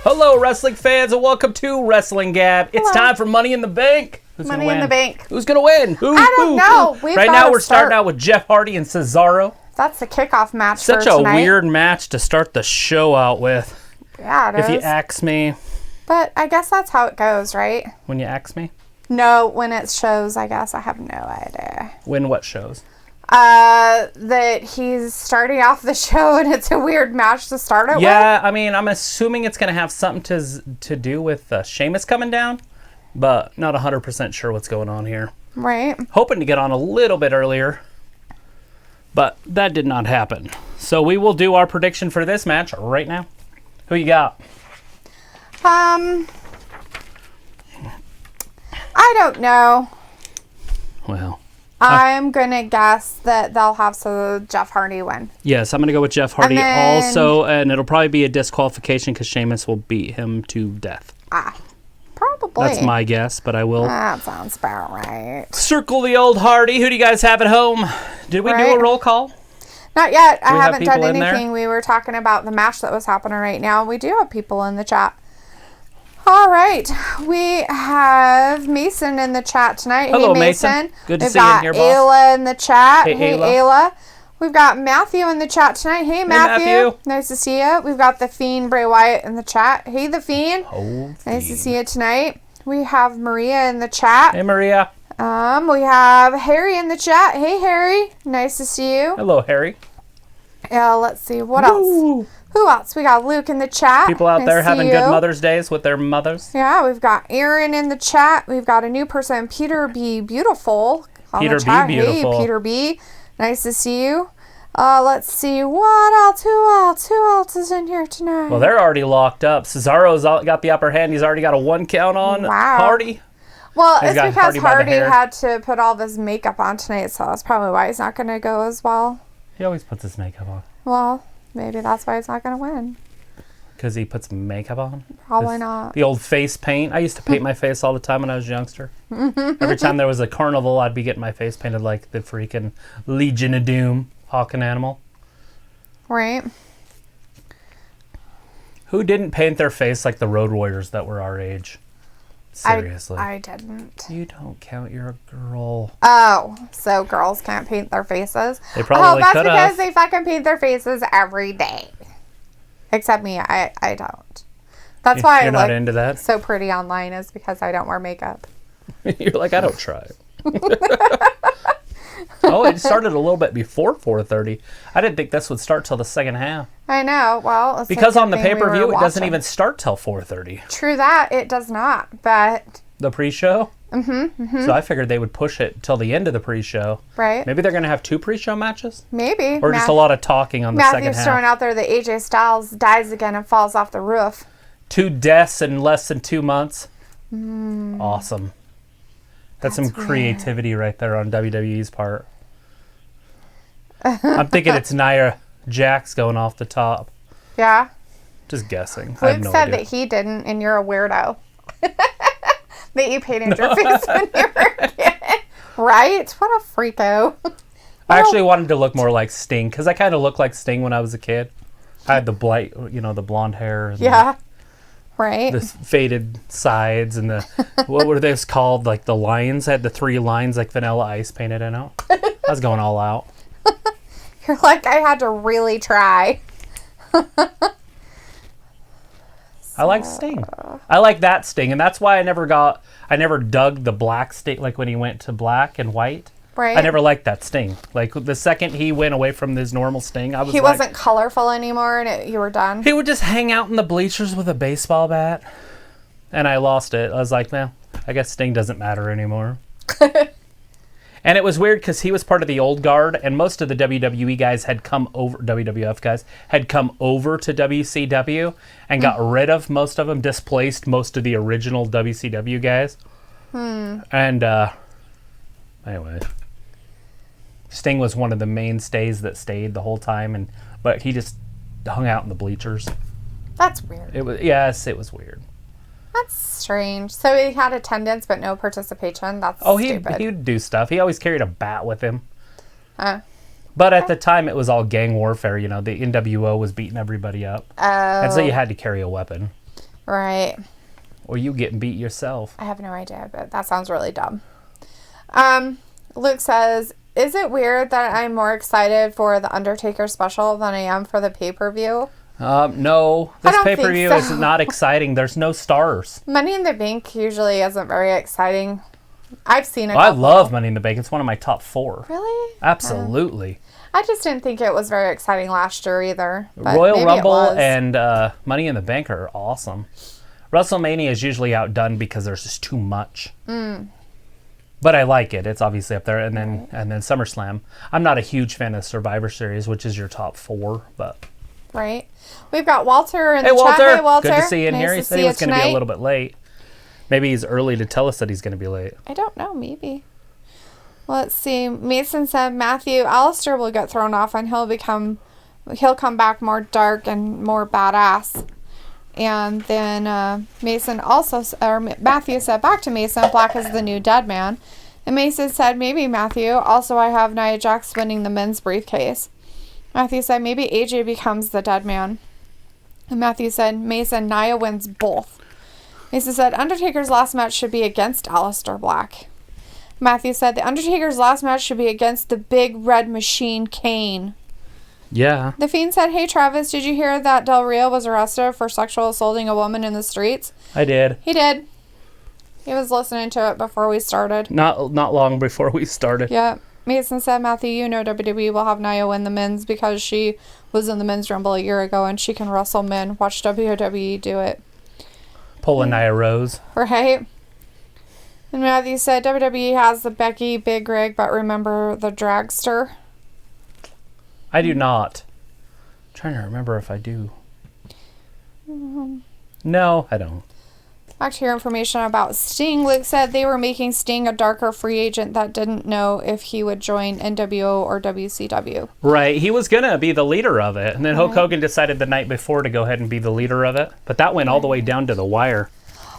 Hello, wrestling fans, and welcome to WrestlingGab. It's time for Money in the Bank. Who's Money in the Bank. Who's going to win? I don't know. Right now, we're starting out with Jeff Hardy and Cesaro. That's the kickoff match Such for tonight. a weird match to start the show out with. Yeah, it is. If you ask me. But I guess that's how it goes, right? When you ask me? No, when it shows, I guess. I have no idea. When what shows? That he's starting off the show and it's a weird match to start it with. Yeah, I mean, I'm assuming it's going to have something to do with Sheamus coming down, but not 100% sure what's going on here. Right. Hoping to get on a little bit earlier, but that did not happen. So we will do our prediction for this match right now. Who you got? I don't know. Well, I'm going to guess that they'll have Jeff Hardy win. yes, I'm going to go with Jeff Hardy also, and it'll probably be a disqualification because Sheamus will beat him to death. Probably. That's my guess, but I will That sounds about right. circle the old Hardy. Who do you guys have at home? Did we do a roll call? Not yet. I have haven't done people in anything. there? We were talking about the match that was happening right now. We do have people in the chat. All right. We have Mason in the chat tonight. Hello, hey, Mason. Good to see you in here, boss. We've got Ayla in the chat. Hey, Ayla. We've got Matthew in the chat tonight. Hey, Matthew. Nice to see you. We've got The Fiend, Bray Wyatt, in the chat. Hey, The Fiend. Nice to see you tonight. We have Maria in the chat. Hey, Maria. We have Harry in the chat. Hey, Harry. Nice to see you. Hello, Harry. Let's see. What else? Who else? We got Luke in the chat. People out there having good Mother's Days with their mothers. Yeah, we've got Aaron in the chat. We've got a new person, Peter B. Beautiful. Peter B. Beautiful. Hey, Peter B. Nice to see you. Let's see. What else? Who else is in here tonight? Well, they're already locked up. Cesaro's got the upper hand. He's already got a 1 count on Hardy. Well, it's because Hardy had to put all this makeup on tonight, so that's probably why he's not going to go as well. He always puts his makeup on. Well, maybe that's why he's not going to win. Because he puts makeup on? Probably not. The old face paint. I used to paint my face all the time when I was a youngster. Every time there was a carnival, I'd be getting my face painted like the freaking Legion of Doom, Hawk and Animal. Right. Who didn't paint their face like the Road Warriors that were our age? Seriously. I didn't. You don't count. You're a girl. Oh, so girls can't paint their faces? They probably that's could because have. they fucking paint their faces every day. Except me, I don't. That's why You're I not look into that? so pretty online, is because I don't wear makeup. You're like, I don't try. Oh, it started a little bit before 4:30. I didn't think this would start till the second half. I know. Well, it's because like on the pay-per-view, it doesn't even start till 4:30. True that. It does not, but... The pre-show? So I figured they would push it till the end of the pre-show. Right. Maybe they're going to have 2 pre-show matches? Maybe. Or just a lot of talking on the second half. Matthew's throwing out there that AJ Styles dies again and falls off the roof. 2 deaths in less than 2 months. Awesome. That's some creativity right there on WWE's part. I'm thinking it's Nia Jax going off the top. Yeah. Just guessing. I have Luke no said idea. that he didn't, and you're a weirdo. That you painted your face when you were a kid. Right? What a freako. I actually wanted to look more like Sting, because I kind of looked like Sting when I was a kid. I had the the blonde hair. And right. The faded sides and the, what were those called? Like the lines. I had the 3 lines like Vanilla Ice painted in it. I was going all out. You're like, I had to really try. I like Sting. I like that Sting, and that's why I never dug the black Sting, like when he went to black and white. Right. I never liked that Sting. Like the second he went away from his normal Sting, He wasn't colorful anymore, and you were done. He would just hang out in the bleachers with a baseball bat, and I lost it. I was like, well, I guess Sting doesn't matter anymore. And it was weird because he was part of the old guard, and most of the WWE guys had come over, WWF guys, had come over to WCW and got rid of most of them, displaced most of the original WCW guys. And anyway, Sting was one of the mainstays that stayed the whole time, but he just hung out in the bleachers. That's weird. It was weird. That's strange. So he had attendance but no participation. That's stupid. He would do stuff. He always carried a bat with him. But at the time, it was all gang warfare. The NWO was beating everybody up. Oh. And so you had to carry a weapon. Right. Or you getting beat yourself. I have no idea, but that sounds really dumb. Luke says, is it weird that I'm more excited for the Undertaker special than I am for the pay-per-view? No. This pay-per-view is not exciting. There's no stars. Money in the Bank usually isn't very exciting. I've seen it. I love Money in the Bank. It's one of my top 4. Really? Absolutely. I just didn't think it was very exciting last year either. Royal Rumble and Money in the Bank are awesome. WrestleMania is usually outdone because there's just too much. But I like it. It's obviously up there. And then SummerSlam. I'm not a huge fan of Survivor Series, which is your top 4, but... Right. We've got Walter in the Walter. chat. Hey, Walter. Good to see you in here. He said he was going to be a little bit. bit late. Maybe he's early to tell us that he's going to be late. I don't know. Maybe. Let's see. Mason said Matthew Alistair will get thrown off and he'll come back more dark and more badass. And then Matthew said back to Mason, Black is the new dead man. And Mason said, maybe Matthew. Also, I have Nia Jax winning the men's briefcase. Matthew said, maybe AJ becomes the dead man. And Matthew said, Mason, Nia wins both. Mason said, Undertaker's last match should be against Aleister Black. Matthew said, the Undertaker's last match should be against the big red machine, Kane. Yeah. The Fiend said, hey, Travis, did you hear that Del Rio was arrested for sexual assaulting a woman in the streets? I did. He did. He was listening to it before we started. Not long before we started. Yeah. Mason said, Matthew, you know WWE will have Nia win the men's because she was in the men's rumble a year ago and she can wrestle men. Watch WWE do it. Pulling Nia Rose. Right. And Matthew said, WWE has the Becky Big Rig, but remember the dragster? I do not. I'm trying to remember if I do. No, I don't. Back to your information about Sting. Luke said they were making Sting a darker free agent that didn't know if he would join NWO or WCW. Right. He was going to be the leader of it. And then Hulk Hogan decided the night before to go ahead and be the leader of it. But that went all the way down to the wire.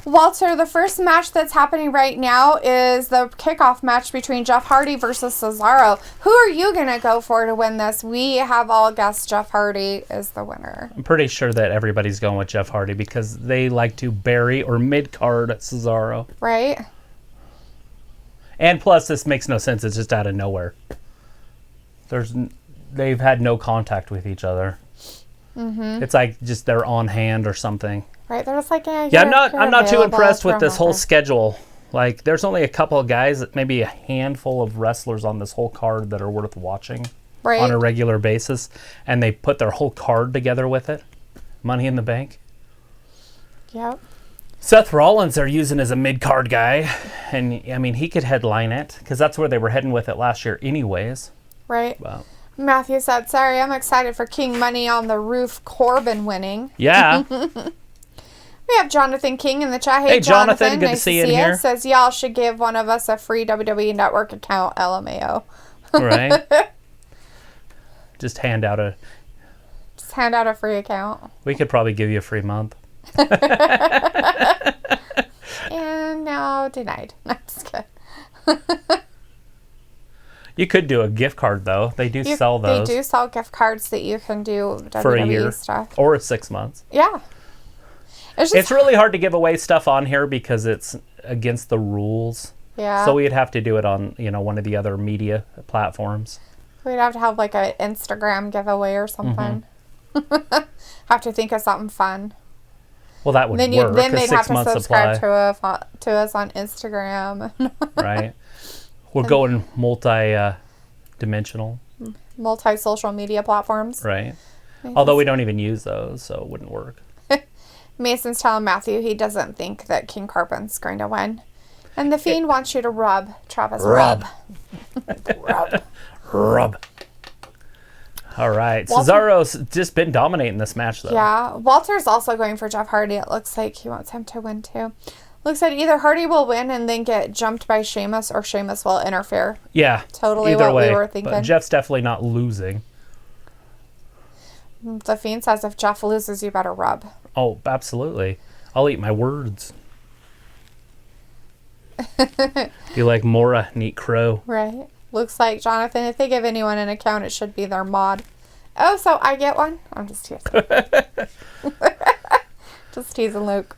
Walter, the first match that's happening right now is the kickoff match between Jeff Hardy versus Cesaro. Who are you going to go for to win this? We have all guessed Jeff Hardy is the winner. I'm pretty sure that everybody's going with Jeff Hardy because they like to bury or mid-card Cesaro. Right. And plus, this makes no sense. It's just out of nowhere. They've had no contact with each other. Mm-hmm. It's like just they're on hand or something. Right, they're just like, I'm not too impressed with this whole schedule. Like, there's only a couple of guys, maybe a handful of wrestlers on this whole card that are worth watching on a regular basis, and they put their whole card together with it. Money in the Bank. Yep. Seth Rollins they're using as a mid-card guy, and I mean, he could headline it, because that's where they were heading with it last year anyways. Right. Well, Matthew said, sorry, I'm excited for King Money on the Roof Corbin winning. Yeah. We have Jonathan King in the chat. Hey Jonathan, good nice to see you in here. Says, y'all should give one of us a free WWE Network account, LMAO. Right. Just hand out a free account. We could probably give you a free month. And now denied. I'm just kidding. You could do a gift card, though. They do sell those. They do sell gift cards that you can do WWE for a year stuff. Or 6 months. Yeah. It's really hard to give away stuff on here because it's against the rules. Yeah. So we'd have to do it on, one of the other media platforms. We'd have to have like an Instagram giveaway or something. Mm-hmm. Have to think of something fun. Well, that would work. Then they'd have to subscribe supply. to us on Instagram. Right. We're going multi-dimensional. Multi-social media platforms. Right. Although we don't even use those, so it wouldn't work. Mason's telling Matthew he doesn't think that King Corbin's going to win. And the Fiend wants you to rub, Travis. Rub. Rub. All right. Cesaro's just been dominating this match, though. Yeah. Walter's also going for Jeff Hardy. It looks like he wants him to win, too. Looks like either Hardy will win and then get jumped by Sheamus, or Sheamus will interfere. Yeah. Totally either what way, we were thinking. But Jeff's definitely not losing. The Fiend says if Jeff loses, you better rub. Oh, absolutely. I'll eat my words. Be like Mora, neat crow. Right. Looks like, Jonathan, if they give anyone an account, it should be their mod. Oh, so I get one? I'm just teasing. Just teasing Luke.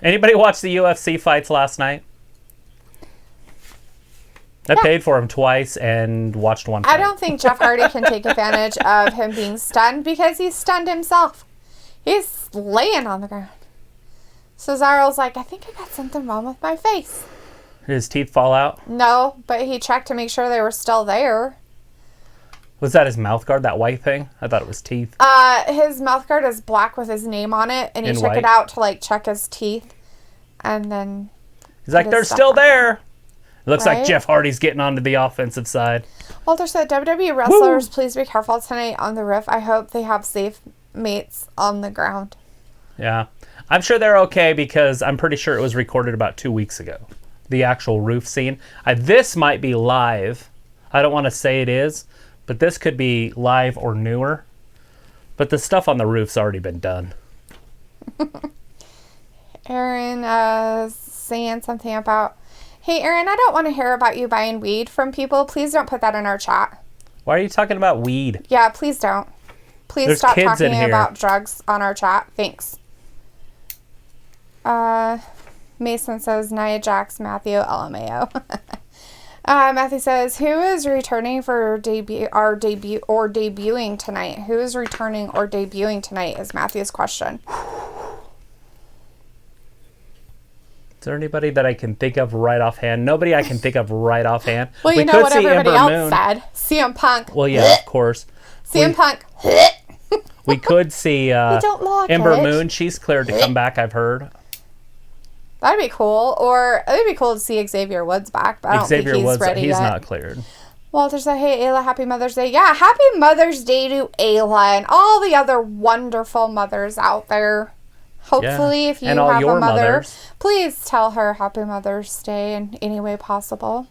Anybody watch the UFC fights last night? I paid for him twice and watched one fight. I don't think Jeff Hardy can take advantage of him being stunned because he's stunned himself. He's laying on the ground. Cesaro's like, I think I got something wrong with my face. Did his teeth fall out? No, but he checked to make sure they were still there. Was that his mouth guard, that white thing? I thought it was teeth. His mouth guard is black with his name on it, and he took it out to, like, check his teeth. And then... He's like, they're still there. It looks like Jeff Hardy's getting onto the offensive side. Walter said, WWE wrestlers, please be careful tonight on the roof. I hope they have safe mates on the ground. Yeah. I'm sure they're okay because I'm pretty sure it was recorded about 2 weeks ago. The actual roof scene. This might be live. I don't want to say it is, but this could be live or newer. But the stuff on the roof's already been done. Aaron saying something about, hey, Aaron, I don't want to hear about you buying weed from people. Please don't put that in our chat. Why are you talking about weed? Yeah, please don't. Please stop talking about drugs on our chat. Thanks. Mason says, Nia Jax, Matthew, LMAO. Matthew says, who is returning for debuting tonight? Who is returning or debuting tonight is Matthew's question. Is there anybody that I can think of right offhand? Nobody I can think of right offhand. Well, you know what everybody else said. CM Punk. Well, yeah, of course. CM Punk. We could see Ember Moon. She's cleared to come back, I've heard. That'd be cool. Or it'd be cool to see Xavier Woods back, but I don't think he's ready yet. He's not cleared. Walter said, hey, Ayla, happy Mother's Day. Yeah, happy Mother's Day to Ayla and all the other wonderful mothers out there. Hopefully, if you have a mother, please tell her happy Mother's Day in any way possible.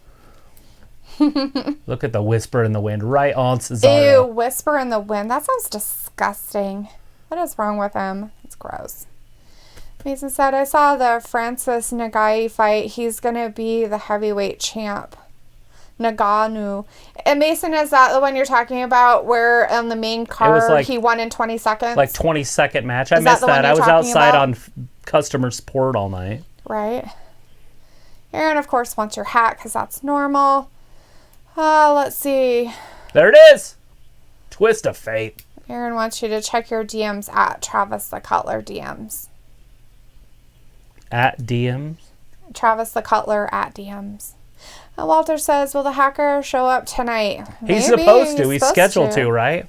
Look at the whisper in the wind right on Cesaro. Ew, whisper in the wind. That sounds disgusting. What is wrong with him? It's gross. Mason said, I saw the Francis Ngannou fight. He's going to be the heavyweight champ. Ngannou. And Mason, is that the one you're talking about where on the main card he won in 20 seconds? Like 20-second match. I missed that. I was outside on customer support all night. Right. Aaron, of course, wants your hat because that's normal. Let's see. There it is. Twist of fate. Aaron wants you to check your DMs at Travis the Cutler DMs. At DMs? Travis the Cutler at DMs. Walter says, will the hacker show up tonight? He's supposed to. He's scheduled to, right?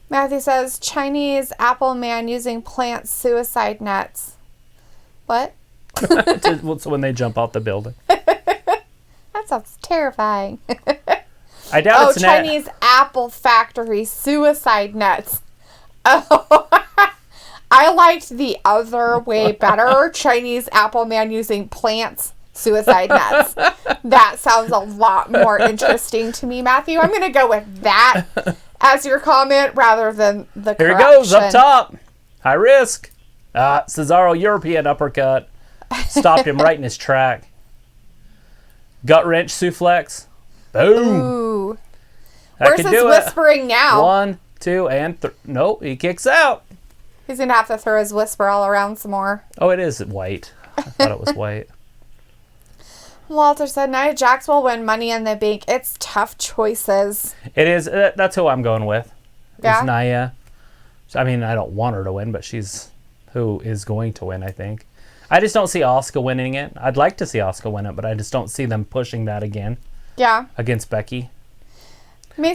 Matthew says, Chinese Apple man using plant suicide nets. What? It's when they jump out the building. That sounds terrifying. I doubt it's Chinese apple factory suicide nets. Oh, I liked the other way better. Chinese apple man using plants suicide nets. That sounds a lot more interesting to me, Matthew. I'm going to go with that as your comment rather than the correction. Here he goes, up top. High risk. Cesaro European uppercut. Stopped him right in his track. Gut wrench suplex. Boom. Ooh. Where's his whispering now? 1, 2, and 3. Nope, he kicks out. He's going to have to throw his whisper all around some more. Oh, it is white. I thought it was white. Walter said, Nia Jax will win Money in the Bank. It's tough choices. It is. That's who I'm going with. Yeah? It's Nia. I mean, I don't want her to win, but she's who is going to win, I think. I just don't see Asuka winning it. I'd like to see Asuka win it, but I just don't see them pushing that again. Yeah. Against Becky.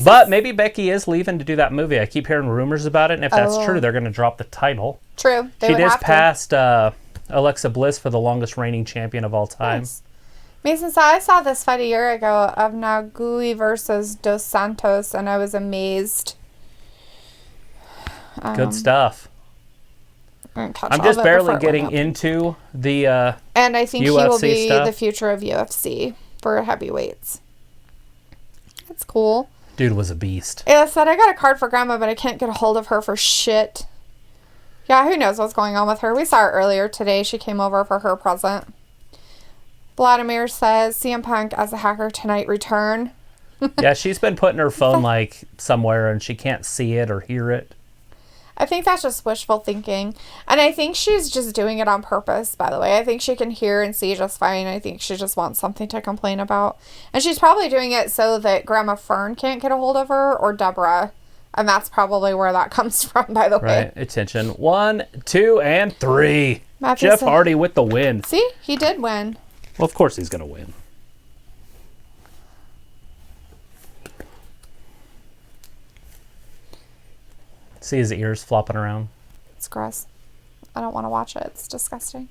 But maybe Becky is leaving to do that movie. I keep hearing rumors about it, and if that's true, they're going to drop the title. True. She just passed Alexa Bliss for the longest reigning champion of all time. Nice. Mason said, I saw this fight a year ago of Nagui versus Dos Santos, and I was amazed. Good stuff. I'm just barely getting into the and I think UFC he will be stuff. the future of UFC for heavyweights. That's cool. Dude was a beast. Ayla said, I got a card for Grandma, but I can't get a hold of her for shit. Yeah, who knows what's going on with her. We saw her earlier today. She came over for her present. Vladimir says, CM Punk as a hacker tonight return. Yeah, she's been putting her phone like somewhere and she can't see it or hear it. I think that's just wishful thinking. And I think she's just doing it on purpose, by the way. I think she can hear and see just fine. I think she just wants something to complain about. And she's probably doing it so that Grandma Fern can't get a hold of her or Deborah. And that's probably where that comes from, by the way. Right. Attention. 1, 2, and 3. Matthew Jeff said, Hardy with the win. See? He did win. Well, of course he's going to win. See his ears flopping around. It's gross. I don't want to watch it. It's disgusting.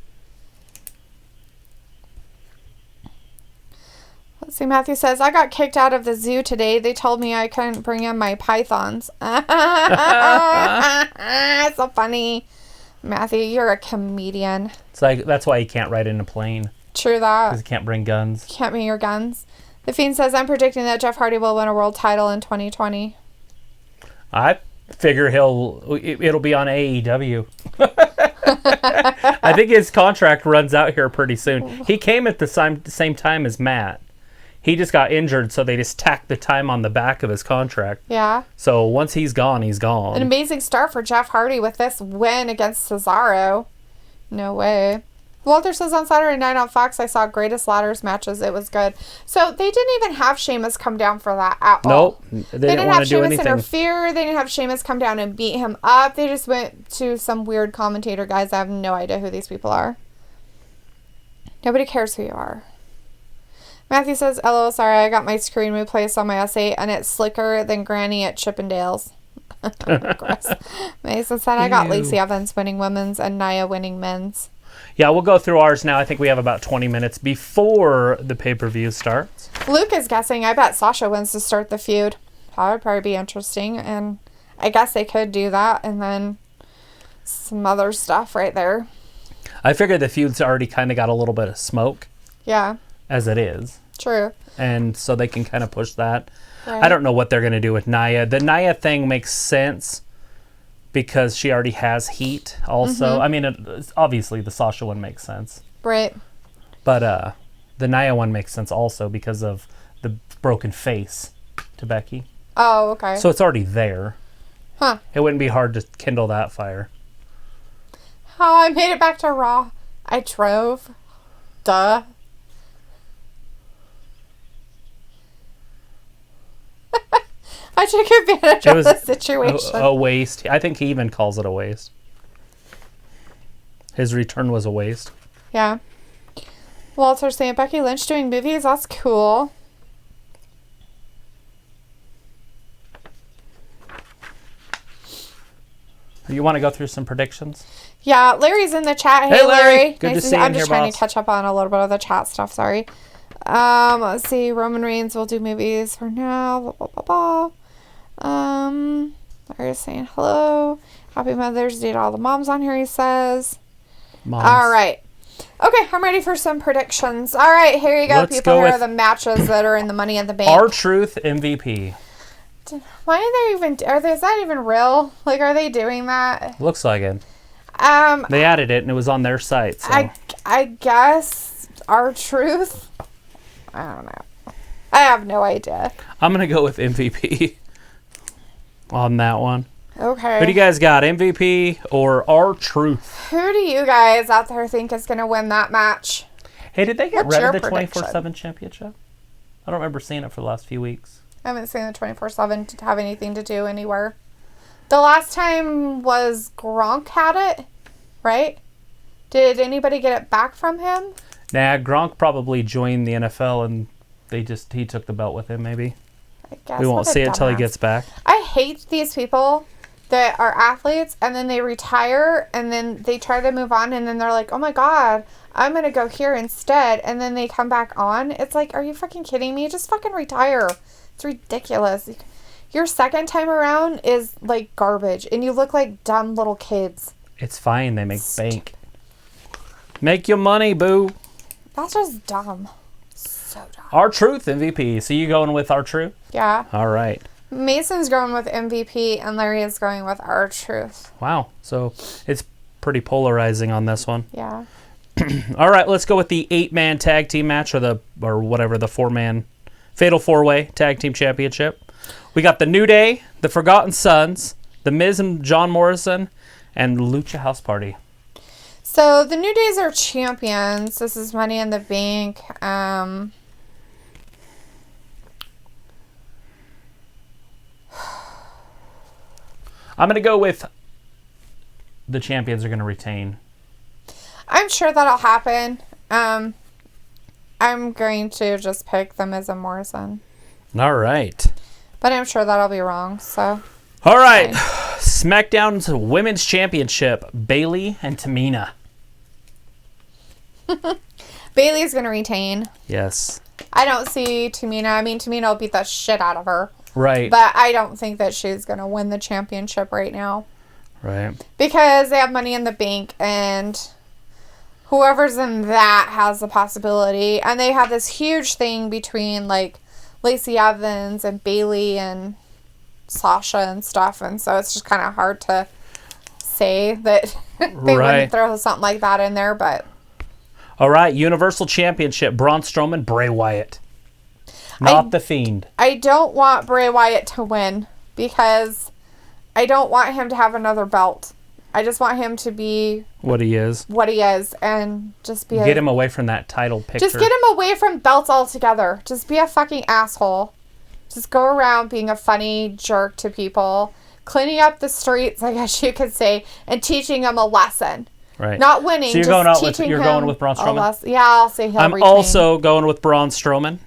Let's see. Matthew says, I got kicked out of the zoo today. They told me I couldn't bring in my pythons. So funny. Matthew, you're a comedian. It's like that's why he can't ride in a plane. True that. Because he can't bring guns. Can't bring your guns. The Fiend says, I'm predicting that Jeff Hardy will win a world title in 2020. I figure it'll be on AEW. I think his contract runs out here pretty soon. He came at the same time as Matt. He just got injured, so they just tacked the time on the back of his contract. Yeah. So once he's gone, he's gone. An amazing start for Jeff Hardy with this win against Cesaro. No way. Walter says on Saturday night on Fox, I saw greatest ladders matches. It was good. So they didn't even have Sheamus come down for that at all. Nope. They didn't want have to do Sheamus anything. interfere. They didn't have Sheamus come down and beat him up. They just went to some weird commentator guys. I have no idea who these people are. Nobody cares who you are. Matthew says, LOL, sorry, I got my screen replaced on my S8 and it's slicker than Granny at Chippendales. Gross. Mason said, I got Lacey Evans winning women's and Nia winning men's. Yeah, we'll go through ours now. I think we have about 20 minutes before the pay-per-view starts. Luke is guessing. I bet Sasha wins to start the feud. That would probably be interesting. And I guess they could do that and then some other stuff right there. I figured the feud's already kind of got a little bit of smoke. Yeah. As it is. True. And so they can kind of push that. Right. I don't know what they're going to do with Nia. The Nia thing makes sense because she already has heat also. I mean, obviously the Sasha one makes sense. Right. But the Nia one makes sense also because of the broken face to Becky. Oh, okay. So it's already there. Huh. It wouldn't be hard to kindle that fire. Oh, I made it back to Raw. I drove. Duh. I took advantage of the situation. A waste. I think he even calls it a waste. His return was a waste. Yeah. Walter saying Becky Lynch doing movies. That's cool. You want to go through some predictions? Yeah, Larry's in the chat. Hey, Larry. Good Nice to see you I'm in just here, trying boss. to catch up on a little bit of the chat stuff. Sorry. Let's see. Roman Reigns will do movies for now. Blah, blah, blah, blah. Larry's saying hello. Happy Mother's Day to all the moms on here, he says. Moms. All right. Okay, I'm ready for some predictions. All right, here you go, Let's people. go Here are with the matches that are in the Money in the Bank. R-Truth MVP. Why are they even... is that even real? Like, are they doing that? Looks like it. They added it, and it was on their site. So. I guess R-Truth? I don't know. I have no idea. I'm going to go with MVP on that one. Okay. Who do you guys got, MVP or R-Truth? Who do you guys out there think is going to win that match? Hey, did they get What's rid your of the prediction? 24/7 championship? I don't remember seeing it for the last few weeks. I haven't seen the 24/7 to have anything to do anywhere. The last time was Gronk had it, right? Did anybody get it back from him? Nah, Gronk probably joined the NFL and he took the belt with him, maybe. I guess. We won't What a see it till he dumbass. gets back. I hate these people that are athletes and then they retire and then they try to move on and then they're like, oh my God, I'm going to go here instead. And then they come back on. It's like, are you fucking kidding me? Just fucking retire. It's ridiculous. Your second time around is like garbage and you look like dumb little kids. It's fine. They make bank. Make your money, boo. That's just dumb. So dumb. R-Truth MVP. So you going with R-Truth? Yeah. All right. Mason's going with MVP and Larry is going with R-Truth. Wow. So it's pretty polarizing on this one. Yeah. All right, let's go with the 8-man tag team match or the 4-man Fatal 4-Way Tag Team Championship. We got the New Day, the Forgotten Sons, The Miz and John Morrison, and Lucha House Party. So the New Days are champions. This is Money in the Bank. I'm going to go with the champions are going to retain. I'm sure that'll happen. I'm going to just pick the Miz and Morrison. All right. But I'm sure that'll be wrong, so... All right. SmackDown's Women's Championship, Bayley and Tamina. Bayley's going to retain. Yes. I don't see Tamina. I mean, Tamina will beat the shit out of her. Right. But I don't think that she's going to win the championship right now. Right. Because they have Money in the Bank, and whoever's in that has the possibility. And they have this huge thing between, like, Lacey Evans and Bayley and Sasha and stuff. And so it's just kind of hard to say that they wouldn't throw something like that in there, but... All right, Universal Championship, Braun Strowman, Bray Wyatt. Not The Fiend. I don't want Bray Wyatt to win because I don't want him to have another belt. I just want him to be... What he is. And just be Get him away from that title picture. Just get him away from belts altogether. Just be a fucking asshole. Just go around being a funny jerk to people. Cleaning up the streets, I guess you could say, and teaching them a lesson. Right. Not winning. So you're going with Braun Strowman? Yeah, I'll say he'll I'm retain. also going with Braun Strowman.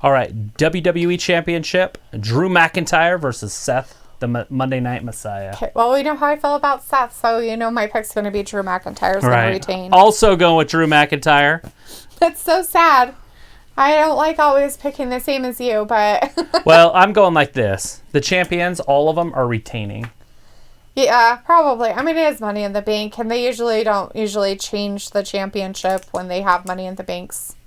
All right, WWE Championship, Drew McIntyre versus Seth, the Monday Night Messiah. Okay, well, we know how I feel about Seth, so you know my pick's going to be Drew McIntyre's going to retain. Also going with Drew McIntyre. That's so sad. I don't like always picking the same as you, but... Well, I'm going like this. The champions, all of them, are retaining. Yeah, probably. I mean, it is Money in the Bank, and they don't usually change the championship when they have Money in the Banks.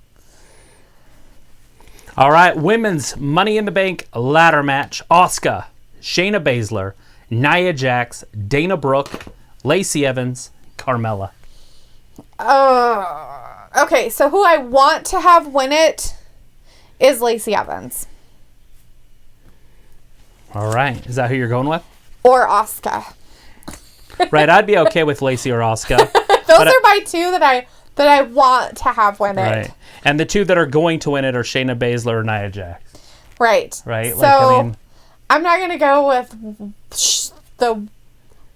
All right, women's Money in the Bank ladder match. Asuka, Shayna Baszler, Nia Jax, Dana Brooke, Lacey Evans, Carmella. Okay, so who I want to have win it is Lacey Evans. All right, is that who you're going with? Or Asuka. Right, I'd be okay with Lacey or Asuka. Those are my two that I want to have win it. Right. And the two that are going to win it are Shayna Baszler or Nia Jax. Right. Right? So, I'm not going to go with the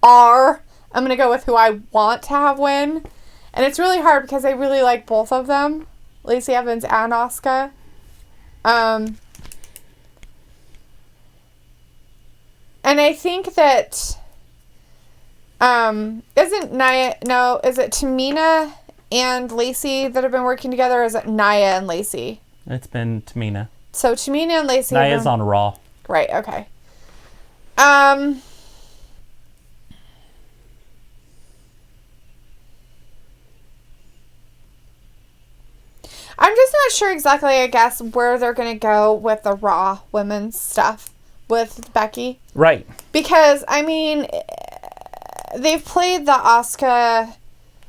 R. I'm going to go with who I want to have win. And it's really hard because I really like both of them. Lacey Evans and Asuka. And I think that... is it Tamina and Lacey that have been working together, or is it Nia and Lacey? It's been Tamina. So Tamina and Lacey. Nia's on Raw. Right, okay. I'm just not sure exactly, I guess, where they're going to go with the Raw women's stuff with Becky. Right. Because, I mean, they've played the Asuka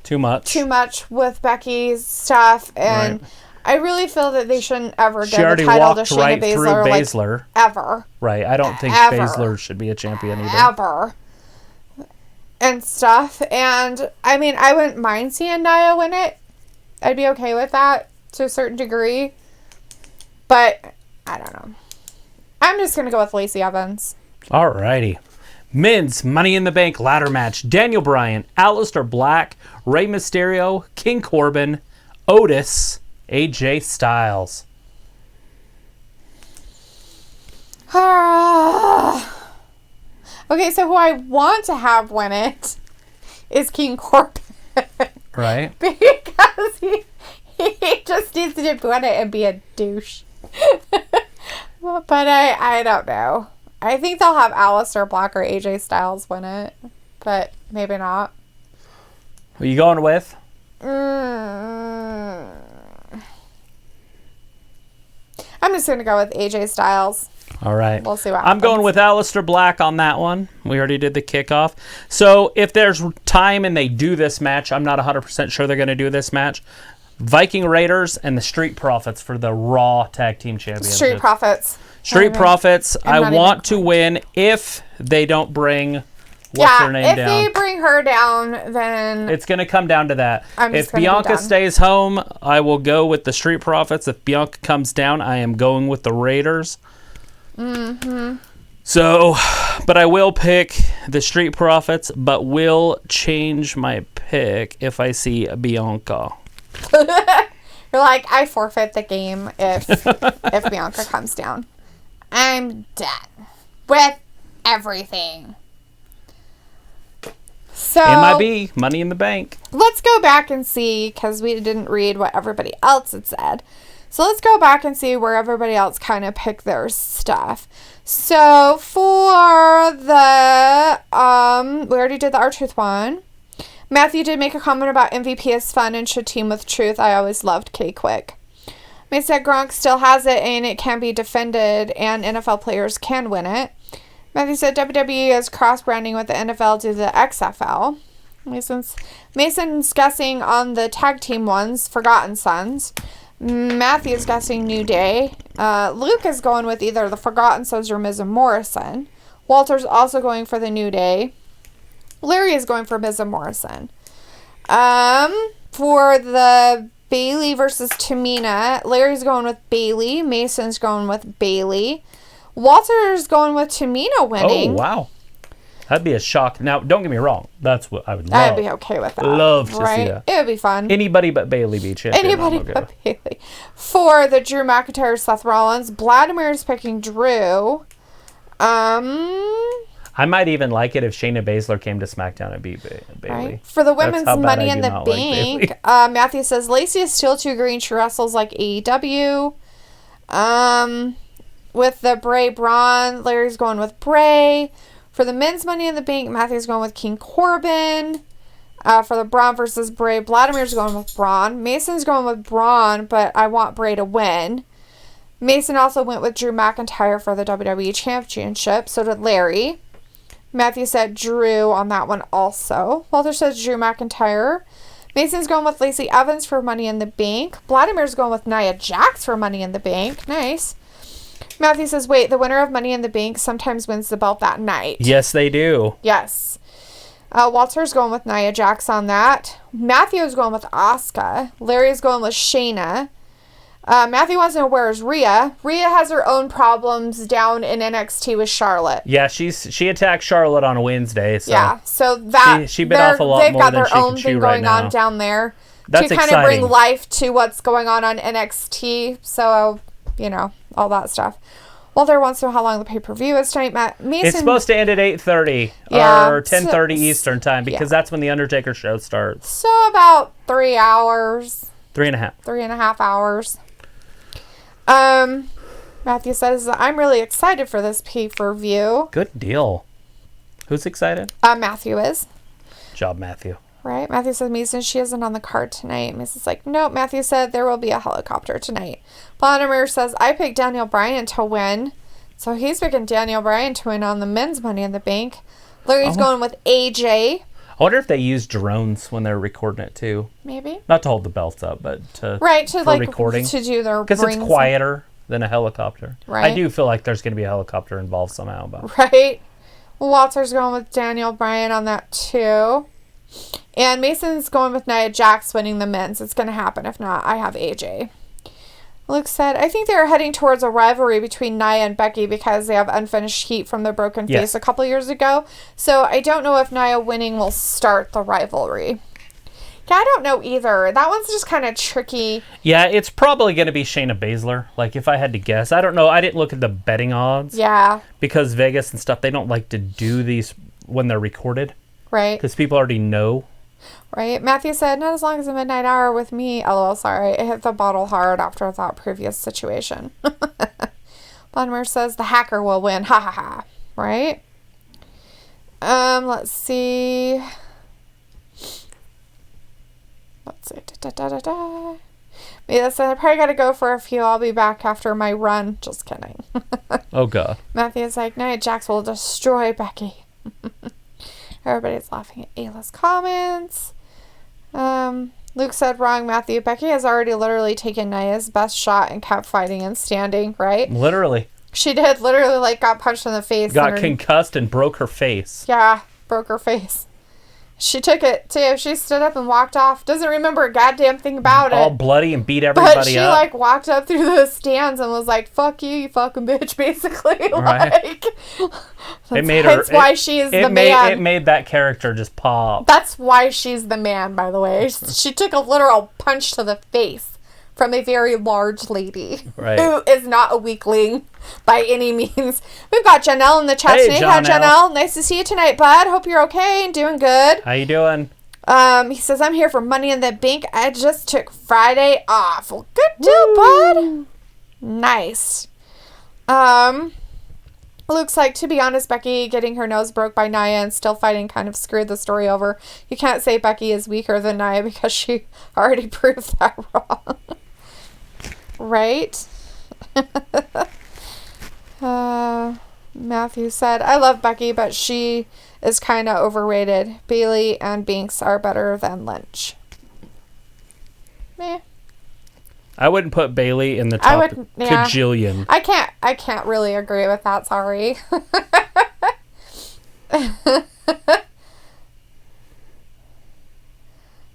too much with Becky's stuff, and I really feel that they shouldn't ever give the title to Shayna Baszler, like, ever. Right. I don't think Baszler should be a champion either. Ever. And stuff. And, I mean, I wouldn't mind seeing Nia win it. I'd be okay with that to a certain degree. But, I don't know. I'm just going to go with Lacey Evans. Alrighty. Men's Money in the Bank ladder match. Daniel Bryan, Aleister Black, Rey Mysterio, King Corbin, Otis, AJ Styles. Okay, so who I want to have win it is King Corbin. Right. Because he just needs to win it and be a douche. But I don't know. I think they'll have Aleister Black or AJ Styles win it, but maybe not. Who are you going with? I'm just going to go with AJ Styles. All right. We'll see what happens. I'm going with Aleister Black on that one. We already did the kickoff. So if there's time and they do this match, I'm not 100% sure they're going to do this match. Viking Raiders and the Street Profits for the Raw Tag Team Championship. Street Profits. Street Profits, I want to win if they don't bring what's her name down. If they bring her down, then it's going to come down to that. If gonna Bianca stays home, I will go with the Street Profits. If Bianca comes down, I am going with the Raiders. Mm-hmm. So, but I will pick the Street Profits, but will change my pick if I see Bianca. You're like, I forfeit the game if Bianca comes down. I'm done with everything. So MIB, Money in the Bank. Let's go back and see, because we didn't read what everybody else had said. So let's go back and see where everybody else kind of picked their stuff. So for the, we already did the R-Truth one. Matthew did make a comment about MVP is fun and should team with Truth. I always loved K-Quick. May said Gronk still has it and it can be defended and NFL players can win it. Matthew said WWE is cross-branding with the NFL to the XFL. Mason's guessing on the tag team ones, Forgotten Sons. Matthew's guessing New Day. Luke is going with either the Forgotten Sons or Miz and Morrison. Walter's also going for the New Day. Larry is going for Miz and Morrison. For the Bailey versus Tamina, Larry's going with Bailey. Mason's going with Bailey. Walter's going with Tamina winning. Oh, wow. That'd be a shock. Now, don't get me wrong. That's what I would love. I'd be okay with that. Love to see that. It would be fun. Anybody but Bailey be champion. Anybody but Bailey. For the Drew McIntyre, Seth Rollins, Vladimir's picking Drew. I might even like it if Shayna Baszler came to SmackDown and beat Bailey. Right. For the women's Money in the Bank, Matthew says Lacey is still too green. She wrestles like AEW. With the Bray Braun, Larry's going with Bray. For the men's Money in the Bank, Matthew's going with King Corbin. For the Braun versus Bray, Vladimir's going with Braun. Mason's going with Braun, but I want Bray to win. Mason also went with Drew McIntyre for the WWE Championship. So did Larry. Matthew said Drew on that one also. Walter says Drew McIntyre. Mason's going with Lacey Evans for Money in the Bank. Vladimir's going with Nia Jax for Money in the Bank. Nice. Matthew says, wait, the winner of Money in the Bank sometimes wins the belt that night. Yes, they do. Yes. Walter's going with Nia Jax on that. Matthew's going with Asuka. Larry's going with Shayna. Matthew wants to know where's Rhea. Rhea has her own problems down in NXT with Charlotte. Yeah, she attacked Charlotte on a Wednesday. So yeah, so that she bit off a lot more than she can chew right now. They've got their own thing going on down there. That's to kind of bring life to what's going on NXT. So, you know, all that stuff. Walter wants to know how long the pay-per-view is tonight. Mason, it's supposed to end at 8:30 or 10:30 Eastern time because that's when the Undertaker show starts. So about 3 hours. 3.5. 3.5 hours. Matthew says, I'm really excited for this pay-per-view. Good deal. Who's excited? Matthew is. Job, Matthew. Right? Matthew says, Mason, she isn't on the card tonight. Mason's like, nope. Matthew said there will be a helicopter tonight. Vladimir says, I picked Daniel Bryan to win. So he's picking Daniel Bryan to win on the men's Money in the Bank. Larry's going with AJ. I wonder if they use drones when they're recording it too. Maybe. Not to hold the belts up, but for recording. To do their because it's quieter than a helicopter. Right. I do feel like there's going to be a helicopter involved somehow. But. Right. Well, Walter's going with Daniel Bryan on that too. And Mason's going with Nia Jax winning the men's. It's going to happen. If not, I have AJ. Luke said, I think they are heading towards a rivalry between Nia and Becky because they have unfinished heat from their broken face a couple years ago. So I don't know if Nia winning will start the rivalry. Yeah, I don't know either. That one's just kind of tricky. Yeah, it's probably going to be Shayna Baszler. Like, if I had to guess. I don't know. I didn't look at the betting odds. Yeah. Because Vegas and stuff, they don't like to do these when they're recorded. Right. Because people already know. Right. Matthew said, not as long as the midnight hour with me. LOL, sorry. It hit the bottle hard after that previous situation. Vladimir says, the hacker will win. Ha ha ha. Right? Let's see. Mia said, I probably got to go for a few. I'll be back after my run. Just kidding. Oh, God. Matthew's like, Nia Jax will destroy Becky. Everybody's laughing at Ayla's comments. Luke said, wrong, Matthew. Becky has already literally taken Nia's best shot and kept fighting and standing, right? Literally. She did. Literally, like, got punched in the face. Got concussed and broke her face. Yeah, broke her face. She took it, too. She stood up and walked off. Doesn't remember a goddamn thing about it. All bloody and beat everybody up. But she, like, walked up through the stands and was like, fuck you, you fucking bitch, basically. Right. Like, That's why she's the man. It made that character just pop. That's why she's the man, by the way. She took a literal punch to the face from a very large lady who is not a weakling by any means. We've got Janelle in the chat today. Hi, Janelle. Nice to see you tonight, bud. Hope you're okay and doing good. How you doing? He says, I'm here for Money in the Bank. I just took Friday off. Well, good deal, bud. Nice. Luke's like, to be honest, Becky getting her nose broke by Nia and still fighting kind of screwed the story over. You can't say Becky is weaker than Nia because she already proved that wrong. Right? Matthew said, I love Becky, but she is kind of overrated. Bailey and Binks are better than Lynch. Meh. I wouldn't put Bailey in the top cajillion. I can't really agree with that, sorry.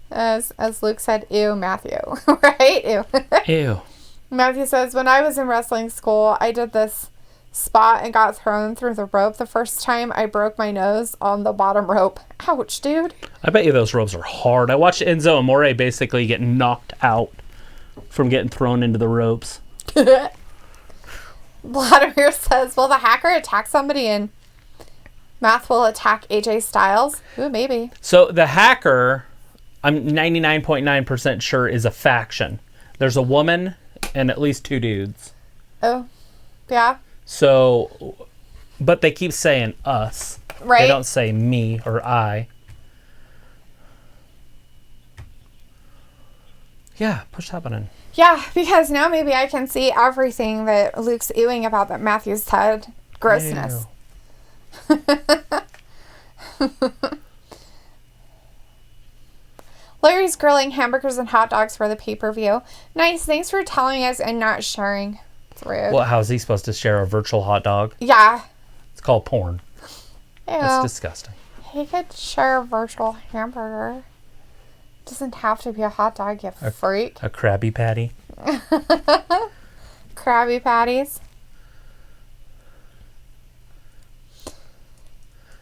As Luke said, ew, Matthew. Right? Ew. Ew. Matthew says, when I was in wrestling school, I did this spot and got thrown through the rope. The first time I broke my nose on the bottom rope. Ouch, dude. I bet you those ropes are hard. I watched Enzo Amore basically get knocked out from getting thrown into the ropes. Vladimir says, will the hacker attack somebody and Math will attack AJ Styles? Ooh, maybe. So the hacker, I'm 99.9% sure, is a faction. There's a woman and at least 2 dudes. Oh, yeah. So, but they keep saying us. Right. They don't say me or I. Yeah, push that button. Yeah, because now maybe I can see everything that Luke's ewing about that Matthew said. Grossness. Larry's grilling hamburgers and hot dogs for the pay-per-view. Nice. Thanks for telling us and not sharing. It's rude. Well, how's he supposed to share a virtual hot dog? Yeah. It's called porn. Ew. That's disgusting. He could share a virtual hamburger. Doesn't have to be a hot dog, you freak. A Krabby Patty. Krabby Patties.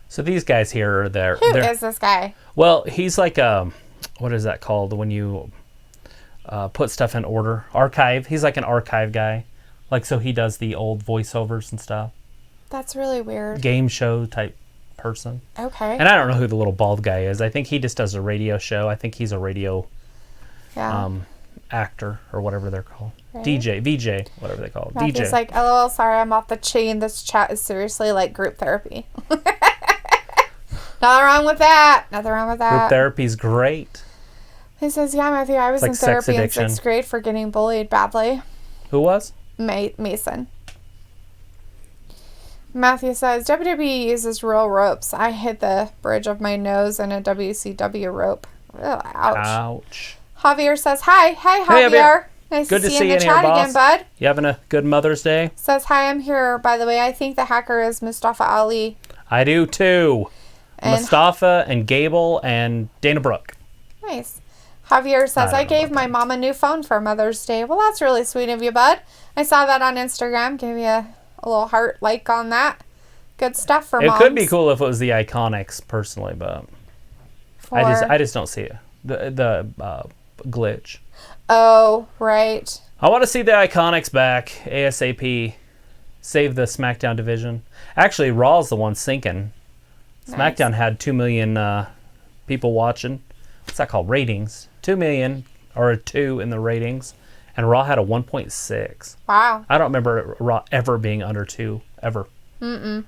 So these guys here are there. Who is this guy? Well, he's like what is that called when you put stuff in order? Archive. He's like an archive guy. Like, so he does the old voiceovers and stuff. That's really weird. Game show type person. Okay. And I don't know who the little bald guy is. I think he just does a radio show. I think he's a radio actor or whatever they're called. Right. DJ, VJ, whatever they call it. Matthew's DJ. like, LOL, sorry, I'm off the chain. This chat is seriously like group therapy. Nothing wrong with that. Nothing wrong with that. Group therapy's great. He says, yeah, Matthew, I was in therapy in 6th grade for getting bullied badly. Who was? Mason. Matthew says, WWE uses real ropes. I hit the bridge of my nose in a WCW rope. Ugh, ouch. Javier says, hi. Hi, Javier. Hey, Javier. Nice to see you in the chat again, bud. You having a good Mother's Day? Says, hi, I'm here. By the way, I think the hacker is Mustafa Ali. I do, too. And Mustafa and Gable and Dana Brooke. Nice. Javier says, I gave my mom a new phone for Mother's Day. Well, that's really sweet of you, bud. I saw that on Instagram. Gave you a little heart like on that. Good stuff for moms. It could be cool if it was the Iconics, personally, but I just don't see it. The glitch. Oh, right. I want to see the Iconics back ASAP. Save the SmackDown division. Actually, Raw's the one sinking. Nice. SmackDown had 2 million people watching. What's that called? Ratings. 2 million or a 2 in the ratings. And Raw had a 1.6. Wow. I don't remember Raw ever being under 2, ever. Mm-mm.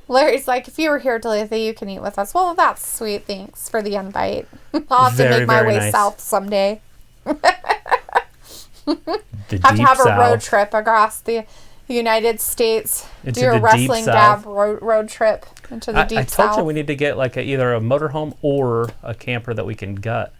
Larry's like, if you were here, Dalethea, you can eat with us. Well, that's sweet. Thanks for the invite. I'll have to make my way south someday. Have to have a road trip across the United States. Do a WrestlingGab road trip into the deep south. I told you we need to get like either a motorhome or a camper that we can gut.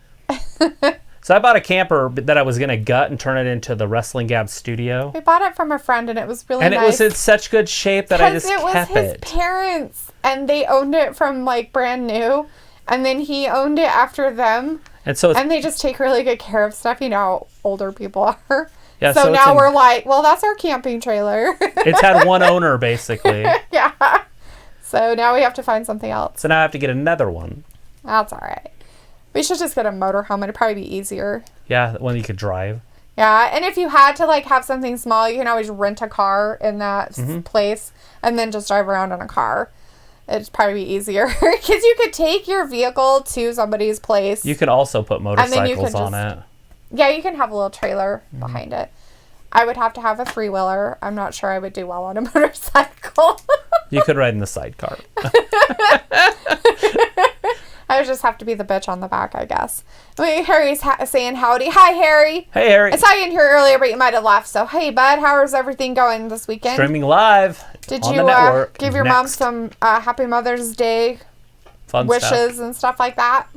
So I bought a camper that I was going to gut and turn it into the WrestlingGab studio. We bought it from a friend, and it was really nice. And it was in such good shape that I just kept it. Because it was his parents, and they owned it from, like, brand new. And then he owned it after them. And they just take really good care of stuff. You know how older people are. Yeah, so now we're like, well, that's our camping trailer. It's had one owner, basically. Yeah. So now we have to find something else. So now I have to get another one. That's all right. We should just get a motorhome. It'd probably be easier. Yeah, one you could drive. Yeah, and if you had to, like, have something small, you can always rent a car in that place and then just drive around in a car. It'd probably be easier. Because you could take your vehicle to somebody's place. You could also put motorcycles on it. Yeah, you can have a little trailer behind it. I would have to have a three-wheeler. I'm not sure I would do well on a motorcycle. You could ride in the sidecar. I would just have to be the bitch on the back, I guess. Wait, Harry's saying howdy. Hi, Harry. Hey, Harry. I saw you in here earlier, but you might have left. So, hey, bud, how's everything going this weekend? Streaming live. Did on you the network. Give your mom some Happy Mother's Day wishes and stuff like that?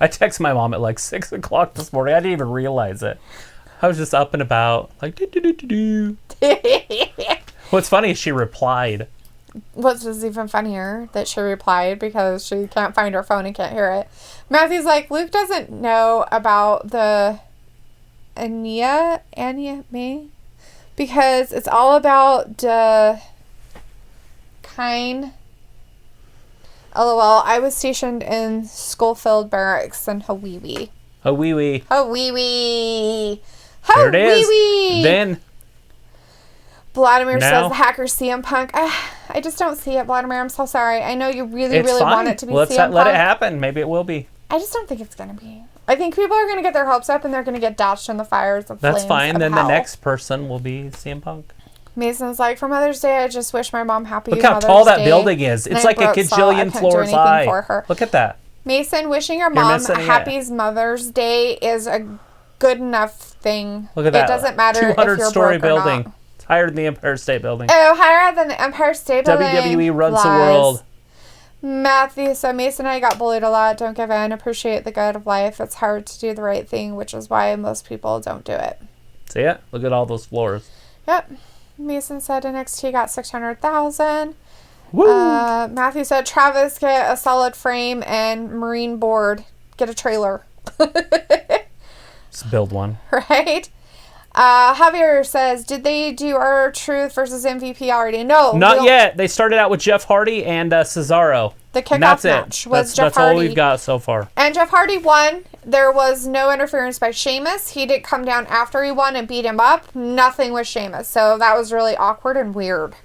I texted my mom at like 6 o'clock this morning. I didn't even realize it. I was just up and about, like, do. What's funny is she replied. What's even funnier that she replied because she can't find her phone and can't hear it. Matthew's like, Luke doesn't know about the Anya me because it's all about the kind. LOL, I was stationed in Schofield Barracks in Hawiwi. Hawiwi. Hawiwi. There it is. Then. Vladimir says the hacker CM Punk. I just don't see it, Vladimir. I'm so sorry. I know you really want it to be CM Punk. Let it happen. Maybe it will be. I just don't think it's going to be. I think people are going to get their hopes up and they're going to get dashed in the fires of flames. That's fine. Then the next person will be CM Punk. Mason's like, for Mother's Day, I just wish my mom happy Look how Mother's tall that Day. building is. It's like a gajillion floors high. Look at that. Mason, wishing your mom a happy Mother's Day is a good enough thing. Look at that. It doesn't matter if you're 200-story broke building. or not. It's higher than the Empire State Building. Oh, higher than the Empire State Building. WWE runs the world. Matthew, so Mason and I got bullied a lot. Don't give in. Appreciate the good of life. It's hard to do the right thing, which is why most people don't do it. See it? Look at all those floors. Yep. Mason said NXT got 600,000. Woo! Matthew said Travis, get a solid frame and marine board. Get a trailer. Just build one. Right? Javier says, did they do R-Truth versus MVP already? No. Not yet. They started out with Jeff Hardy and Cesaro. The kickoff match was Jeff Hardy. That's all we've got so far. And Jeff Hardy won. There was no interference by Sheamus. He did come down after he won and beat him up. Nothing with Sheamus. So that was really awkward and weird.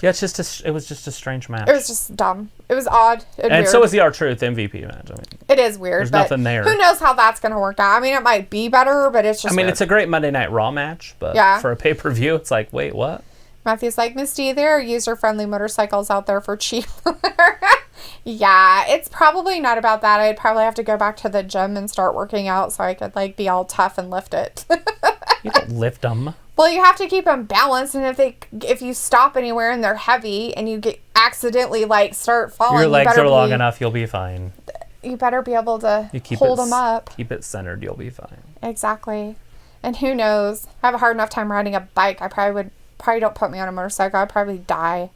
Yeah, it was just a strange match. It was just dumb. It was odd and weird. So was the R-Truth MVP match. I mean, it is weird. There's nothing there. Who knows how that's going to work out? I mean, it might be better, but it's just weird. It's a great Monday Night Raw match, but for a pay-per-view, it's like, wait, what? Matthew's like, Misty, there are user-friendly motorcycles out there for cheap. Yeah, it's probably not about that. I'd probably have to go back to the gym and start working out so I could, like, be all tough and lift it. You don't lift them. Well, you have to keep them balanced, and if you stop anywhere and they're heavy and you get accidentally, like, start falling, your legs are long enough, you'll be fine. You better be able to hold them up. Keep it centered, you'll be fine. Exactly. And who knows? I have a hard enough time riding a bike. I probably don't put me on a motorcycle. I'd probably die.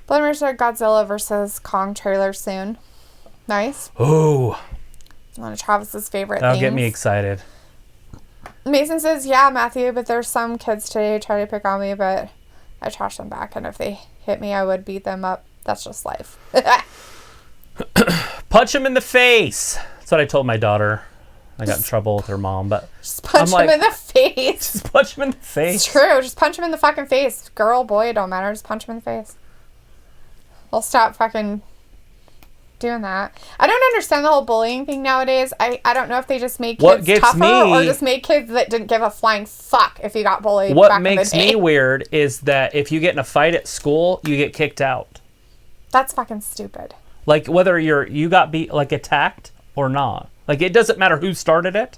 Bloomer said Godzilla versus Kong trailer soon. Nice. Oh. One of Travis's favorite That'll things. get me excited. Mason says, yeah, Matthew, but there's some kids today who try to pick on me, but I trash them back, and if they hit me, I would beat them up. That's just life. Punch him in the face. That's what I told my daughter. I got in trouble with her mom, but just punch him in the face. Just punch him in the face. It's true. Just punch him in the fucking face. Girl, boy, it don't matter. Just punch him in the face. I'll stop fucking doing that. I don't understand the whole bullying thing nowadays. I don't know if they just make kids tougher or just make kids that didn't give a flying fuck if you got bullied. What makes me weird is that if you get in a fight at school, you get kicked out. That's fucking stupid. Like whether you got attacked or not. Like it doesn't matter who started it.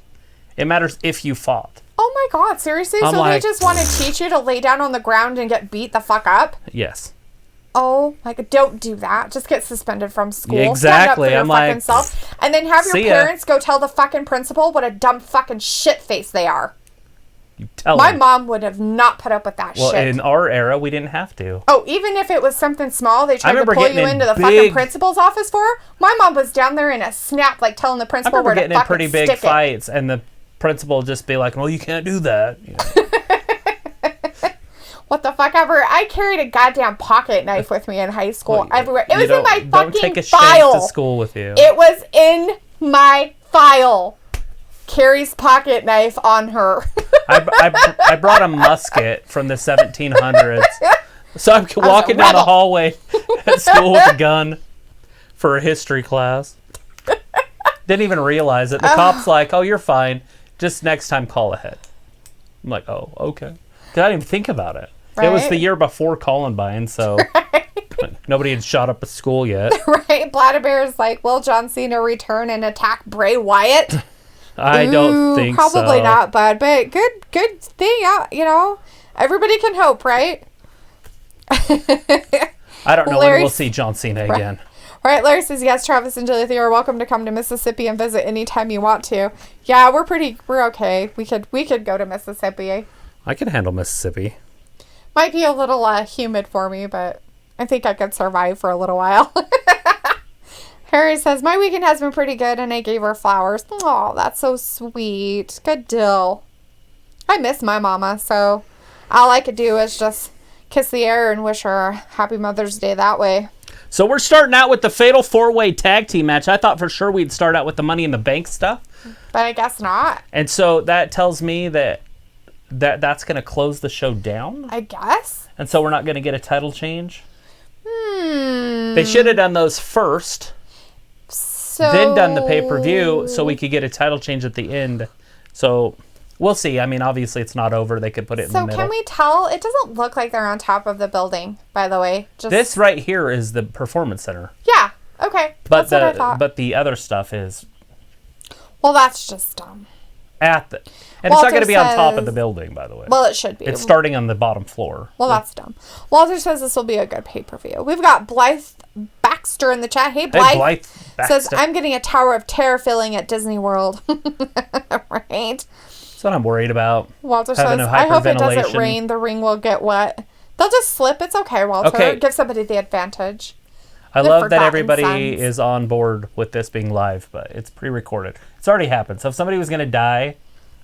It matters if you fought. Oh my God, seriously? So they just want to teach you to lay down on the ground and get beat the fuck up? Yes. Oh, like, don't do that. Just get suspended from school. Exactly. Stand up for your I'm fucking self. And then have your parents go tell the fucking principal what a dumb fucking shit face they are. You tell My them. mom would have not put up with that shit. Well, in our era, we didn't have to. Oh, even if it was something small they tried to pull you into the fucking principal's office for, my mom was down there in a snap, like telling the principal where to fucking stick it. I remember getting in pretty big fights, and the principal would just be like, well, you can't do that. You know? What the fuck ever. I carried a goddamn pocket knife with me in high school everywhere. It was in my fucking file. Don't take a shank to school with you. It was in my file. Carrie's pocket knife on her. I brought a musket from the 1700s. So I'm walking down the hallway at school with a gun for a history class. Didn't even realize it. The cop's like, oh, you're fine. Just next time call ahead. I'm like, oh, okay. 'Cause I didn't even think about it. Right? It was the year before Columbine, so nobody had shot up a school yet. Right? Bladderbear's like, will John Cena return and attack Bray Wyatt? I don't think probably so. not, bud. But good thing, you know. Everybody can hope, right? I don't know when we'll see John Cena again. Right, Larry says, yes, Travis and Dalethea are welcome to come to Mississippi and visit anytime you want to. Yeah, we're okay. We could go to Mississippi. I can handle Mississippi. Might be a little humid for me, but I think I could survive for a little while. Harry says, my weekend has been pretty good, and I gave her flowers. Oh, that's so sweet. Good deal. I miss my mama, so all I could do is just kiss the air and wish her a happy Mother's Day that way. So we're starting out with the Fatal 4-Way Tag Team match. I thought for sure we'd start out with the Money in the Bank stuff. But I guess not. And so that tells me that's going to close the show down? I guess. And so we're not going to get a title change? They should have done those first. Then done the pay-per-view so we could get a title change at the end. So we'll see. I mean, obviously it's not over. They could put it in the middle. So can we tell? It doesn't look like they're on top of the building, by the way. This right here is the Performance Center. Yeah. Okay. That's what I thought. But the other stuff is... Well, that's just dumb. And it's not going to be on top of the building, by the way. Well, it should be. It's starting on the bottom floor. Well, that's dumb. Walter says this will be a good pay-per-view. We've got Blythe Baxter in the chat. Hey, Blythe. Hey, Blythe Baxter. Says, I'm getting a Tower of Terror feeling at Disney World. Right? That's what I'm worried about. Walter says, I hope it doesn't rain. The ring will get wet. They'll just slip. It's okay, Walter. Okay. Give somebody the advantage. I love that everybody is on board with this being live, but it's pre-recorded. It's already happened. So if somebody was going to die...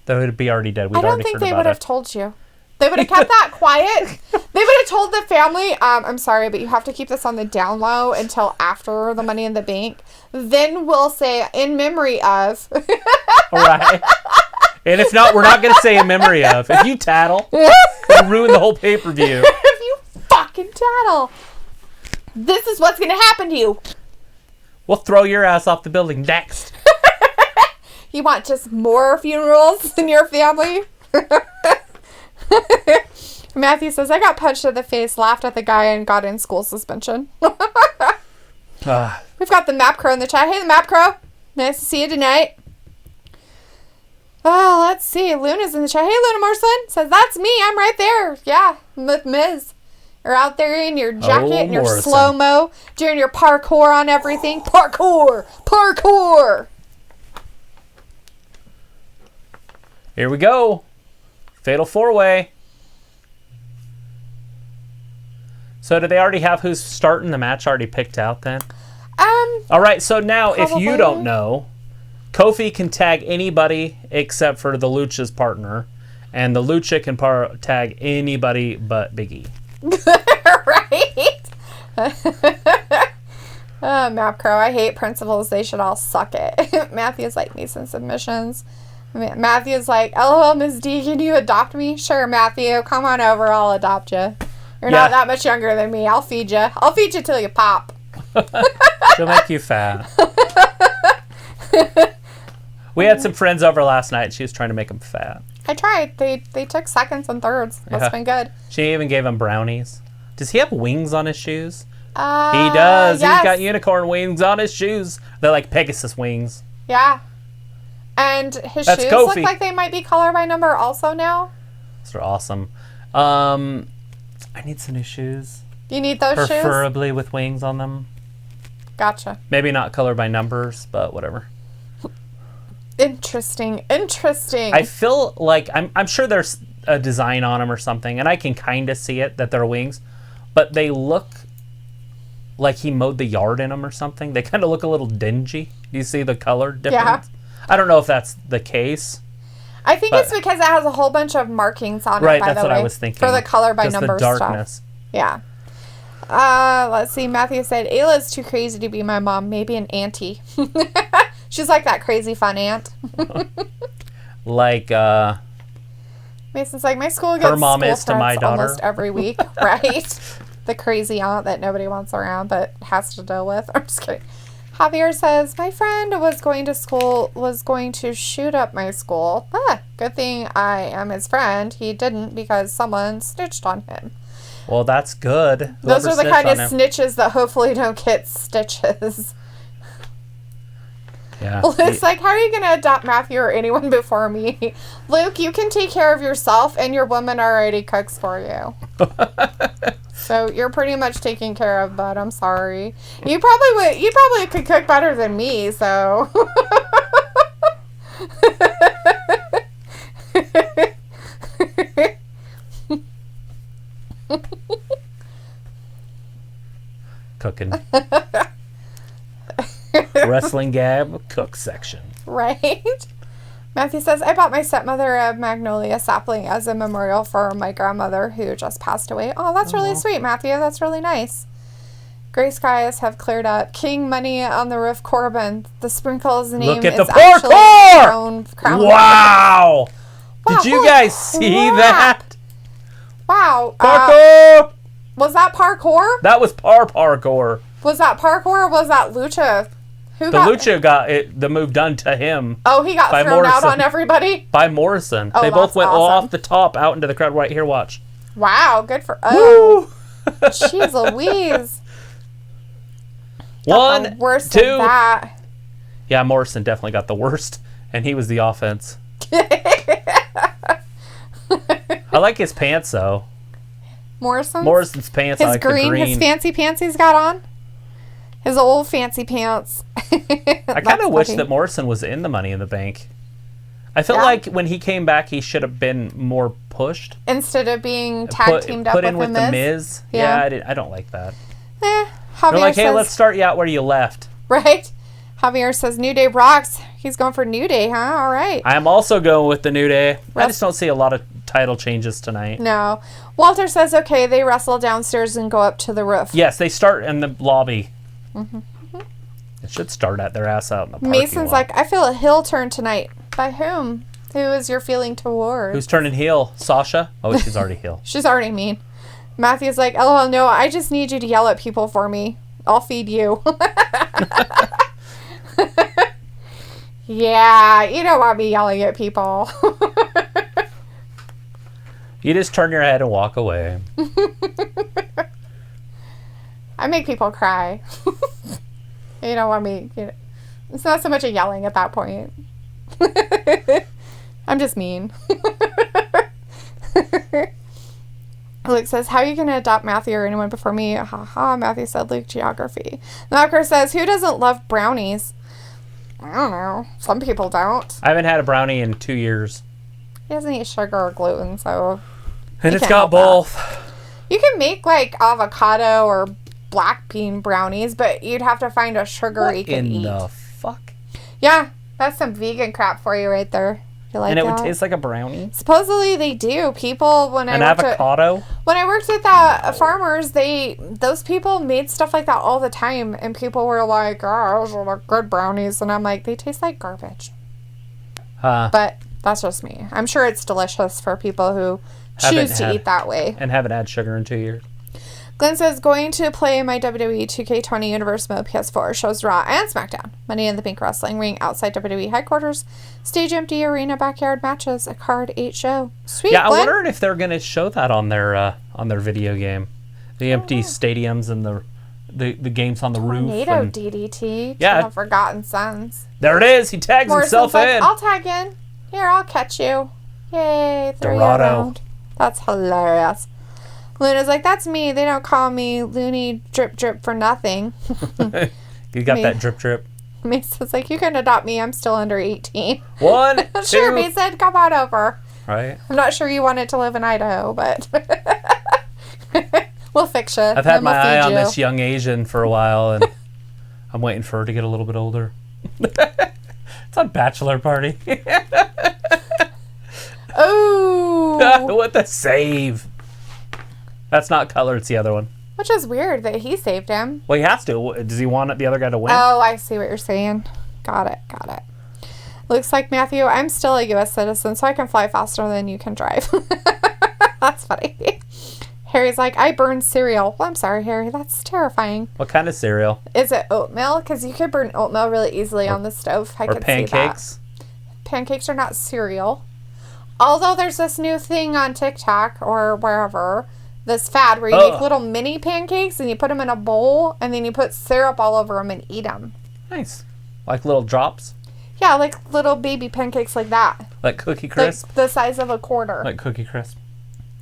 They would be already dead. I don't think they would have told you. They would have kept that quiet. They would have told the family, I'm sorry, but you have to keep this on the down low until after the Money in the Bank. Then we'll say, in memory of. All right. And if not, we're not going to say in memory of. If you tattle, you ruin the whole pay-per-view. If you fucking tattle. This is what's going to happen to you. We'll throw your ass off the building next. You want just more funerals in your family? Matthew says, I got punched in the face, laughed at the guy, and got in school suspension. We've got the Map Crow in the chat. Hey, the Map Crow. Nice to see you tonight. Oh, let's see. Luna's in the chat. Hey, Luna Morrison. Says, that's me. I'm right there. Yeah, with Miz. You're out there in your jacket and your slow-mo, doing your parkour on everything. Parkour! Parkour! Here we go. Fatal 4-Way. So do they already have who's starting the match already picked out then? All right, so now probably. If you don't know, Kofi can tag anybody except for the Lucha's partner, and the Lucha can tag anybody but Big E. Right? Map Crow, I hate principals. They should all suck it. Matthew's like, me some submissions. Matthew's like, LOL, Ms. D, can you adopt me? Sure, Matthew. Come on over. I'll adopt you. You're not that much younger than me. I'll feed you. I'll feed you till you pop. She'll make you fat. We had some friends over last night. She was trying to make them fat. I tried. They took seconds and thirds. That's been good. She even gave him brownies. Does he have wings on his shoes? He does. Yes. He's got unicorn wings on his shoes. They're like Pegasus wings. Yeah. And his shoes look like they might be color by number also now. Those are awesome. I need some new shoes. You need those shoes? Preferably with wings on them. Gotcha. Maybe not color by numbers, but whatever. Interesting. I feel like I'm sure there's a design on them or something, and I can kind of see it that they're wings, but they look like he mowed the yard in them or something. They kind of look a little dingy. Do you see the color difference? Yeah. I don't know if that's the case. I think it's because it has a whole bunch of markings on it, by the way. Right, that's what I was thinking. For the color by number stuff. The darkness. Yeah. Let's see. Matthew said, Ayla's too crazy to be my mom. Maybe an auntie. She's like that crazy fun aunt. Like, Mason's like, my school gets her mom is to my daughter almost every week, right? The crazy aunt that nobody wants around but has to deal with. I'm just kidding. Javier says, my friend was going to shoot up my school. Good thing I am his friend. He didn't because someone snitched on him. Well, that's good. Those are the kind of snitches that hopefully don't get stitches. Yeah. Luke's like, how are you going to adopt Matthew or anyone before me? Luke, you can take care of yourself, and your woman already cooks for you. So you're pretty much taken care of, bud. I'm sorry. You probably could cook better than me, so. Cooking. WrestlingGab cook section. Right? Matthew says, I bought my stepmother a magnolia sapling as a memorial for my grandmother who just passed away. Oh, that's really sweet, Matthew. That's really nice. Gray skies have cleared up. King Money on the Roof Corbin. The Sprinkles name Look at is the parkour! Wow! Did you guys see that? Wow. Parkour! Was that parkour? That was parkour. Was that parkour or was that lucha? Lucha got it, the move done to him. Oh, he got thrown out on everybody? By Morrison. Oh, they both went off the top out into the crowd. Right here, watch. Wow, good for... Oh. Jeez Louise. One, worst two. Of that. Yeah, Morrison definitely got the worst, and he was the offense. I like his pants, though. Morrison's pants. His I like green, the green. His fancy pants he's got on. His old fancy pants. I kind of wish that Morrison was in the Money in the Bank. I felt like when he came back, he should have been more pushed. Instead of being tag teamed up with the Miz. Yeah, I don't like that. Javier They're like, hey, let's start you out where you left. Right? Javier says, New Day rocks. He's going for New Day, huh? All right. I am also going with the New Day. I just don't see a lot of title changes tonight. No. Walter says, okay, they wrestle downstairs and go up to the roof. Yes, they start in the lobby. It should start at their ass out in the parking Mason's lot. like, I feel a heel turn tonight. By whom? Who is your feeling towards? Who's turning heel? Sasha? Oh, she's already heel. She's already mean. Matthew's like, LOL, no, I just need you to yell at people for me. I'll feed you. Yeah, you don't want me yelling at people. You just turn your head and walk away. I make people cry. You don't want me, it's not so much a yelling at that point. I'm just mean. Luke says, how are you going to adopt Matthew or anyone before me? Haha, Matthew said Luke geography. Knocker says, who doesn't love brownies? I don't know. Some people don't. I haven't had a brownie in 2 years. He doesn't eat sugar or gluten, so... And it's got both. You can make, like, avocado or black bean brownies, but you'd have to find a sugar you can eat. What in the fuck? Yeah, that's some vegan crap for you right there. You like and it that? would taste like a brownie? Supposedly they do. People, when I worked avocado? When I worked at that farmers, those people made stuff like that all the time, and people were like, oh, those are good brownies, and I'm like, they taste like garbage. But that's just me. I'm sure it's delicious for people who choose to eat that way. And haven't had sugar in 2 years. Glenn says, going to play my WWE 2K20 Universe Mode PS4 shows Raw and SmackDown. Money in the Bank Wrestling Ring outside WWE headquarters. Stage empty arena backyard matches. A card 8 show. Sweet, yeah, Glenn. I wonder if they're going to show that on their video game. The empty stadiums and the games on the roof. Tornado DDT. Yeah. Forgotten Sons. There it is. He tags himself in. I'll tag in. Here, I'll catch you. Yay. Dorado. That's hilarious. Luna's like, that's me. They don't call me Looney Drip Drip for nothing. You got that drip drip. Mason's like, you can adopt me. I'm still under 18. 1, 2. Sure, Mason. Come on over. Right. I'm not sure you wanted to live in Idaho, but we'll fix you. I've had my eye on this young Asian for a while, and I'm waiting for her to get a little bit older. It's on Bachelor Party. Oh. What the save. That's not Color, it's the other one. Which is weird that he saved him. Well, he has to. Does he want the other guy to win? Oh, I see what you're saying. Got it. Looks like, Matthew, I'm still a U.S. citizen, so I can fly faster than you can drive. That's funny. Harry's like, I burn cereal. Well, I'm sorry, Harry. That's terrifying. What kind of cereal? Is it oatmeal? Because you could burn oatmeal really easily on the stove. I could pancakes? see that. Pancakes are not cereal. Although there's this new thing on TikTok or wherever, this fad where you make little mini pancakes and you put them in a bowl and then you put syrup all over them and eat them. Nice. Like little drops? Yeah, like little baby pancakes like that. Like Cookie Crisp? Like the size of a quarter. Like Cookie Crisp.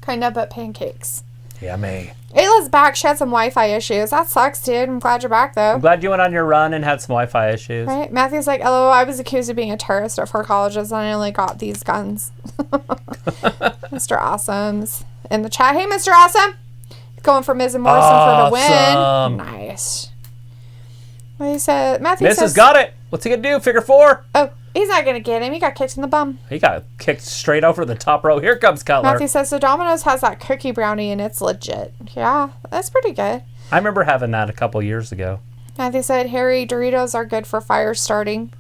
Kind of, but pancakes. Yummy. Ayla's back. She had some Wi-Fi issues. That sucks, dude. I'm glad you're back, though. I'm glad you went on your run and had some Wi-Fi issues. Right? Matthew's like, oh, I was accused of being a terrorist at 4 colleges and I only got these guns. Mr. Awesome's in the chat. Hey, Mr. Awesome. Going for Ms. and Morrison for the win. Nice. Well, he said, Matthew Miss says, has got it. What's he going to do? Figure 4? Oh, he's not going to get him. He got kicked in the bum. He got kicked straight over the top row. Here comes Cutler. Matthew says, so Domino's has that cookie brownie and it's legit. Yeah, that's pretty good. I remember having that a couple years ago. Matthew said, Harry, Doritos are good for fire starting.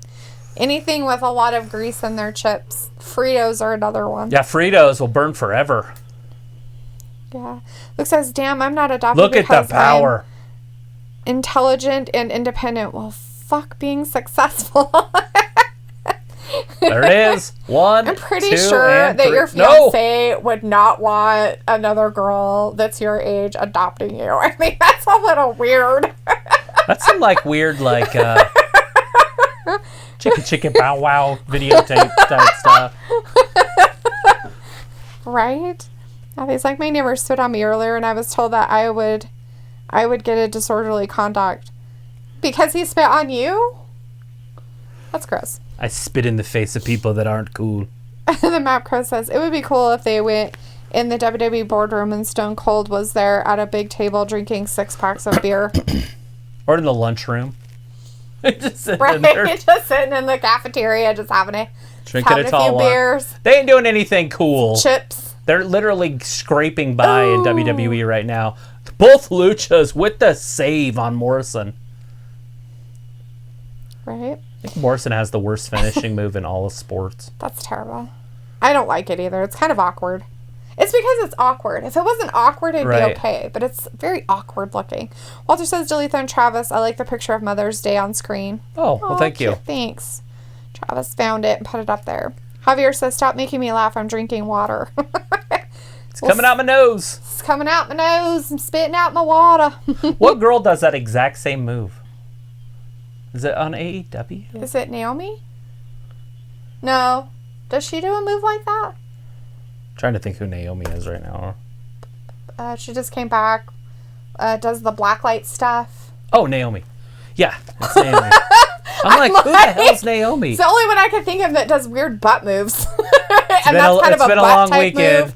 Anything with a lot of grease in their chips. Fritos are another one. Yeah, Fritos will burn forever. Yeah. Luke says, damn, I'm not adopted. Look at the power. I'm intelligent and independent. Well, fuck being successful. There it is. 1, I'm pretty 2, sure and that 3. your fiance would not want another girl that's your age adopting you. I mean, that's a little weird. That's some weird chicka bow wow videotape type stuff. Right? He's like, my neighbor stood on me earlier and I was told that I would get a disorderly conduct because he spit on you? That's gross. I spit in the face of people that aren't cool. The Map Crow says, it would be cool if they went in the WWE boardroom and Stone Cold was there at a big table drinking 6 packs of beer. Or in the lunchroom. Just sitting Right, in there. just sitting in the cafeteria, just having a Drinking a tall one. beers. They ain't doing anything cool. Chips. They're literally scraping by in WWE right now. Both luchas with the save on Morrison. Right. I think Morrison has the worst finishing move in all of sports. That's terrible. I don't like it either. It's kind of awkward. It's because it's awkward. If it wasn't awkward, it'd be okay. But it's very awkward looking. Walter says, Dalethea and Travis, I like the picture of Mother's Day on screen. Oh, well, thank you. Thanks. Travis found it and put it up there. Javier says, stop making me laugh. I'm drinking water. It's coming out my nose. It's coming out my nose. I'm spitting out my water. What girl does that exact same move? Is it on AEW? Is it Naomi? No. Does she do a move like that? I'm trying to think who Naomi is right now. She just came back. Does the blacklight stuff. Oh, Naomi. Yeah, it's Naomi. I'm like, who the hell's Naomi? It's the only one I can think of that does weird butt moves. It's and that's kind of a been butt a long type weekend. Move.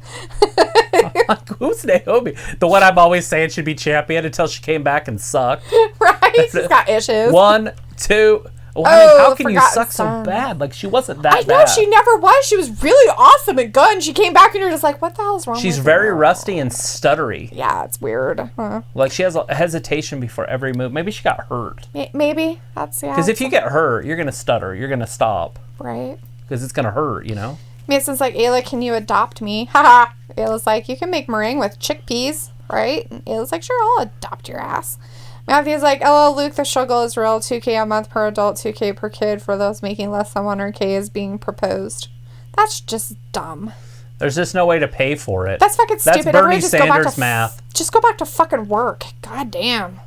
Like, who's Naomi? The one I'm always saying should be champion until she came back and sucked. Right? She's got issues. 1, 2. Well, I mean, how can you suck so bad? Like, she wasn't that bad. I know, she never was. She was really awesome at gun. She came back and you're just like, what the hell's wrong She's with very her? rusty and stuttery. Yeah, it's weird. Huh. Like, she has a hesitation before every move. Maybe she got hurt. Maybe. That's, yeah. Because if you get hurt, you're going to stutter. You're going to stop. Right. Because it's going to hurt, you know? Mason's like, Ayla, can you adopt me? Haha. Ayla's like, you can make meringue with chickpeas, right? And Ayla's like, sure, I'll adopt your ass. Matthew's like, oh, Luke, the struggle is real. $2K a month per adult, $2K per kid for those making less than $100K is being proposed. That's just dumb. There's just no way to pay for it. That's fucking stupid. That's Bernie Just Sanders go back to math. Just go back to fucking work. God damn.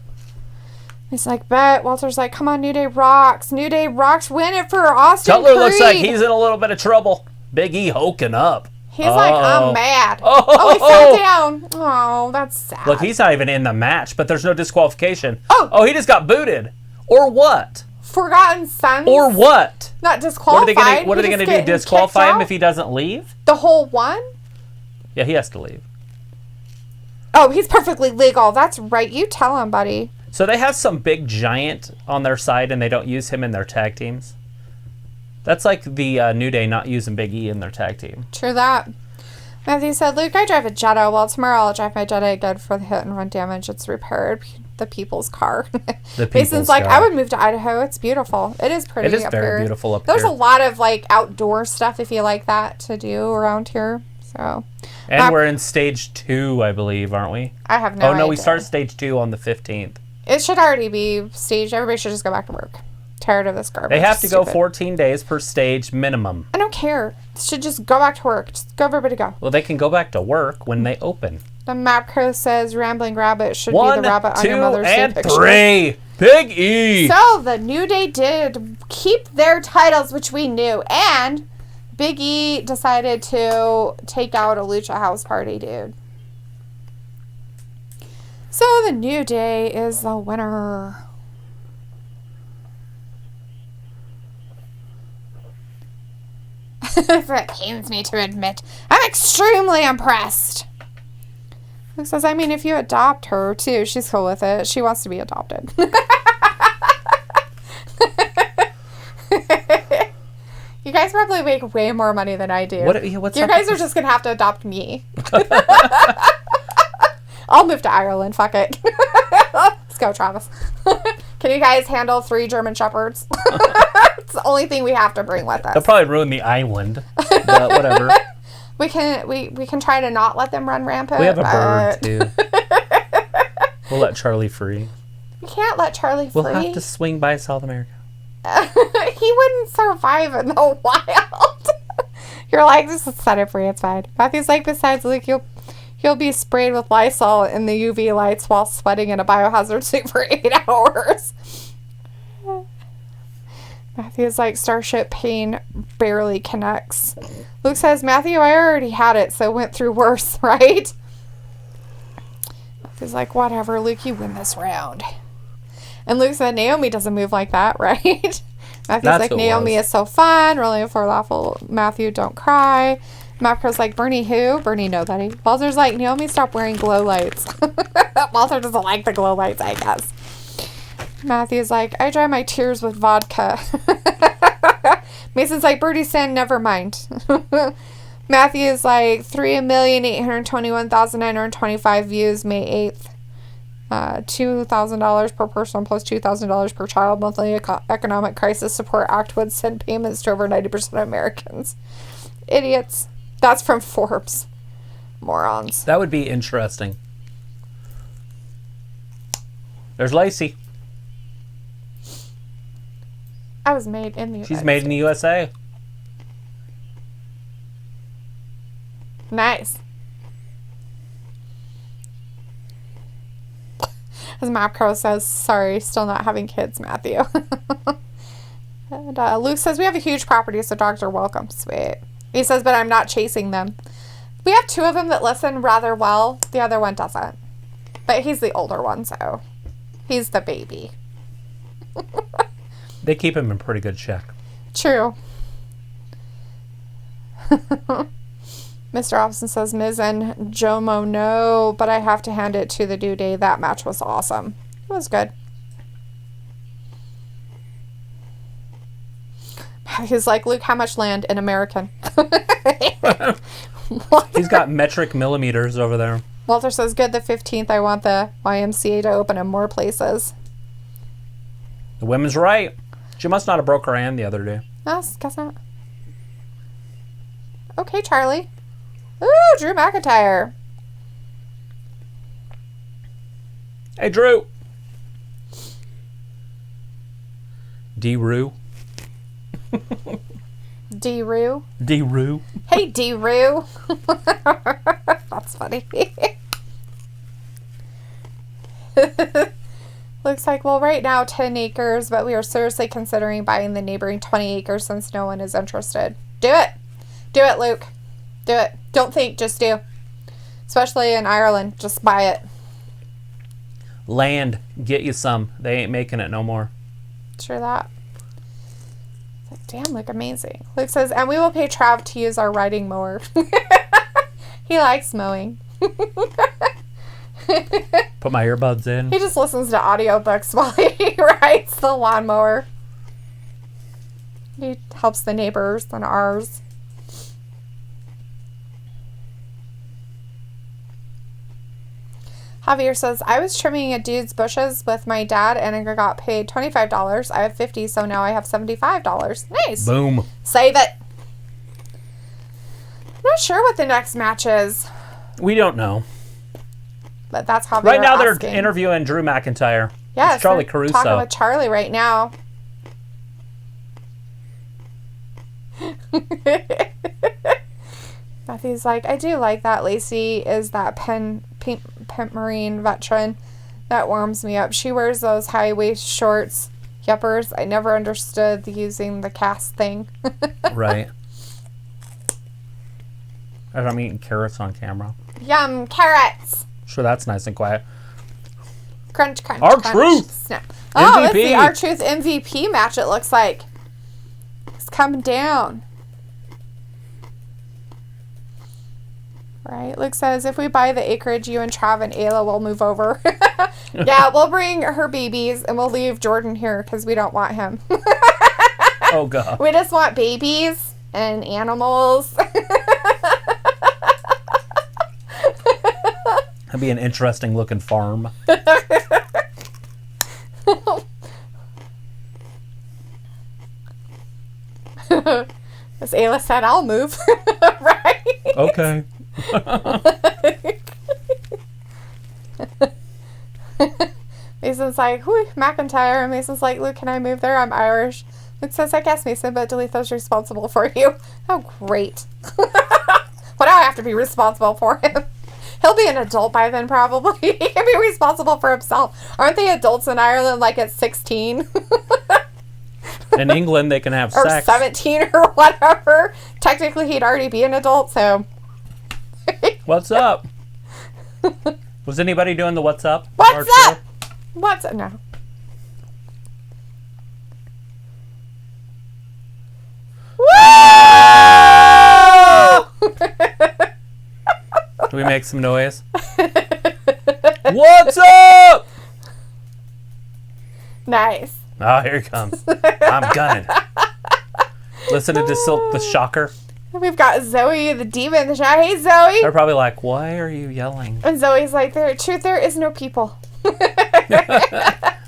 He's like, bet. Walter's like, come on, New Day rocks. New Day rocks. Win it for Austin Cutler Creed. looks like he's in a little bit of trouble. Big E hoking up. He's like, I'm mad. Oh, he fell down. Oh, that's sad. Look, he's not even in the match, but there's no disqualification. Oh, he just got booted. Or what? Forgotten Sons. Or what? Not disqualified. What are they going to do? Disqualify him if he doesn't leave? The whole one? Yeah, he has to leave. Oh, he's perfectly legal. That's right. You tell him, buddy. So they have some big giant on their side, and they don't use him in their tag teams. That's like the New Day not using Big E in their tag team. True that. Matthew said, Luke, I drive a Jetta. Well, tomorrow I'll drive my Jetta again for the hit and run damage. It's repaired. The people's car. Mason's like, I would move to Idaho. It's beautiful. It is pretty up here. It is very beautiful up There's here. a lot of like outdoor stuff if you like that to do around here. So. And we're in stage 2, I believe, aren't we? I have no idea. Oh, no, we start stage 2 on the 15th. It should already be staged. Everybody should just go back to work. Tired of this garbage. They have to go 14 days per stage minimum. I don't care. Should just go back to work. Just go, everybody go. Well, they can go back to work when they open. The map crow says Rambling Rabbit should be the rabbit on your Mother's Day picture. 1, 2, and 3. Big E. So the New Day did keep their titles, which we knew, and Big E decided to take out a Lucha House Party dude. So the New Day is the winner. It pains me to admit, I'm extremely impressed. Luke says, I mean, if you adopt her, too, she's cool with it. She wants to be adopted. You guys probably make way more money than I do. What's you guys are just going to have to adopt me. I'll move to Ireland. Fuck it. Let's go, Travis. Can you guys handle 3 German Shepherds? It's the only thing we have to bring with us. They'll probably ruin the island, but whatever. We can try to not let them run rampant. We have a bird, too. We'll let Charlie free. We can't let Charlie free. We'll have to swing by South America. He wouldn't survive in the wild. You're like, just set it free, it's fine. Matthew's like, besides, Luke, you'll be sprayed with Lysol in the UV lights while sweating in a biohazard suit for 8 hours. Matthew's like, Starship pain barely connects. Luke says, Matthew, I already had it, so it went through worse, right? Matthew's like, whatever, Luke, you win this round. And Luke said, Naomi doesn't move like that, right? Matthew's like, Naomi is so fun. Rolling for laughful. Matthew, don't cry. Macro's like, Bernie who? Bernie nobody. Walter's like, Naomi, stop wearing glow lights. Walter doesn't like the glow lights, I guess. Matthew's like, I dry my tears with vodka. Mason's like, Birdie Sin, never mind. Matthew's like, 3,821,925 views May 8th. $2,000 per person plus $2,000 per child. Monthly economic crisis support act would send payments to over 90% of Americans. Idiots. That's from Forbes. Morons. That would be interesting. There's Lacey. I was made in the USA. She's made in the USA. Nice. As Map Crow says, sorry, still not having kids, Matthew. And Luke says, we have a huge property, so dogs are welcome. Sweet. He says, but I'm not chasing them. We have 2 of them that listen rather well. The other one doesn't. But he's the older one, so he's the baby. They keep him in pretty good check. True. Mr. Robinson says, Miz and Jomo, no, but I have to hand it to the New Day. That match was awesome. It was good. He's like, Luke, how much land in American? He's got metric millimeters over there. Walter says, good, the 15th. I want the YMCA to open in more places. The women's right. She must not have broke her hand the other day. No, guess not. Okay, Charlie. Ooh, Drew McIntyre. Hey, Drew. D-Roo. D-Roo. D-Roo. Hey, D-Roo. That's funny. Looks like, well, right now 10 acres, but we are seriously considering buying the neighboring 20 acres since no one is interested. Do it. Do it, Luke. Do it. Don't think, just do. Especially in Ireland, just buy it. Land, get you some. They ain't making it no more. Sure that. Like, damn, look amazing. Luke says, and we will pay Trav to use our riding mower. He likes mowing. Put my earbuds in. He just listens to audiobooks while he rides the lawnmower. He helps the neighbors and ours. Javier says, I was trimming a dude's bushes with my dad and I got paid $25. I have $50, so now I have $75. Nice. Boom. Save it. I'm not sure what the next match is. We don't know. But that's Javier Right now asking. they're interviewing Drew McIntyre. Yes, it's Charlie Caruso. Talking with Charlie right now. Matthew's like, I do like that Lacey is that pimp Marine veteran. That warms me up. She wears those high waist shorts. Yuppers. I never understood the using the cast thing. Right. As I'm eating carrots on camera. Yum, carrots. Sure, that's nice and quiet. Crunch, crunch, crunch. R-Truth. Snap. Oh, it's MVP. the R-Truth MVP match, it looks like. It's coming down. Right. Luke says, if we buy the acreage, you and Trav and Ayla will move over. Yeah, we'll bring her babies and we'll leave Jordan here because we don't want him. Oh, God. We just want babies and animals. That'd be an interesting looking farm. As Ayla said, I'll move. Right? Okay. Mason's like, whoo, McIntyre. And Mason's like, Luke, can I move there? I'm Irish. Luke says, I guess, Mason, but Dalethea's responsible for you. Oh, great. What do I have to be responsible for him? He'll be an adult by then, probably. He can be responsible for himself. Aren't they adults in Ireland, like at 16? In England, they can have or sex. 17 or whatever. Technically, he'd already be an adult, so. What's up? Was anybody doing the what's up? What's up? What's up? No. Woo! Do we make some noise? What's up? Nice. Oh, here he comes. I'm gunning. Listen to this Silk the Shocker. We've got Zoe, the diva in the chat. Hey, Zoe. They're probably like, why are you yelling? And Zoe's like, there is no people.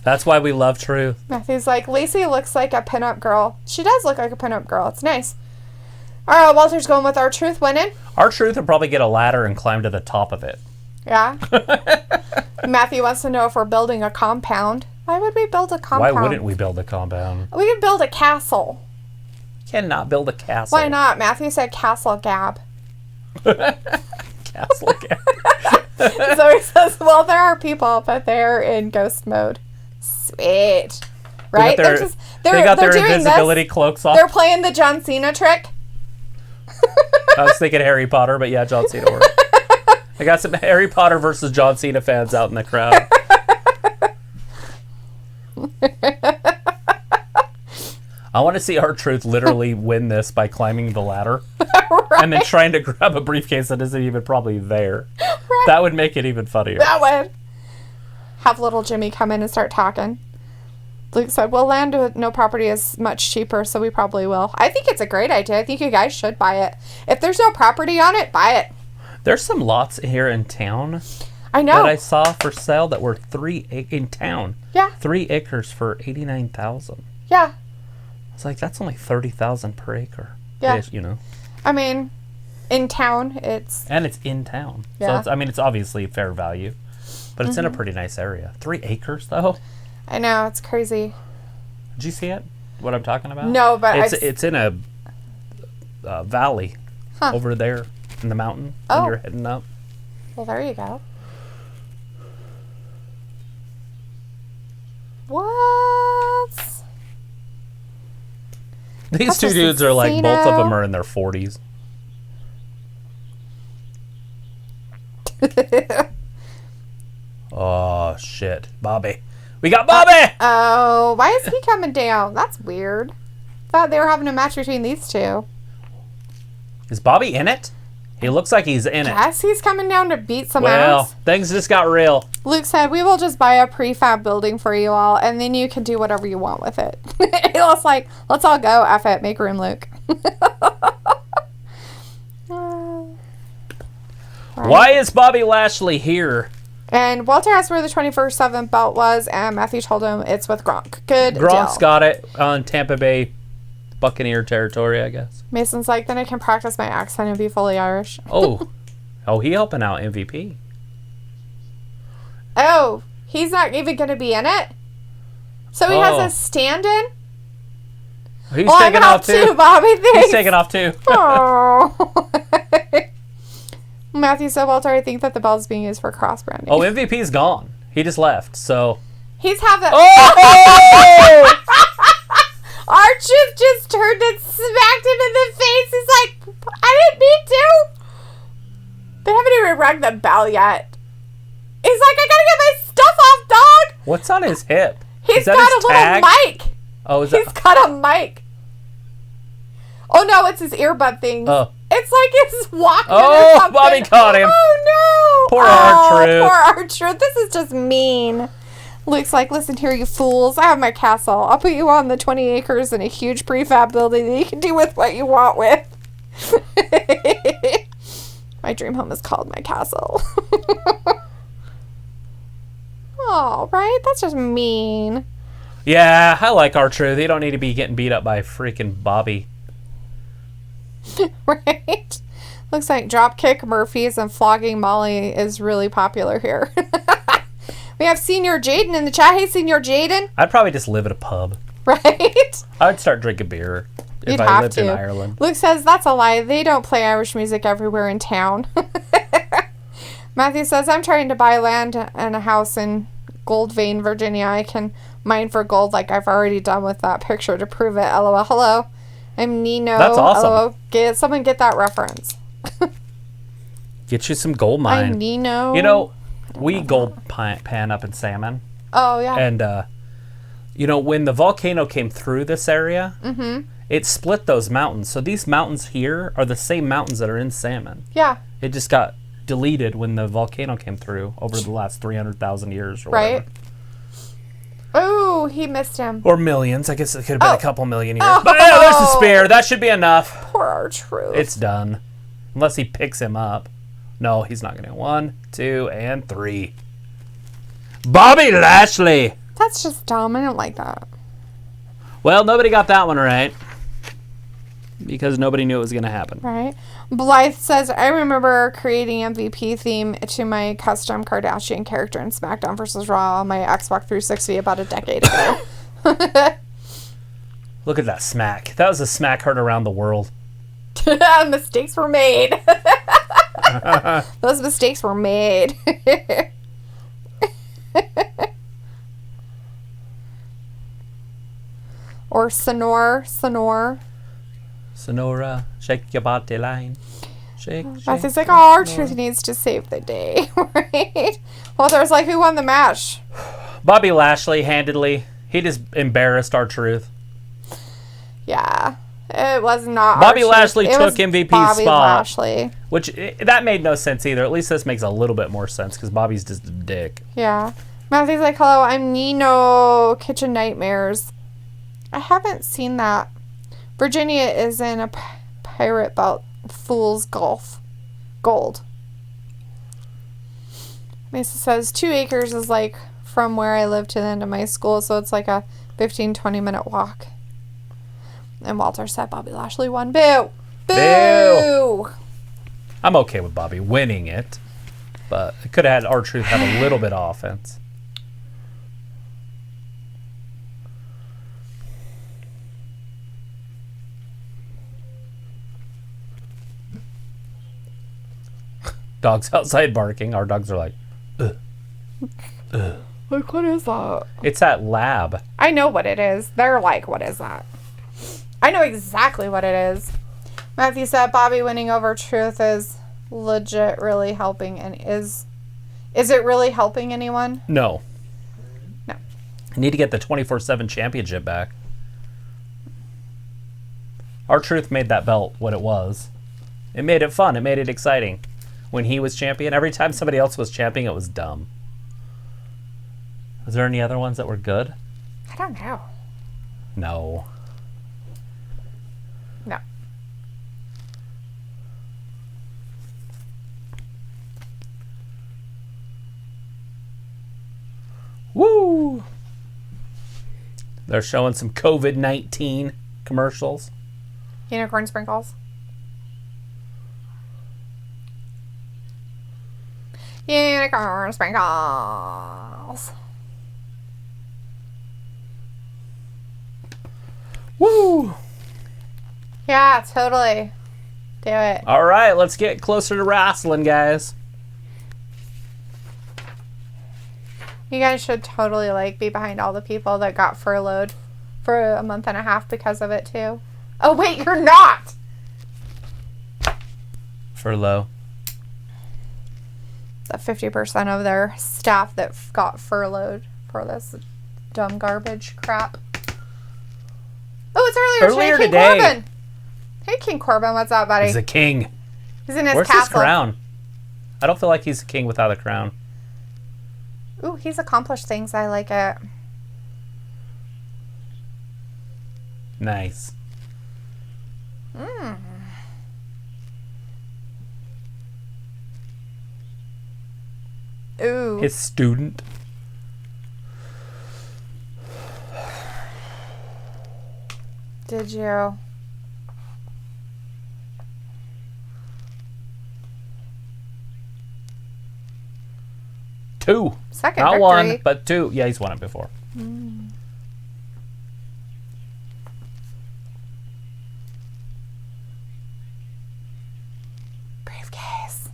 That's why we love Truth. Matthew's like, Lacey looks like a pinup girl. She does look like a pinup girl. It's nice. All right, Walter's going with R-Truth winning. R-Truth would probably get a ladder and climb to the top of it. Yeah. Matthew wants to know if we're building a compound. Why would we build a compound? Why wouldn't we build a compound? We could build a castle. Cannot build a castle. Why not? Matthew said castle gab. Castle gab. So he says, well, there are people, but they're in ghost mode. Sweet. Right? They got their doing invisibility cloaks off. They're playing the John Cena trick. I was thinking Harry Potter, but yeah, John Cena worked. I got some Harry Potter versus John Cena fans out in the crowd. I want to see R-Truth literally win this by climbing the ladder. Right. And then trying to grab a briefcase that isn't even probably there. Right. That would make it even funnier. That would. Have little Jimmy come in and start talking. Luke said, well, land with no property is much cheaper, so we probably will. I think it's a great idea. I think you guys should buy it. If there's no property on it, buy it. There's some lots here in town. I know. That I saw for sale that were in town. Yeah. 3 acres for $89,000. Yeah. It's like, that's only $30,000 per acre. Yeah. Ish, you know. I mean, in town, it's... And it's in town. Yeah. So, it's obviously fair value. But it's in a pretty nice area. 3 acres, though? I know, it's crazy. Did you see it? What I'm talking about? No, but it's in a valley over there in the mountain when you're heading up. Well, there you go. What? These two dudes are like, both of them are in their 40s. Bobby. We got Bobby! Oh, why is he coming down? That's weird. Thought they were having a match between these two. Is Bobby in it? He looks like he's in it. Yes, he's coming down to beat some Well, ass. things just got real. Luke said, we will just buy a prefab building for you all, and then you can do whatever you want with it. He was like, let's all go. F it. Make room, Luke. Right. Why is Bobby Lashley here? And Walter asked where the 24/7 belt was, and Matthew told him it's with Gronk. Good Gronk's deal. got it on Tampa Bay Buccaneer territory, I guess. Mason's like, then I can practice my accent and be fully Irish. Oh, he helping out MVP. Oh, he's not even going to be in it? So he has a stand-in? He's Well, taking I'm off out too. Bobby. Thanks. He's taking off too. Oh. Matthew said, Walter, I think that the belt is being used for cross-branding. Oh, MVP's gone. He just left, so... He's having... Oh! R-Truth just turned and smacked him in the face. He's like, I didn't mean to. They haven't even rung the bell yet. He's like, I gotta get my stuff off, dog. What's on his hip? He's got a little mic. Oh, is He's that... got a mic. Oh, no, it's his earbud thing. Oh. It's like it's Walkman Oh, or something. Bobby caught him. Oh, no. Poor R-Truth. Poor R-Truth. This is just mean. Luke's like, listen here, you fools. I have my castle. I'll put you on the 20 acres in a huge prefab building that you can do with what you want with. My dream home is called my castle. Oh, right? That's just mean. Yeah, I like R-Truth. He don't need to be getting beat up by freaking Bobby. Right? Looks like Dropkick Murphys and Flogging Molly is really popular here. We have Senior Jaden in the chat. Hey, Senior Jaden. I'd probably just live at a pub. Right? I'd start drinking beer if You'd I have lived to. in Ireland. Luke says, that's a lie. They don't play Irish music everywhere in town. Matthew says, I'm trying to buy land and a house in Gold Vein, Virginia. I can mine for gold like I've already done with that picture to prove it. LOL. Hello. I'm Nino. That's awesome. LOL. Someone get that reference. Get you some gold mine. I'm Nino. You know, we gold pan up in Salmon. Oh, yeah. And, you know, when the volcano came through this area, it split those mountains. So these mountains here are the same mountains that are in Salmon. Yeah. It just got deleted when the volcano came through over the last 300,000 years or Right. whatever. Oh, he missed him. Or millions. I guess it could have been a couple million years. Oh. But yeah, there's a spear. That should be enough. Poor R-Truth. It's done. Unless he picks him up. No, he's not going to. 1, 2, and 3. Bobby Lashley. That's just dumb. I don't like that. Well, nobody got that one right. Because nobody knew it was going to happen. Right. Blythe says, I remember creating MVP theme to my custom Kardashian character in SmackDown vs. Raw on my Xbox 360 about a decade ago. Look at that smack. That was a smack heard around the world. Mistakes were made. Those mistakes were made. Or Sonora. Sonora, shake your body line. Shake, Matthew's like, oh, R-Truth needs to save the day. Right? Well, there's like, who won the match? Bobby Lashley, handedly. He just embarrassed R-Truth. Yeah. It was not Bobby R-Truth. Lashley It took was MVP's Bobby spot. Lashley. Which, that made no sense either. At least this makes a little bit more sense because Bobby's just a dick. Yeah. Matthew's like, hello, I'm Nino Kitchen Nightmares. I haven't seen that. Virginia is in a pirate belt. Fool's Gold. Mesa says 2 acres is like from where I live to the end of my school, so it's like a 15-20 minute walk. And Walter said Bobby Lashley won. Boo! Boo! I'm okay with Bobby winning it, but it could have had R-Truth have a little bit of offense. Dogs outside barking. Our dogs are like, ugh. Like, what is that? It's that lab. I know what it is. They're like, what is that? I know exactly what it is. Matthew said Bobby winning over Truth is legit really helping. And is it really helping anyone? No. I need to get the 24/7 championship back. R-Truth made that belt what it was. It made it fun. It made it exciting. When he was champion, every time somebody else was champion, it was dumb. Was there any other ones that were good? I don't know. No. No. Woo! They're showing some COVID-19 commercials. Unicorn sprinkles. Unicorn sprinkles. Woo! Yeah, totally. Do it. All right, let's get closer to wrestling, guys. You guys should totally like be behind all the people that got furloughed for a month and a half because of it too. Oh wait, you're not. Furlough. The 50% of their staff that got furloughed for this dumb garbage crap. Oh, it's earlier today. King Corbin. Hey, King Corbin, what's up, buddy? He's a king. He's in his Where's castle. his crown? I don't feel like he's a king without a crown. Ooh, he's accomplished things. I like it. Nice. Ooh. His student. Did you? Two. Second Not victory. one, but two. Yeah, he's won it before. Briefcase.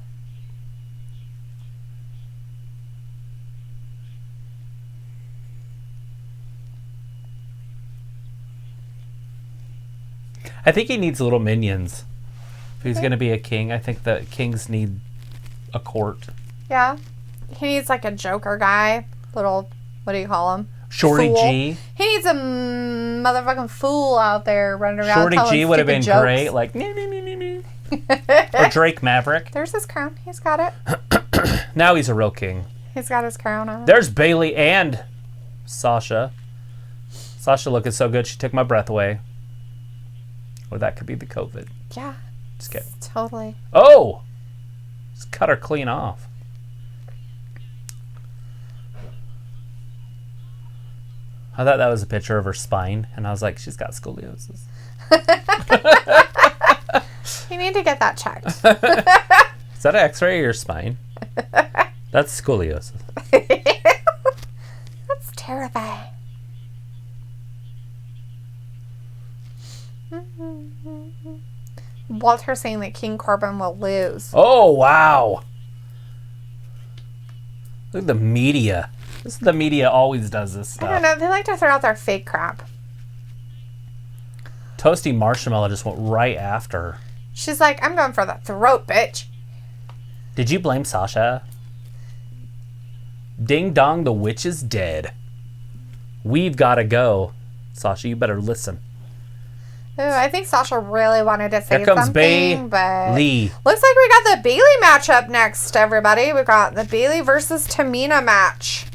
I think he needs little minions. If he's going to be a king, I think that kings need a court. Yeah. He needs like a Joker guy. Little, what do you call him? Shorty Fool. G. He needs a motherfucking fool out there running around. Shorty telling G would have been stupid great. jokes. Like, or Drake Maverick. There's his crown. He's got it. Now he's a real king. He's got his crown on. There's Bailey and Sasha. Sasha looking so good, she took my breath away. Or that could be the COVID. Yeah. Just kidding. Totally. Oh! Just cut her clean off. I thought that was a picture of her spine, and I was like, she's got scoliosis. You need to get that checked. Is that an x-ray of your spine? That's scoliosis. That's terrifying. Walter saying that King Corbin will lose. Oh, wow. Look at the media. The media always does this stuff. I don't know. They like to throw out their fake crap. Toasty Marshmallow just went right after her. She's like, I'm going for the throat, bitch. Did you blame Sasha? Ding dong, the witch is dead. We've got to go. Sasha, you better listen. Ooh, I think Sasha really wanted to say Here comes something, but Bailey. looks like we got the Bailey match up next, everybody. We've got the Bailey versus Tamina match.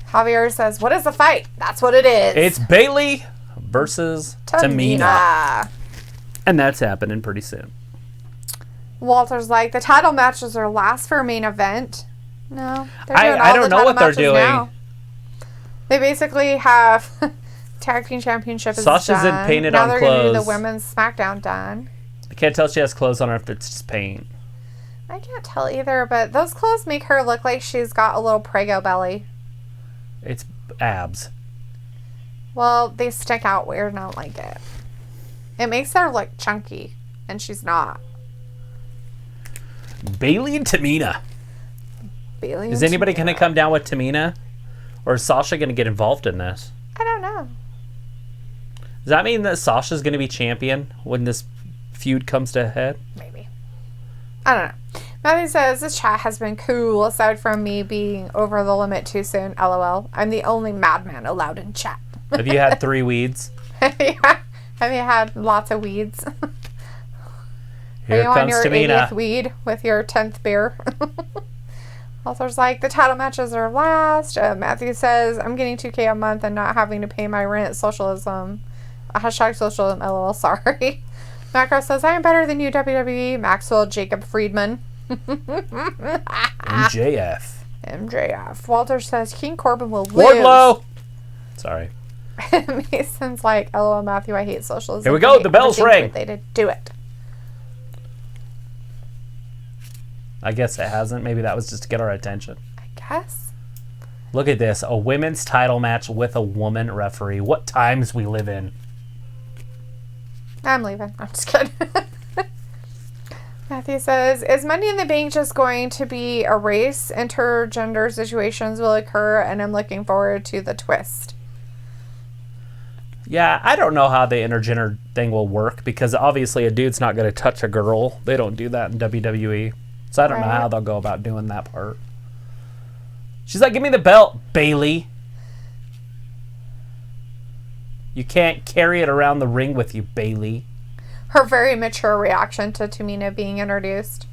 Javier says, what is the fight? That's what it is. It's Bailey versus Tamina. And that's happening pretty soon. Walter's like, the title matches are last for a main event. No. I don't know what they're doing. Now. They basically have tag team championship is Sasha's done. in painted now on they're going to do the clothes. women's SmackDown done. I can't tell if she has clothes on or if it's just paint. I can't tell either, but those clothes make her look like she's got a little Prego belly. It's abs. Well, they stick out weird and I don't like it. It makes her look chunky, and she's not. Bailey and Tamina. Bailey Is and anybody Tamina. going to come down with Tamina? Or is Sasha going to get involved in this? I don't know. Does that mean that Sasha's going to be champion when this feud comes to a head? Maybe. I don't know. Matthew says, this chat has been cool, aside from me being over the limit too soon. LOL. I'm the only madman allowed in chat. Have you had 3 weeds? Yeah. Have you had lots of weeds? Here Are you on comes your Tamina. 80th weed with your 10th beer? Author's like, the title matches are last. Matthew says, I'm getting $2K a month and not having to pay my rent. Socialism. Hashtag socialism. LOL. Sorry. Macro says, I am better than you, WWE. Maxwell Jacob Friedman. MJF. MJF. Walter says, King Corbin will lose. Wardlow. Sorry. Mason's like, LOL, Matthew, I hate socialism. Here we go. The bells ring. They did do it. I guess it hasn't. Maybe that was just to get our attention. I guess. Look at this. A women's title match with a woman referee. What times we live in. I'm leaving. I'm just kidding. Matthew says, is Money in the Bank just going to be a race? Intergender situations will occur, and I'm looking forward to the twist. Yeah, I don't know how the intergender thing will work because obviously a dude's not going to touch a girl. They don't do that in WWE. So I don't know how they'll go about doing that part. She's like, give me the belt, Bailey. You can't carry it around the ring with you, Bailey. Her very mature reaction to Tamina being introduced.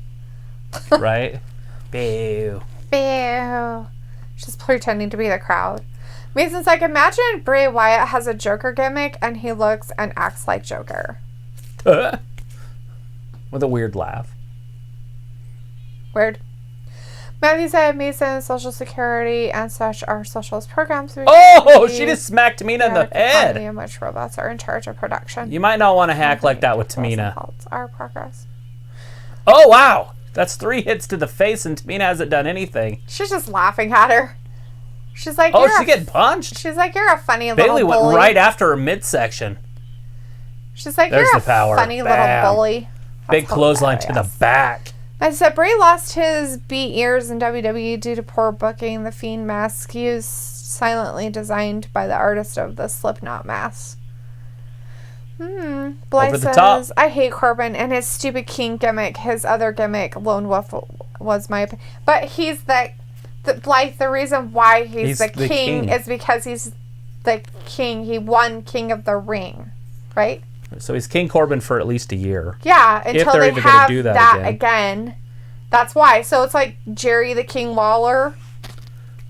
Right? Boo. Boo. She's pretending to be the crowd. Mason's like, imagine Bray Wyatt has a Joker gimmick and he looks and acts like Joker. With a weird laugh. Weird. Matthew said, Mason, Social Security, and such are socialist programs. Oh, she just smacked Tamina in the head. In which robots are in charge of production. You might not want to hack like that with Tamina. Our progress. Oh, wow. That's 3 hits to the face and Tamina hasn't done anything. She's just laughing at her. She's like, oh, she getting punched? She's like, you're a funny Bailey little bully. went right after her midsection. She's like, there's you're the power. A funny Bam. little bully. Big clothesline to the back. I said, Bray lost his beat ears in WWE due to poor booking. The Fiend mask used silently designed by the artist of the Slipknot mask. Blythe says, top. I hate Corbin and his stupid king gimmick. His other gimmick, Lone Wolf, was my opinion. But he's Blythe, the reason why he's the king is because he's the king. He won King of the Ring, right? So he's King Corbin for at least a year. Yeah, until they even have do that again. That's why. So it's like Jerry the King Lawler.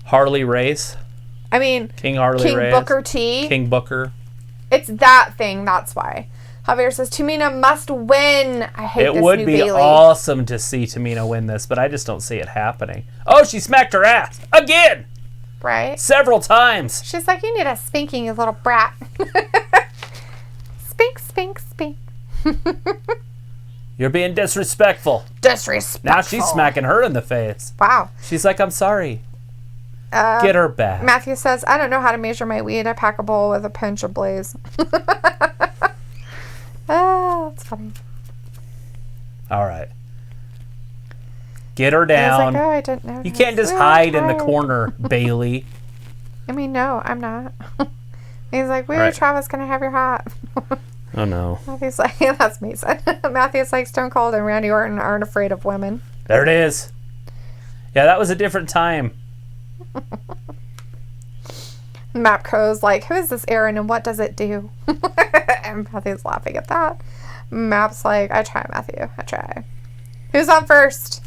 Harley Race. I mean, King Harley King Race. Booker T. King Booker. It's that thing. That's why. Javier says, Tamina must win. I hate this new Bailey. It would be awesome to see Tamina win this, but I just don't see it happening. Oh, she smacked her ass. Again. Right. Several times. She's like, you need a spanking, you little brat. Spink, spink, spink. You're being disrespectful. Disrespectful. Now she's smacking her in the face. Wow. She's like, I'm sorry. Get her back. Matthew says, I don't know how to measure my weed. I pack a bowl with a pinch of Blaze. That's funny. All right. Get her down. I was like, oh, I didn't know. You can't just hide in the corner, Bailey. I mean, no, I'm not. He's like, where, Travis, can I have your hat? Oh, no. Matthew's like, that's Mason. Matthew's like, Stone Cold and Randy Orton aren't afraid of women. There it is. Yeah, that was a different time. Mapco's like, who is this Aaron and what does it do? And Matthew's laughing at that. Map's like, I try, Matthew. I try. Who's on first?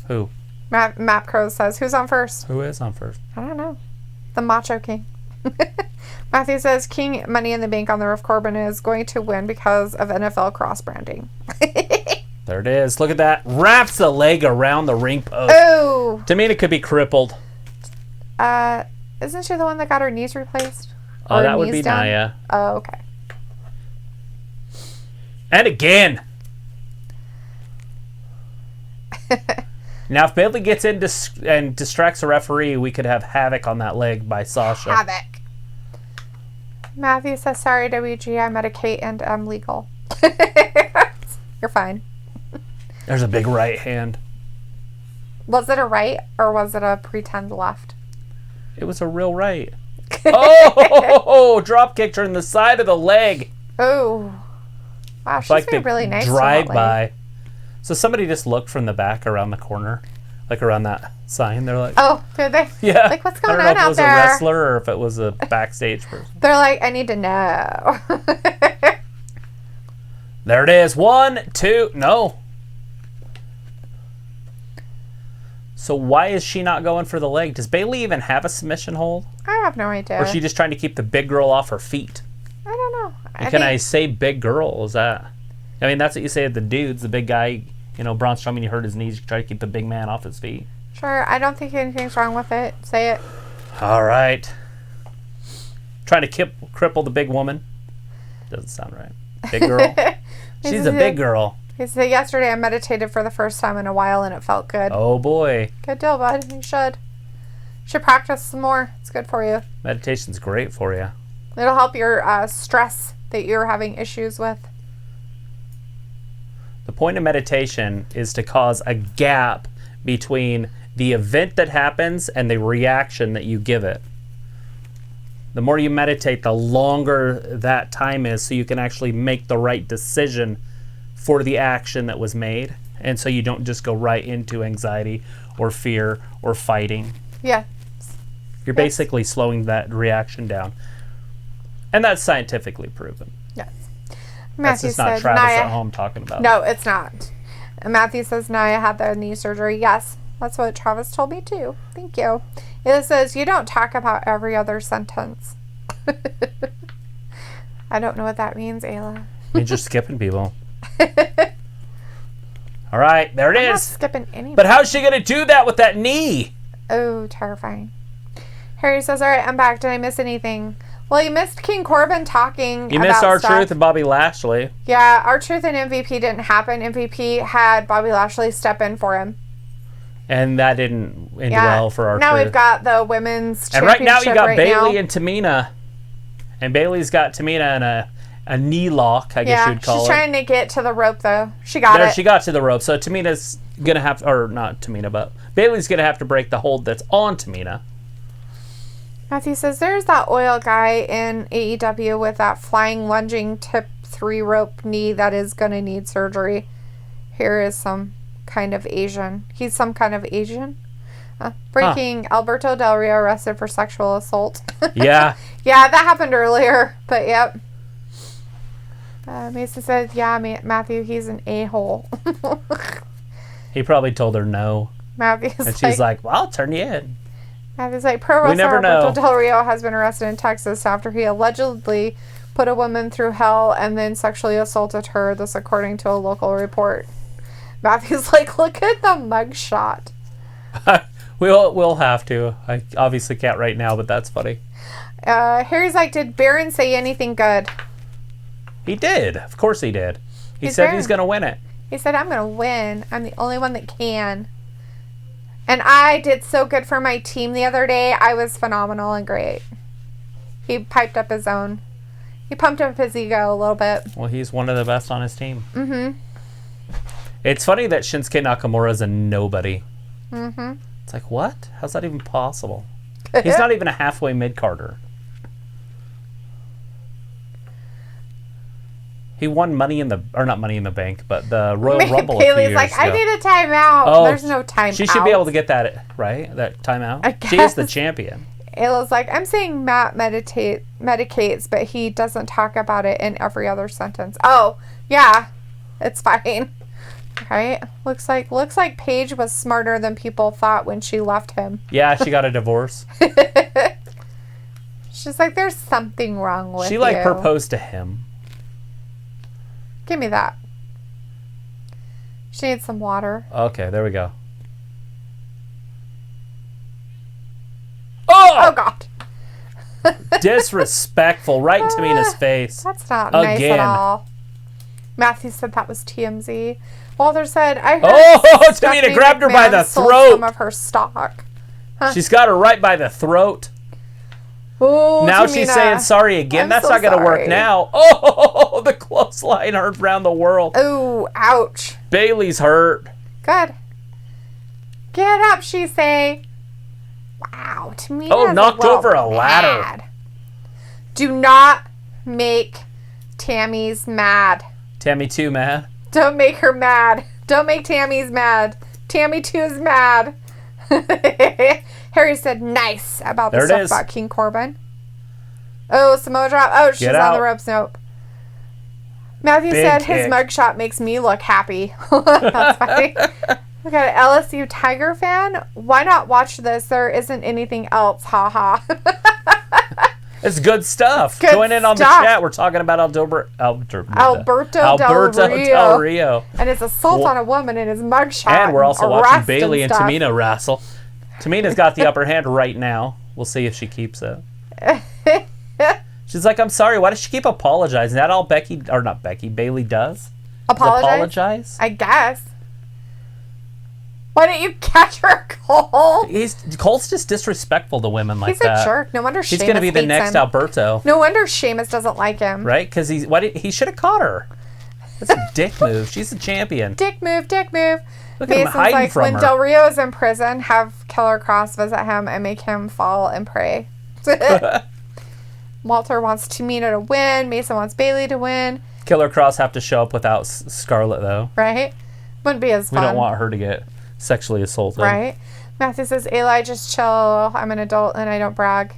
Who? Mapcrow says, who's on first? Who is on first? I don't know. The Macho King. Matthew says, King Money in the Bank on the Roof Corbin is going to win because of NFL cross-branding. There it is. Look at that. Wraps the leg around the ring post. Oh! Tamina could be crippled. Isn't she the one that got her knees replaced? Oh, that would be done? Nia. Oh, okay. And again. Now, if Bailey gets in and distracts the referee, we could have havoc on that leg by Sasha. Havoc. Matthew says, sorry, WG, I medicate and am legal. You're fine. There's a big right hand. Was it a right or was it a pretend left? It was a real right. Oh, drop kicked her in the side of the leg. Oh. Wow, she's like been really nice. Drive by. So somebody just looked from the back around the corner, like around that sign. They're like, oh, did they? Yeah. Like, what's going I don't on know if it out was there? a wrestler or if it was a backstage person. They're like, I need to know. There it is. 1, 2. No. So why is she not going for the leg? Does Bayley even have a submission hold? I have no idea. Or is she just trying to keep the big girl off her feet? I don't know. I say big girl? Is that... I mean, that's what you say to the dudes. The big guy, Braun Strowman, you hurt his knees. You try to keep the big man off his feet. Sure. I don't think anything's wrong with it. Say it. All right. Trying to cripple the big woman. Doesn't sound right. Big girl. She's a big girl. He said, yesterday I meditated for the first time in a while and it felt good. Oh, boy. Good deal, bud. You should. Practice some more. It's good for you. Meditation's great for you. It'll help your stress that you're having issues with. The point of meditation is to cause a gap between the event that happens and the reaction that you give it. The more you meditate, the longer that time is, so you can actually make the right decision for the action that was made. And so you don't just go right into anxiety or fear or fighting. Yeah. You're basically slowing that reaction down. And that's scientifically proven. Yes. That's just not Travis at home talking about. No, it's not. And Matthew says Nia had the knee surgery. Yes, that's what Travis told me too. Thank you. It says you don't talk about every other sentence. I don't know what that means, Ayla. You're just skipping people. All right, there it I'm is. not skipping anybody. But how's she going to do that with that knee? Oh, terrifying. Harry says, all right, I'm back. Did I miss anything? Well, you missed King Corbin talking You missed about R-Truth and Bobby Lashley. Yeah, R-Truth and MVP didn't happen. MVP had Bobby Lashley step in for him. And that didn't end well for R-Truth. Now we've got the women's championship. And right now you got Bayley now. and Tamina. And Bayley's got Tamina in a knee lock, I guess you'd call it. She's trying to get to the rope, though. She got it. She got to the rope. So Tamina's going to have, or not Tamina, but Bayley's going to have to break the hold that's on Tamina. Matthew says, there's that oil guy in AEW with that flying, lunging, tip 3 rope knee that is going to need surgery. Here is some kind of Asian. He's some kind of Asian. Breaking Alberto Del Rio arrested for sexual assault. Yeah. Yeah, that happened earlier, but yep. Mason says, yeah, Matthew, he's an a-hole. He probably told her no. Matthew's and she's like, well, I'll turn you in. Matthew's like, pro wrestler Alberto Del Rio has been arrested in Texas after he allegedly put a woman through hell and then sexually assaulted her, this according to a local report. Matthew's like, look at the mugshot. We'll have to. I obviously can't right now, but that's funny. Harry's like, did Baron say anything good? He did. Of course he did. He said he's going to win it. He said, I'm going to win. I'm the only one that can. And I did so good for my team the other day. I was phenomenal and great. He piped up his own. He pumped up his ego a little bit. Well, he's one of the best on his team. Mm-hmm. It's funny that Shinsuke Nakamura is a nobody. Mm-hmm. It's like, what? How's that even possible? He's not even a halfway mid-carder. He won not Money in the Bank, but the Royal Rumble a few years like, ago. I need a timeout. Oh, there's no timeout. She should be able to get that, right? That timeout? I guess. She is the champion. Ayla's like, I'm saying Matt medicates, but he doesn't talk about it in every other sentence. Oh, yeah. It's fine. Right? Looks like Paige was smarter than people thought when she left him. Yeah, she got a divorce. She's like, there's something wrong with you. She proposed to him. Give me that. She needs some water. Okay, there we go. Oh God. Disrespectful, right in Tamina's face. That's not nice at all. Matthew said that was TMZ. Walter said, I heard Tamina grabbed her by the throat. Some of her stock. Huh? She's got her right by the throat. Ooh, now Tamina, she's saying sorry again. That's so not going to work now. Oh, the clothesline heard around the world. Oh, ouch. Bayley's hurt. Good. Get up, she say. Wow, Tamina. Oh, knocked over a ladder. Do not make Tammy's mad. Tammy too mad. Don't make her mad. Don't make Tammy's mad. Tammy too is mad. Harry said nice about the stuff about King Corbin. Oh, Samoa drop. Oh, she's on the ropes. Nope. Matthew said his mugshot makes me look happy. That's funny. We got an LSU Tiger fan. Why not watch this? There isn't anything else. Ha ha. It's good stuff. Join in on the chat. We're talking about Alberto Del Rio. And his assault on a woman in his mugshot. And we're also watching Bailey and Tamina wrestle. Tamina's got the upper hand right now. We'll see if she keeps it. She's like, I'm sorry. Why does she keep apologizing? Is that all Bailey does? Apologize? I guess. Why didn't you catch her, Cole? Cole's just disrespectful to women like that. He's a jerk. No wonder He's going to be the next Alberto. No wonder Sheamus doesn't like him. Right? Because he should have caught her. That's a dick move. She's a champion. Dick move. Look at him hiding from her. When Del Rio is in prison, have Killer Cross visit him and make him fall and pray. Walter wants Tamina to win. Mason wants Bailey to win. Killer Cross have to show up without Scarlett, though. Right? Wouldn't be as fun. We don't want her to get sexually assaulted. Right? Matthew says, Eli, just chill. I'm an adult and I don't brag.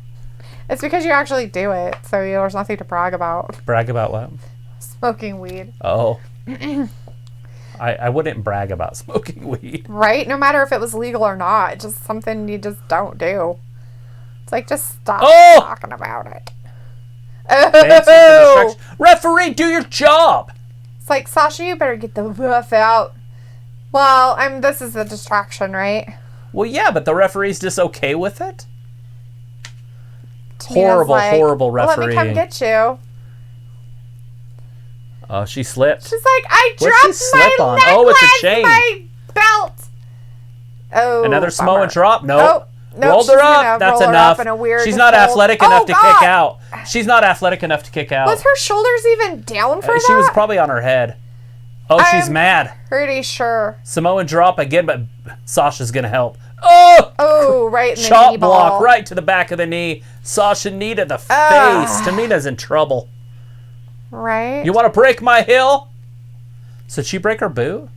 It's because you actually do it, so there's nothing to brag about. Brag about what? Smoking weed. Oh. I wouldn't brag about smoking weed. Right? No matter if it was legal or not. It's just something you just don't do. It's like, just stop talking about it. Oh! Referee, do your job! It's like, Sasha, you better get the rough out. Well, this is a distraction, right? Well, yeah, but the referee's just okay with it? Horrible referee. Let me come get you. Oh, she slipped. She's like, I dropped my necklace, it's a chain. My belt. Oh, another Samoan drop. Nope. Rolled her up. That's enough. She's not athletic enough to kick out. She's not athletic enough to kick out. Was her shoulders even down for that? She was probably on her head. Oh, she's mad. Pretty sure. Samoan drop again, but Sasha's going to help. Oh, right in the chop knee block ball. right to the back of the knee. Sasha knee to the face. Tamina's in trouble. Right. You want to break my heel? So did she break her boot?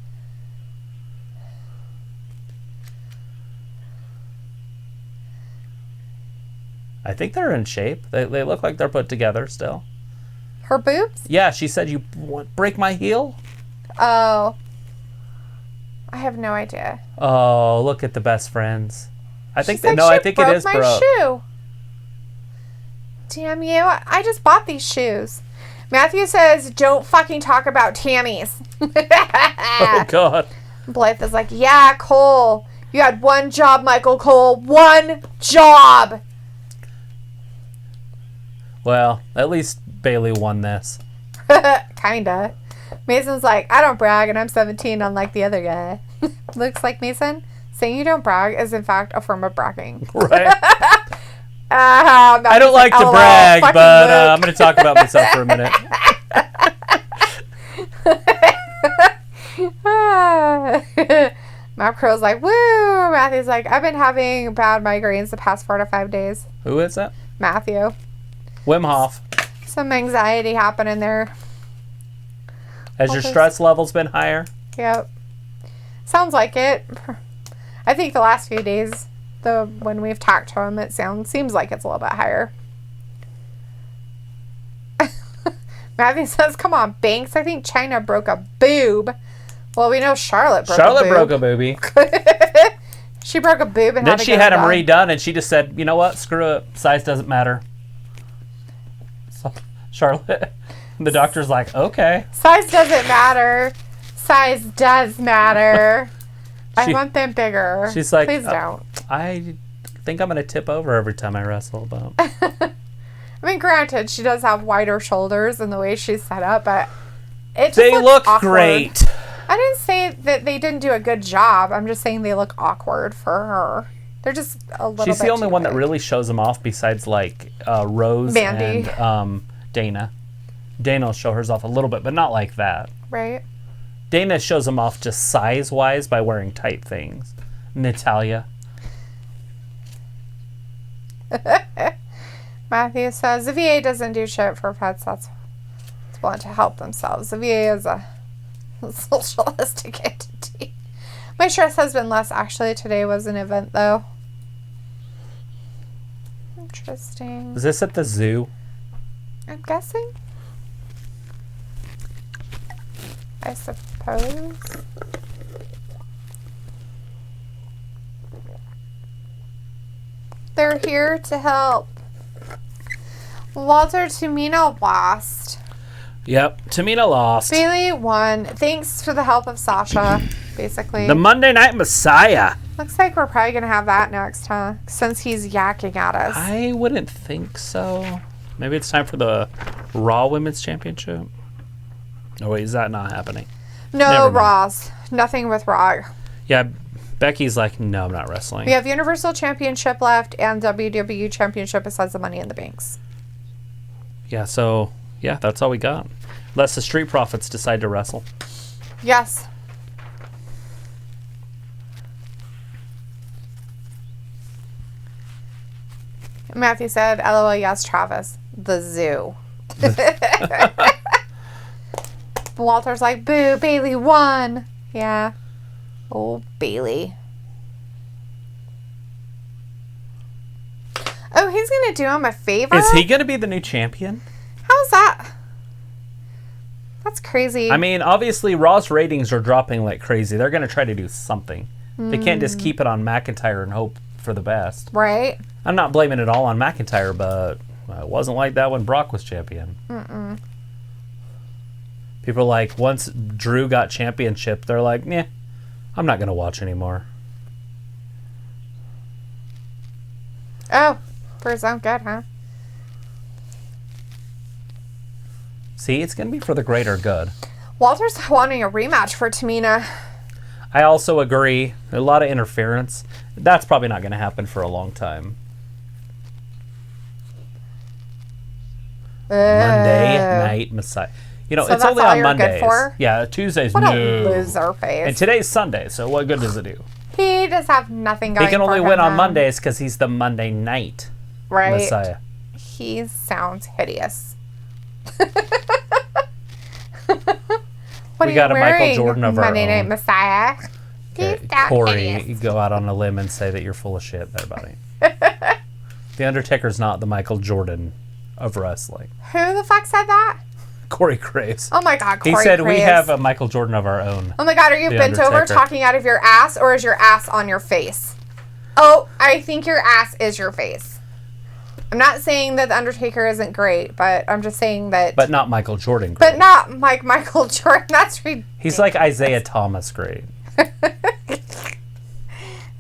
I think they're in shape. They look like they're put together still. Her boobs? Yeah, she said, you break my heel? Oh. I have no idea. Oh, look at the best friends. I think it is broke. My shoe. Damn you. I just bought these shoes. Matthew says, don't fucking talk about Tammy's. Oh, God. Blythe is like, yeah, Cole. You had one job, Michael Cole. One job. Well, at least Bailey won this. Kinda. Mason's like, I don't brag and I'm 17 unlike the other guy. Looks like Mason, saying you don't brag is in fact a form of bragging. Right. I don't like to brag, but I'm going to talk about myself for a minute. Matt Crow's like, woo! Matthew's like, I've been having bad migraines the past 4 to 5 days. Who is that? Matthew. Wim Hof. Some anxiety happening there. Has your stress levels been higher? Yep. Sounds like it. I think the last few days, when we've talked to him, it seems like it's a little bit higher. Matthew says, come on, Banks. I think China broke a boob. Well, we know Charlotte broke a boob. Charlotte broke a boobie. She broke a boob and then she had him redone, and she just said, you know what? Screw it. Size doesn't matter. So, Charlotte, the doctor's like, okay. Size doesn't matter. Size does matter. I want them bigger. She's like, please don't. I think I'm going to tip over every time I wrestle. But I mean, granted, she does have wider shoulders in the way she's set up, but they look great. I didn't say that they didn't do a good job. I'm just saying they look awkward for her. They're just a little bit She's the only one big. that really shows them off besides like Rose Mandy. And Dana. Dana will show hers off a little bit, but not like that. Right. Dana shows them off just size-wise by wearing tight things. Natalia. Matthew says, the VA doesn't do shit for pets that's willing to help themselves. The VA is a socialistic entity. My stress has been less. Actually, today was an event, though. Interesting. Is this at the zoo? I'm guessing. I suppose. They're here to help. Walter Tamina lost. Yep, Tamina lost. Bailey won. Thanks for the help of Sasha, basically. The Monday Night Messiah. Looks like we're probably going to have that next, huh? Since he's yakking at us. I wouldn't think so. Maybe it's time for the Raw Women's Championship. Oh, wait, is that not happening? No, Raws. Nothing with Raw. Yeah, Becky's like, no, I'm not wrestling. We have Universal Championship left and WWE Championship besides the Money in the Banks. Yeah, so, yeah, that's all we got. Unless the Street Profits decide to wrestle. Yes. Matthew said, LOL, yes, Travis. The zoo. Walter's like, boo, Bailey won. Yeah. Oh, Bailey. Oh, he's going to do him a favor? Is he going to be the new champion? How's that? That's crazy. I mean, obviously, Raw's ratings are dropping like crazy. They're going to try to do something. They can't just keep it on McIntyre and hope for the best. Right. I'm not blaming it all on McIntyre, but it wasn't like that when Brock was champion. Mm-mm. People are like, once Drew got championship, they're like, nah, I'm not going to watch anymore. Oh, for his own good, huh? See, it's going to be for the greater good. Walter's wanting a rematch for Tamina. I also agree. A lot of interference. That's probably not going to happen for a long time. Monday Night Messiah. You know, So it's that's only all on you're good Mondays. for? Yeah, Tuesdays, What no. a loser face. And today's Sunday, so what good does it do? He does have nothing going He can for only him win on then. Mondays because he's the Monday Night Right. Messiah. He sounds hideous. What We are got you a Michael wearing, Jordan of our Monday Night own. Messiah? Okay, He's sound Corey, hideous. you go out on a limb and say that you're full of shit there, buddy. The Undertaker's not the Michael Jordan of wrestling. Who the fuck said that? Corey Graves. Oh my god, Corey He said we Graves. have a Michael Jordan of our own. Oh my god, are you The bent over Undertaker. talking out of your ass, or is your ass on your face? Oh, I think your ass is your face. I'm not saying that The Undertaker isn't great, but I'm just saying that... But not Michael Jordan But great. not Michael Jordan. That's ridiculous. He's like Isaiah Thomas great.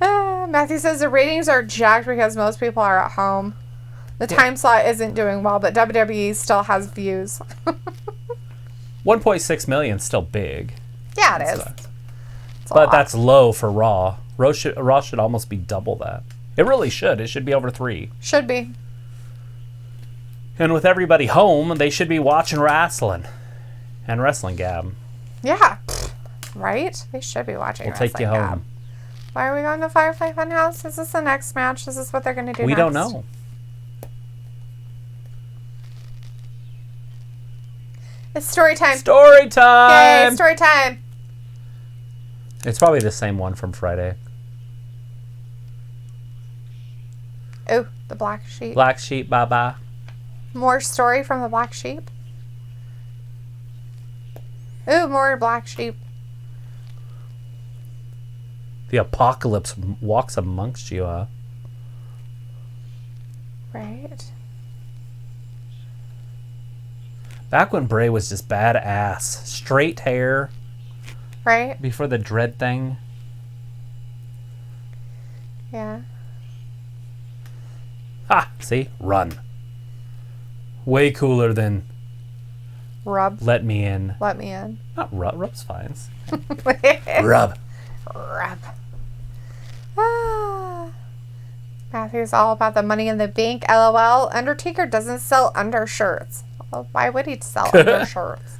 Matthew says the ratings are jacked because most people are at home. The time slot isn't doing well, but WWE still has views. 1.6 million is still big. Yeah, it is. It's a But lot. that's low for Raw. Raw should almost be double that. It really should. It should be over 3. Should be. And with everybody home, they should be watching wrestling. And WrestlingGab. Yeah. Right? They should be watching We'll take you WrestlingGab. home. Why are we going to Firefly Funhouse? Is this the next match? Is this what they're going to do We next? don't know. It's story time. Story time! Yay, story time. It's probably the same one from Friday. Oh, the Black Sheep. Black Sheep, bye-bye. More story from the Black Sheep. Ooh, more Black Sheep. The apocalypse walks amongst you, huh? Right. Back when Bray was just badass. Straight hair Right? before the dread thing. Yeah. Ha! See? Run. Way cooler than Rub. let me in. Let me in. Not rub. Rub's fine. Rub. Rub. Ah. Matthew's all about the money in the bank. LOL. Undertaker doesn't sell undershirts. Well, why would he sell undershirts?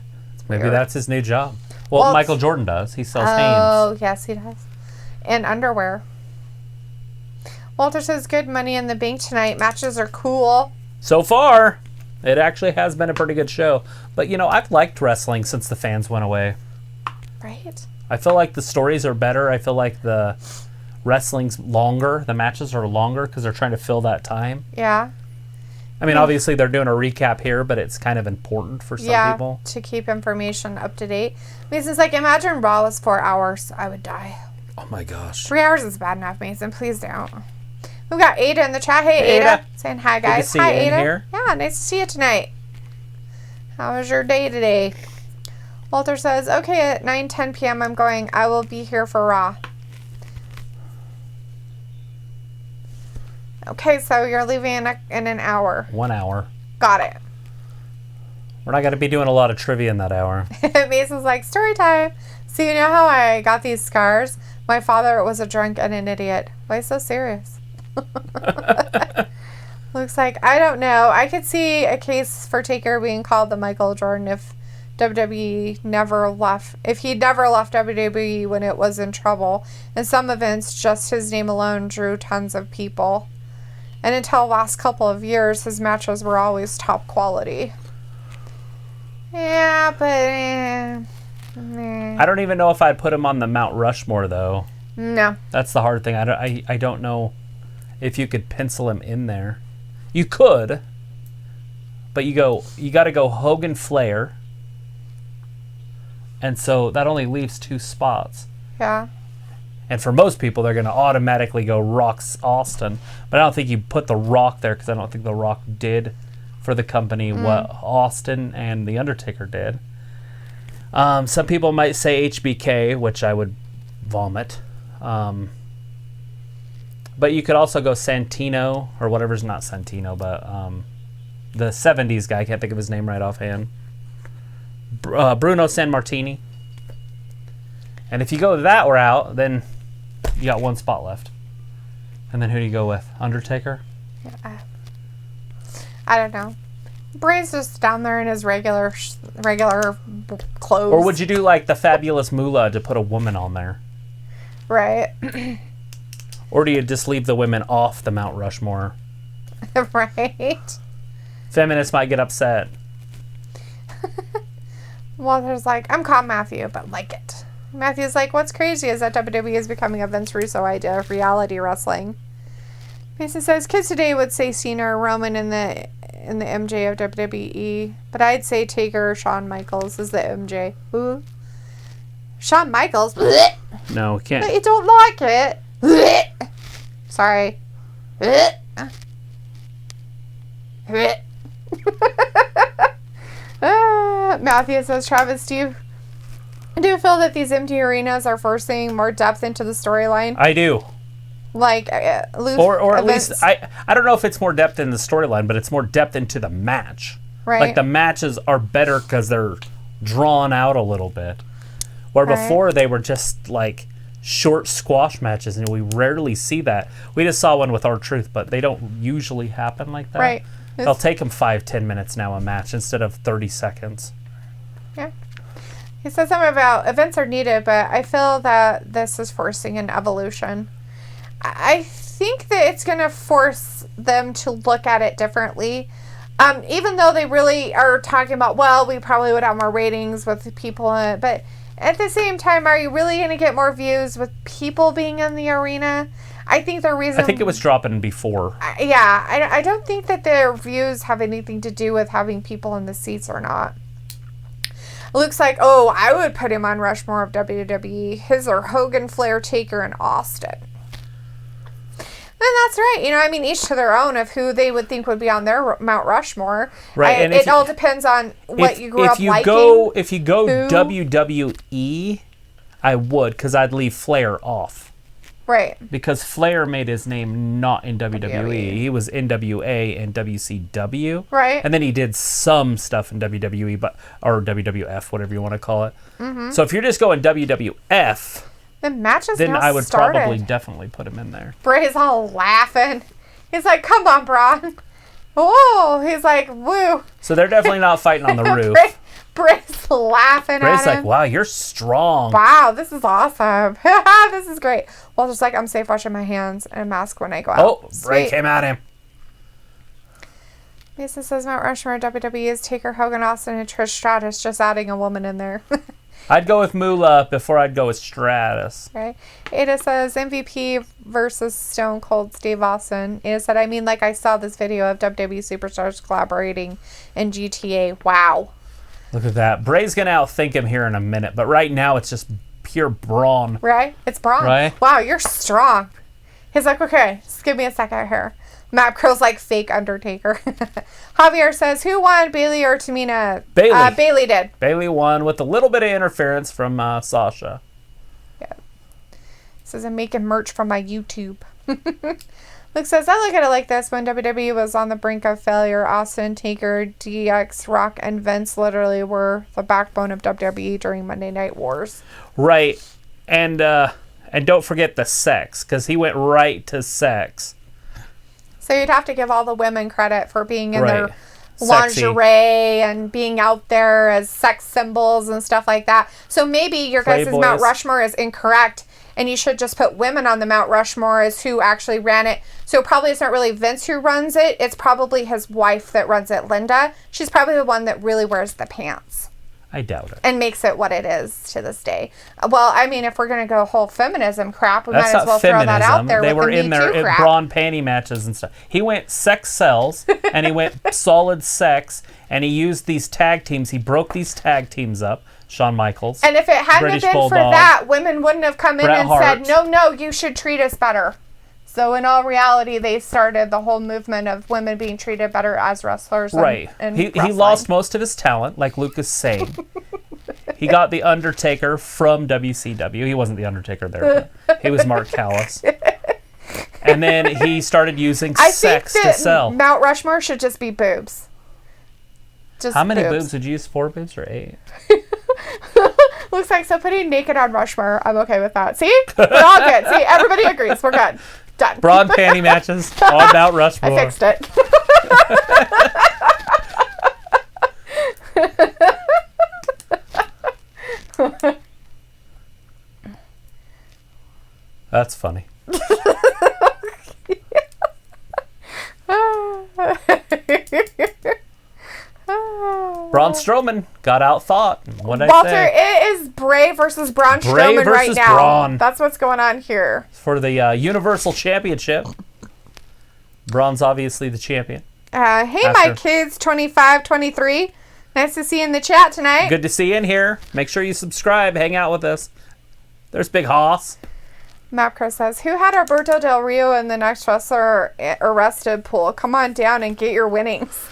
Maybe Weird. that's his new job. Well, Well, Michael Jordan does. He sells Oh, Hanes. yes, he does. And underwear. Walter says good money in the bank tonight. Matches are cool. So far, it actually has been a pretty good show. But, you know, I've liked wrestling since the fans went away. Right? I feel like the stories are better. I feel like the wrestling's longer. The matches are longer because they're trying to fill that time. Yeah. I mean, obviously they're doing a recap here, but it's kind of important for some people. To keep information up to date. Mason's like, imagine Raw was 4 hours. I would die. Oh my gosh. 3 hours is bad enough, Mason. Please don't. We've got Ada in the chat. Hey, Ada. Saying hi, guys. Good to see hi, you in Ada. here. Yeah, nice to see you tonight. How was your day today? Walter says, okay, at 9:10 p.m. I'm going. I will be here for Raw. Okay, so you're leaving in an hour. 1 hour. Got it. We're not going to be doing a lot of trivia in that hour. Mason's like, story time. So you know how I got these scars? My father was a drunk and an idiot. Why so serious? Looks like, I don't know. I could see a case for Taker being called the Michael Jordan if WWE never left. If he never left WWE when it was in trouble. In some events, just his name alone drew tons of people. And until the last couple of years, his matches were always top quality. Yeah, but... I don't even know if I'd put him on the Mount Rushmore, though. No. That's the hard thing. I don't know if you could pencil him in there. You could, but you got to go Hogan Flair. And so that only leaves 2 spots. Yeah. And for most people, they're going to automatically go Rock's Austin. But I don't think you put The Rock there because I don't think The Rock did for the company what Austin and The Undertaker did. Some people might say HBK, which I would vomit. But you could also go Santino, or whatever's not Santino, but the 70s guy. I can't think of his name right offhand. Bruno Sammartini. And if you go that route, then you got 1 spot left. And then who do you go with? Undertaker? I don't know. Bray's just down there in his regular clothes. Or would you do like the Fabulous Moolah to put a woman on there? Right. Or do you just leave the women off the Mount Rushmore? Right. Feminists might get upset. Walter's like, I'm calm, Matthew, but like it. Matthew's like, what's crazy is that WWE is becoming a Vince Russo idea of reality wrestling. Mason says, kids today would say Cena or Roman in the MJ of WWE, but I'd say Taker or Shawn Michaels is the MJ. Ooh. Shawn Michaels? Blech. No, can't. But you don't like it. Blech. Sorry. Blech. Blech. Matthew says, Travis, do you feel that these empty arenas are forcing more depth into the storyline? I do. Like, or at least, I don't know if it's more depth in the storyline, but it's more depth into the match. Right. Like, the matches are better because they're drawn out a little bit. Where before, they were just, like, short squash matches, and we rarely see that. We just saw one with R-Truth, but they don't usually happen like that. Right. They'll take them 5-10 minutes now a match instead of 30 seconds. Yeah. He says something about events are needed, but I feel that this is forcing an evolution. I think that it's going to force them to look at it differently. Even though they really are talking about, well, we probably would have more ratings with people in it. But at the same time, are you really going to get more views with people being in the arena? I think the reason... I think it was dropping before. I don't think that their views have anything to do with having people in the seats or not. It looks like, I would put him on Rushmore of WWE. His or Hogan, Flair, Taker, and Austin. And that's right. Each to their own of who they would think would be on their Mount Rushmore. Right. And it all depends on what you grew up liking. If you go WWE, I would, because I'd leave Flair off. Right. Because Flair made his name not in WWE. He was NWA and WCW. Right. And then he did some stuff in WWE, or WWF, whatever you want to call it. Mm-hmm. So if you're just going WWF... The match is then now I would started. probably definitely put him in there. Bray's all laughing. He's like, come on, Braun. Oh, he's like, woo. So they're definitely not fighting on the roof. Bray's laughing Bray's at him. like, wow, you're strong. Wow, this is awesome. This is great. Walter's like, I'm safe washing my hands and a mask when I go out. Oh, Bray came at him. Mason says Mount Rushmore WWE is Taker, Hogan, Austin, and Trish Stratus, just adding a woman in there. I'd go with Moolah before I'd go with Stratus. Right. Ada says MVP versus Stone Cold Steve Austin. Ada said, I mean, like I saw this video of WWE superstars collaborating in GTA. Wow. Look at that. Bray's going to outthink him here in a minute, but right now it's just pure brawn. Right? It's brawn. Right? Wow, you're strong. He's like, okay, just give me a second here. Matt Crow's like fake Undertaker. Javier says, who won, Bailey or Tamina? Bailey. Bailey did. Bailey won with a little bit of interference from Sasha. Yeah. Says, I'm making merch from my YouTube. Luke says, I look at it like this. When WWE was on the brink of failure, Austin, Taker, DX, Rock, and Vince literally were the backbone of WWE during Monday Night Wars. Right. And don't forget the sex, because he went right to sex. So you'd have to give all the women credit for being in their Sexy. lingerie and being out there as sex symbols and stuff like that. So maybe your guys' Playboys. Mount Rushmore is incorrect, and you should just put women on the Mount Rushmore as who actually ran it. So probably it's not really Vince who runs it. It's probably his wife that runs it, Linda. She's probably the one that really wears the pants. I doubt it. And makes it what it is to this day. Well, I mean, if we're going to go whole feminism crap, we That's might as well not throw that out feminism. there They with were the in Me their Too crap. brawn panty matches and stuff. He went sex sells, and he went solid sex, and he used these tag teams. He broke these tag teams up. Shawn Michaels. And if it hadn't British been for Bulldog, that, women wouldn't have come in Bret and Hart. said, no, you should treat us better. So in all reality, they started the whole movement of women being treated better as wrestlers. Right. He lost most of his talent, like Lucas saying. He got The Undertaker from WCW. He wasn't The Undertaker there. But he was Mark Callis. And then he started using sex to sell. Mount Rushmore should just be boobs. Just How many boobs would you use? 4 boobs or 8? Looks like so putting naked on Rushmore. I'm okay with that. See? We're all good. See? Everybody agrees. We're good. Done. Braun panty matches on Mount Rushmore. I fixed it. That's funny. Braun Strowman got outthought. What did I say? It is Bray versus Braun Bray Strowman right versus now. Braun. That's what's going on here. For the Universal Championship. Braun's obviously the champion. Hey, my kids, 25, 23. Nice to see you in the chat tonight. Good to see you in here. Make sure you subscribe. Hang out with us. There's Big Hoss. Mapcro says, who had Alberto Del Rio in the next wrestler arrested pool? Come on down and get your winnings.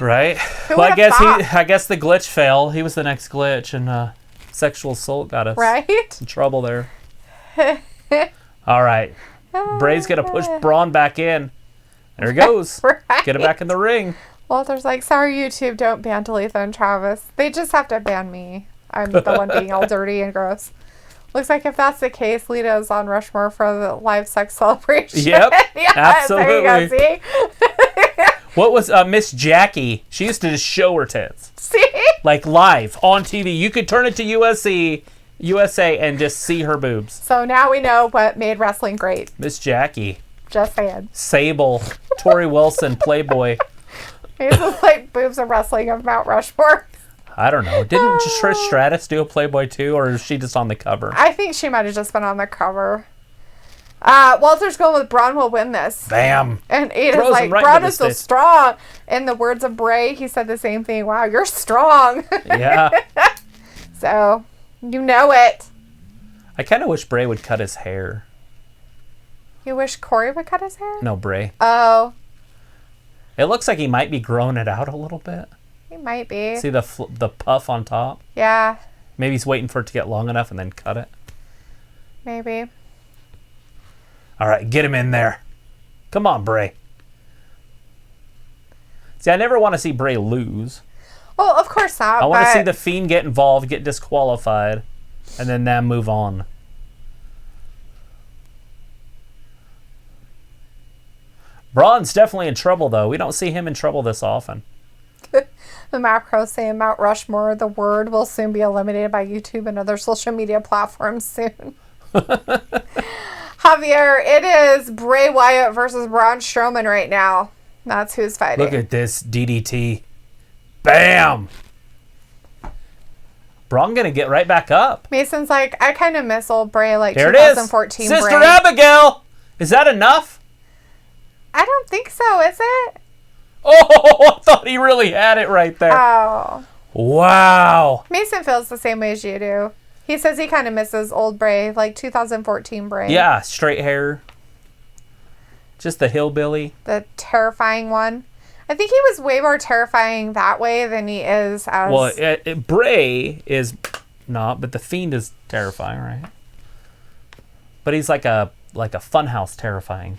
Right. Who Well, would've thought? I guess the glitch failed. He was the next glitch, and sexual assault got us Right? in trouble there. All right. Bray's gonna push Braun back in. There he goes. Right. Get him back in the ring. Walter's like, sorry, YouTube, don't ban Dalethea and Travis. They just have to ban me. I'm the one being all dirty and gross. Looks like if that's the case, Lita is on Rushmore for the live sex celebration. Yep, Yeah, absolutely. There you go, see? What was Miss Jackie? She used to just show her tits. See? Like live on TV. You could turn it to USA and just see her boobs. So now we know what made wrestling great. Miss Jackie. Just saying. Sable. Tori Wilson. Playboy. These look like boobs of wrestling of Mount Rushmore. I don't know. Didn't Trish Stratus do a Playboy too, or is she just on the cover? I think she might have just been on the cover. Walter's going with Braun will win this. Bam. And Ada's Throws like, him right Braun into is the so stage. strong. In the words of Bray, he said the same thing. Wow, you're strong. Yeah. So, you know it. I kind of wish Bray would cut his hair. You wish Corey would cut his hair? No, Bray. Oh, It looks like he might be growing it out a little bit. he might be. See the puff on top? Yeah, Maybe he's waiting for it to get long enough and then cut it. maybe. All right, get him in there. Come on, Bray. See, I never want to see Bray lose. Well, of course not. I want to but see the Fiend get involved, get disqualified, and then them move on. Braun's definitely in trouble, though. We don't see him in trouble this often. The Macro saying Mount Rushmore, the word will soon be eliminated by YouTube and other social media platforms soon. Javier, it is Bray Wyatt versus Braun Strowman right now. That's who's fighting. Look at this DDT. Bam! Braun gonna get right back up. Mason's like, I kind of miss old Bray, like There 2014 it is. Sister Bray. Abigail! Is that enough? I don't think so, is it? Oh, I thought he really had it right there. Oh. Wow. Mason feels the same way as you do. He says he kind of misses old Bray, like 2014 Bray. Yeah, straight hair. Just the hillbilly. The terrifying one. I think he was way more terrifying that way than he is as... Well, Bray is not, but the Fiend is terrifying, right? But he's like a funhouse terrifying.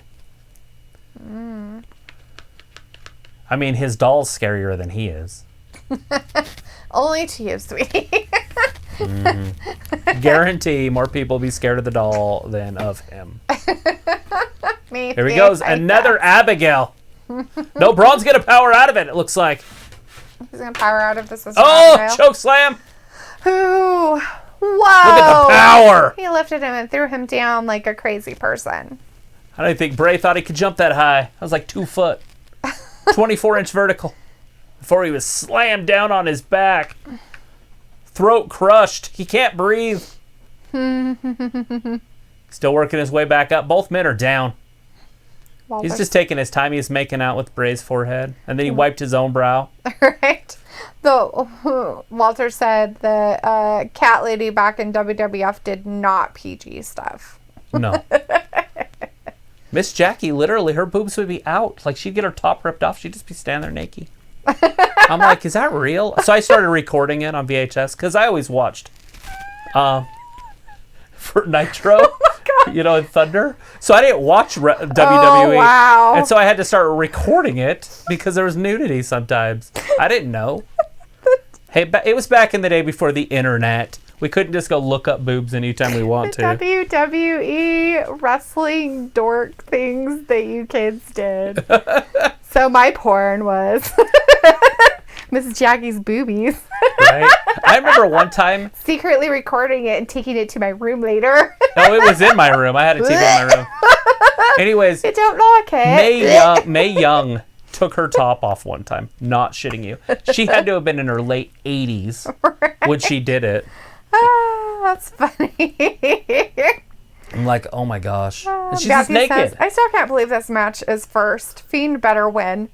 I mean, his doll's scarier than he is. Only to you, sweetie. Guarantee more people be scared of the doll than of him. Me. Here he goes. Another Abigail. No, Braun's going to power out of it, it looks like. He's going to power out of this. Oh, choke slam. Ooh. Whoa. Look at the power. He lifted him and threw him down like a crazy person. I don't think Bray thought he could jump that high. That was like 2 foot. 24-inch vertical. Before he was slammed down on his back. Throat crushed. He can't breathe. Still working his way back up. Both men are down. Walter. He's just taking his time. He's making out with Bray's forehead. And then he wiped his own brow. Right. Walter said the cat lady back in WWF did not PG stuff. No. Miss Jackie, literally, her boobs would be out. Like, she'd get her top ripped off. She'd just be standing there naked. I'm like, is that real? So I started recording it on VHS because I always watched for Nitro, in Thunder. So I didn't watch WWE. Oh, wow. And so I had to start recording it because there was nudity sometimes. I didn't know. Hey, it was back in the day before the internet. We couldn't just go look up boobs anytime we want to. WWE wrestling dork things that you kids did. So my porn was Mrs. Jackie's boobies. Right? I remember one time secretly recording it and taking it to my room later. No, it was in my room. I had a TV in my room. Anyways, you don't like it. Mae Young took her top off one time. Not shitting you. She had to have been in her late 80s when she did it. That's funny. I'm like, oh my gosh. And she's just naked. Says, I still can't believe this match is first. Fiend better win.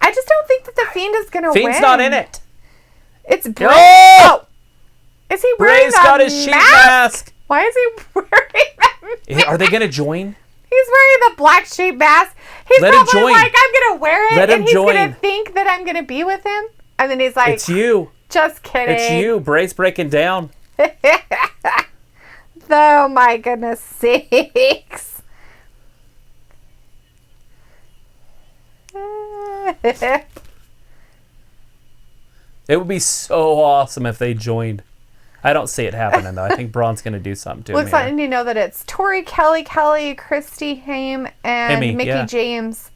I just don't think that the Fiend is going to win. Fiend's not in it. It's Bray. Oh! Is he wearing Bray's got his sheet mask. Why is he wearing that mask? Are they going to join? He's wearing the black sheep mask. He's Let him probably join. like, I'm going to wear it. Let him and he's join. going to think that I'm going to be with him. And then he's like, it's you. Just kidding. It's you. Bray's breaking down. Oh my goodness sakes. It would be so awesome if they joined. I don't see it happening, though. I think Braun's going to do something to him. Looks like you know that it's Tori Kelly, Christy Haim, and Mickey James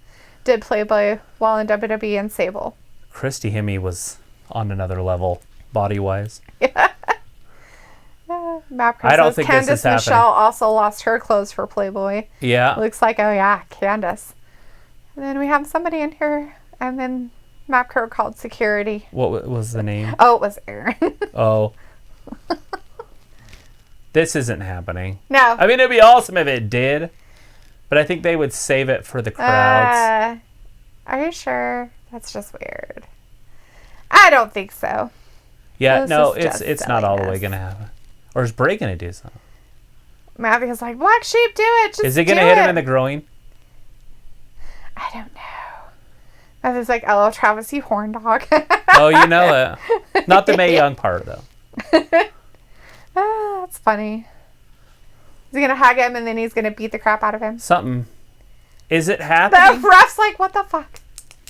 did Playboy while in WWE and Sable. Christy Hemme was on another level, body-wise. Yeah. Matt I don't think Candace this is happening. Michelle also lost her clothes for Playboy. Yeah. Looks like, oh yeah, Candace. And then we have somebody in here, and then Matt Crow called security. What was the name? Oh, it was Aaron. Oh. This isn't happening. No. I mean, it'd be awesome if it did, but I think they would save it for the crowds. Are you sure? That's just weird. I don't think so. Yeah, This no, is it's just not all the way silliness. going to happen. Or is Bray going to do something? Matthew's like, Black Sheep, do it. Just Is he going to hit him in the groin? I don't know. Matthew's like, oh, Travis, you horn dog. Oh, you know it. Not the Mae Young part, though. Oh, that's funny. He's going to hug him and then he's going to beat the crap out of him. Something. Is it happening? The ref's like, what the fuck?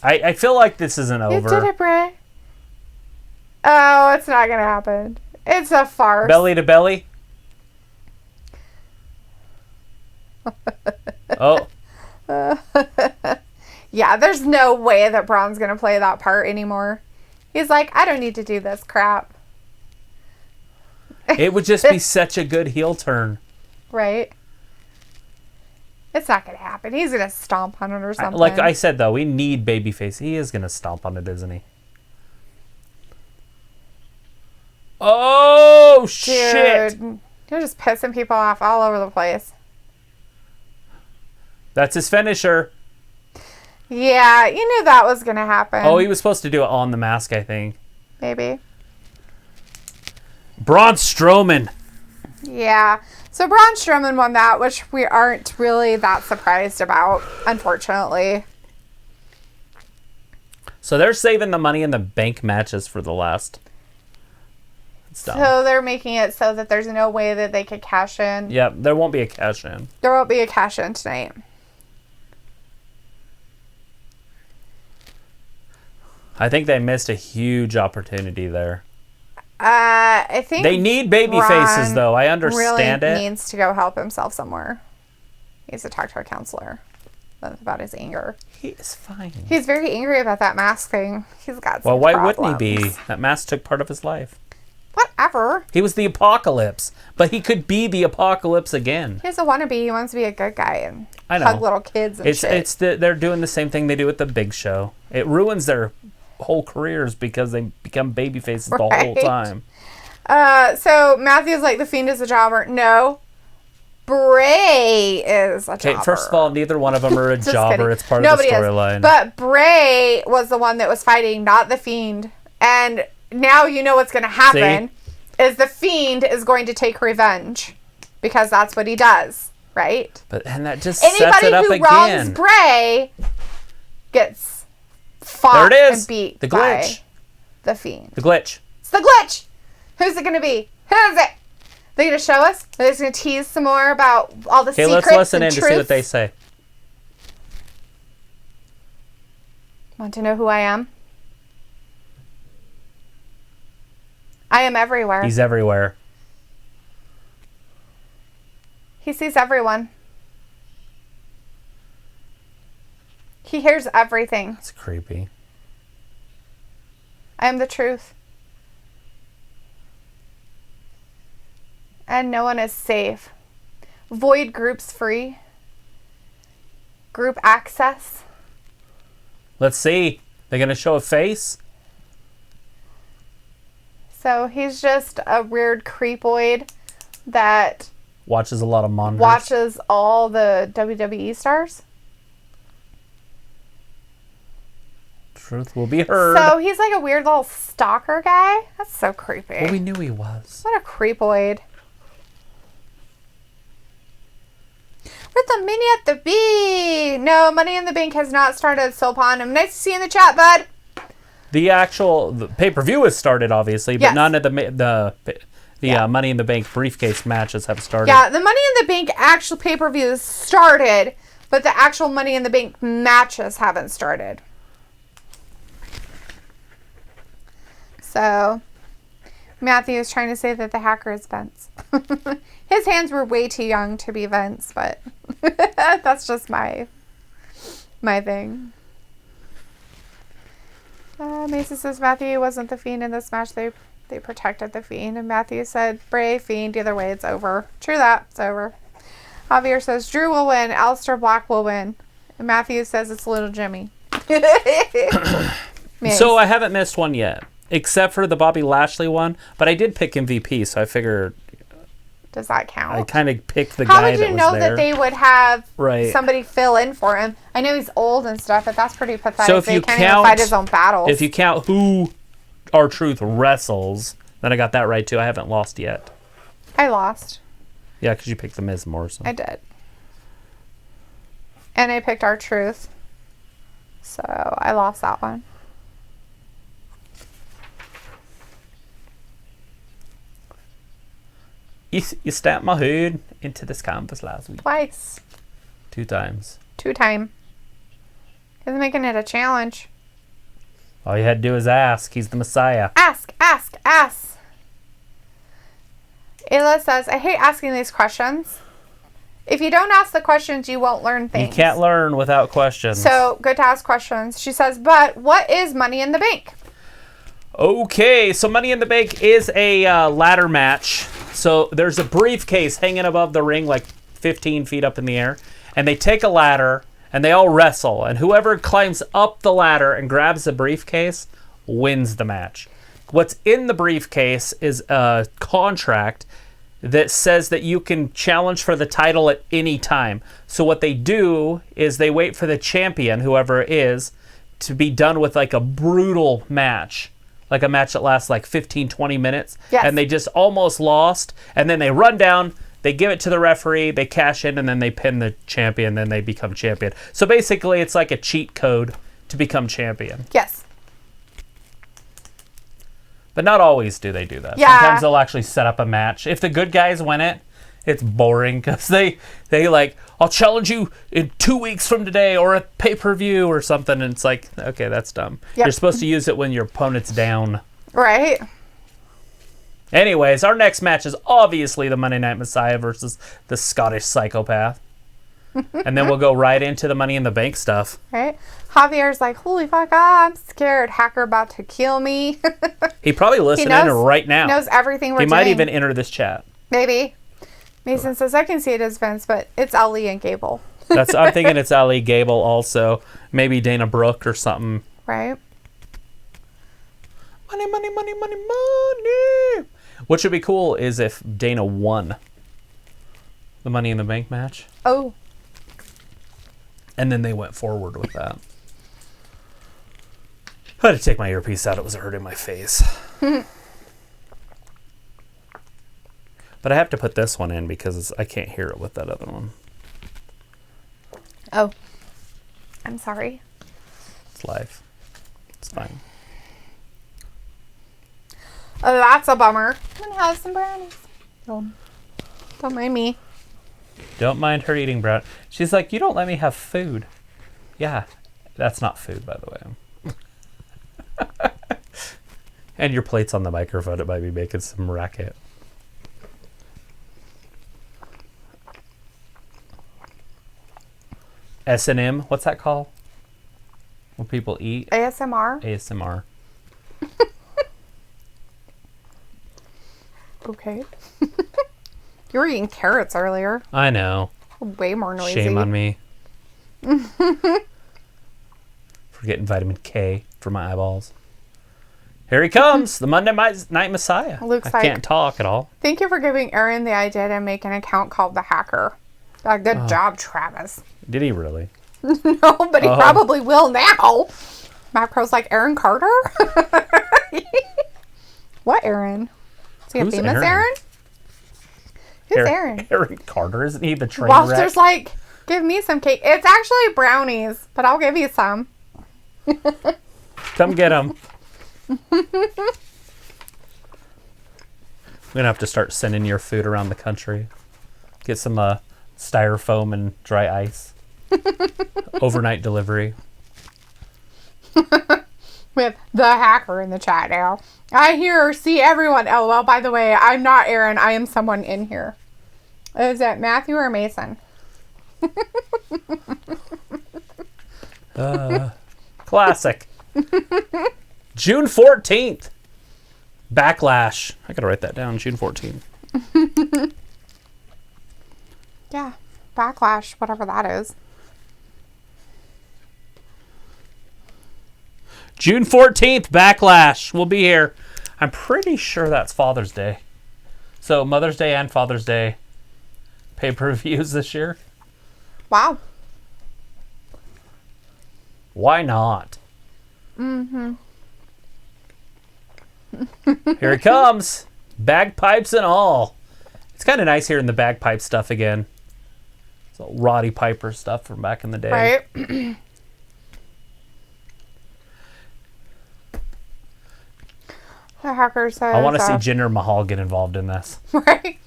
I feel like this isn't over. You did it, Bray. Oh, it's not going to happen. It's a farce. Belly to belly? Oh. Yeah, there's no way that Braun's going to play that part anymore. He's like, I don't need to do this crap. It would just be such a good heel turn. Right? It's not going to happen. He's going to stomp on it or something. Like I said, though, we need babyface. He is going to stomp on it, isn't he? Oh! Oh, shit. Dude, you're just pissing people off all over the place. That's his finisher. Yeah, you knew that was going to happen. Oh, he was supposed to do it on the mask, I think. Maybe. Braun Strowman. Yeah. So Braun Strowman won that, which we aren't really that surprised about, unfortunately. So they're saving the Money in the Bank matches for the last. So they're making it so that there's no way that they could cash in. Yep, there won't be a cash in. There won't be a cash in tonight. I think they missed a huge opportunity there. I think they need baby faces, though. I understand really it. Needs to go help himself somewhere. He needs to talk to a counselor about his anger. He is fine. He's very angry about that mask thing. He's got some Well, why problems. wouldn't he be? That mask took part of his life. Whatever. He was the apocalypse, but he could be the apocalypse again. He doesn't want to be. He wants to be a good guy and I know. hug little kids and shit. They're doing the same thing they do with the Big Show. It ruins their whole careers because they become baby faces the whole time. So Matthew's like, the Fiend is a jobber. No. Bray is a jobber. Okay, first of all, neither one of them are a jobber. Kidding. It's part Nobody of the storyline. But Bray was the one that was fighting, not the Fiend. And now you know what's going to happen. Is the Fiend is going to take revenge. Because that's what he does. Right? And that just Anybody sets it up who again. wrongs Bray gets fought there it is. and beat The glitch. by the Fiend. The glitch. It's the glitch. Who's it going to be? Who is it? They're going to show us? They're just going to tease some more about all the secrets let's listen and in truths? to see what they say. Want to know who I am? I am everywhere. He's everywhere. He sees everyone. He hears everything. That's creepy. I am the truth. And no one is safe. Void groups free. Group access. Let's see. They're going to show a face? So he's just a weird creepoid that Watches a lot of monitors. watches all the WWE stars. Truth will be heard. So he's like a weird little stalker guy. That's so creepy. Well, we knew he was. What a creepoid. With the Mini at the B. No, Money in the Bank has not started. Silpon. I'm nice to see you in the chat, bud. The pay-per-view has started, obviously, but Yes. none of the Money in the Bank briefcase matches have started. Yeah, the Money in the Bank actual pay-per-view started, but the actual Money in the Bank matches haven't started. So, Matthew is trying to say that the hacker is Vince. His hands were way too young to be Vince, but that's just my thing. Mason says Matthew wasn't the Fiend in this match. They protected the Fiend, and Matthew said Bray, Fiend, either way it's over. True that, it's over. Javier says Drew will win, Aleister Black will win. And Matthew says it's Little Jimmy. So I haven't missed one yet, except for the Bobby Lashley one, but I did pick MVP, so I figured... Does that count? I kind of picked the How guy would that you was know there. that they would have Right. somebody fill in for him? I know he's old and stuff, but that's pretty pathetic. So if He you can't even count- fight his own battles. If you count who R-Truth wrestles, then I got that right, too. I haven't lost yet. I lost. Yeah, because you picked the Miz Morrison. I did. And I picked R-Truth. So I lost that one. You stamped my hood into this canvas last week. Twice. 2 times. 2 time. He's making it a challenge. All you had to do is ask. He's the Messiah. Ask. Ayla says, I hate asking these questions. If you don't ask the questions, you won't learn things. You can't learn without questions. So, good to ask questions. She says, but what is Money in the Bank? Okay, so Money in the Bank is a ladder match. So there's a briefcase hanging above the ring, like 15 feet up in the air. And they take a ladder, and they all wrestle. And whoever climbs up the ladder and grabs the briefcase wins the match. What's in the briefcase is a contract that says that you can challenge for the title at any time. So what they do is they wait for the champion, whoever it is, to be done with like a brutal match. Like a match that lasts like 15, 20 minutes. Yes. And they just almost lost. And then they run down, they give it to the referee, they cash in, and then they pin the champion, then they become champion. So basically it's like a cheat code to become champion. Yes. But not always do they do that. Yeah. Sometimes they'll actually set up a match. If the good guys win it, it's boring because they like, I'll challenge you in 2 weeks from today or a pay-per-view or something. And it's like, okay, that's dumb. Yep. You're supposed to use it when your opponent's down. Right. Anyways, our next match is obviously the Monday Night Messiah versus the Scottish Psychopath. And then we'll go right into the Money in the Bank stuff. Right. Javier's like, holy fuck, I'm scared. Hacker about to kill me. He probably listening right now. He knows everything we're doing. He might even enter this chat. Maybe. Mason says, I can see it as Vince, but it's Ali and Gable. I'm thinking it's Ali Gable also. Maybe Dana Brooke or something. Right. Money, money, money, money, money. What should be cool is if Dana won the Money in the Bank match. Oh. And then they went forward with that. I had to take my earpiece out. It was hurting my face. But I have to put this one in because I can't hear it with that other one. Oh. I'm sorry. It's live. It's fine. Oh, that's a bummer. I'm gonna have some brownies. Don't mind me. Don't mind her eating brown. She's like, you don't let me have food. Yeah, that's not food, by the way. And your plate's on the microphone. It might be making some racket. S&M, what's that called? When people eat? ASMR. ASMR. Okay. You were eating carrots earlier. I know. Way more noisy. Shame on me. For getting vitamin K for my eyeballs. Here he comes, the Monday Night Messiah. Looks I like- can't talk at all. Thank you for giving Aaron the idea to make an account called The Hacker. Good job, Travis. Did he really? No, but he probably will now. Macro's like, Aaron Carter? What Aaron? Is he a Who's famous Aaron? Who's Aaron? Aaron Carter, isn't he the train Walter's wreck? like, give me some cake. It's actually brownies, but I'll give you some. Come get him. We're gonna have to start sending your food around the country. Get some styrofoam and dry ice. Overnight delivery. With the hacker in the chat now. I hear or see everyone. Oh, well, by the way, I'm not Aaron. I am someone in here. Is it Matthew or Mason? Classic. June 14th. Backlash. I gotta write that down. June 14th. Yeah. Backlash, whatever that is. June 14th, Backlash. We'll be here. I'm pretty sure that's Father's Day. So Mother's Day and Father's Day pay-per-views this year. Wow. Why not? Mm-hmm. Here it comes. Bagpipes and all. It's kind of nice hearing the bagpipe stuff again. It's all Roddy Piper stuff from back in the day. Right? The hacker says... I want to see Jinder Mahal get involved in this. Right?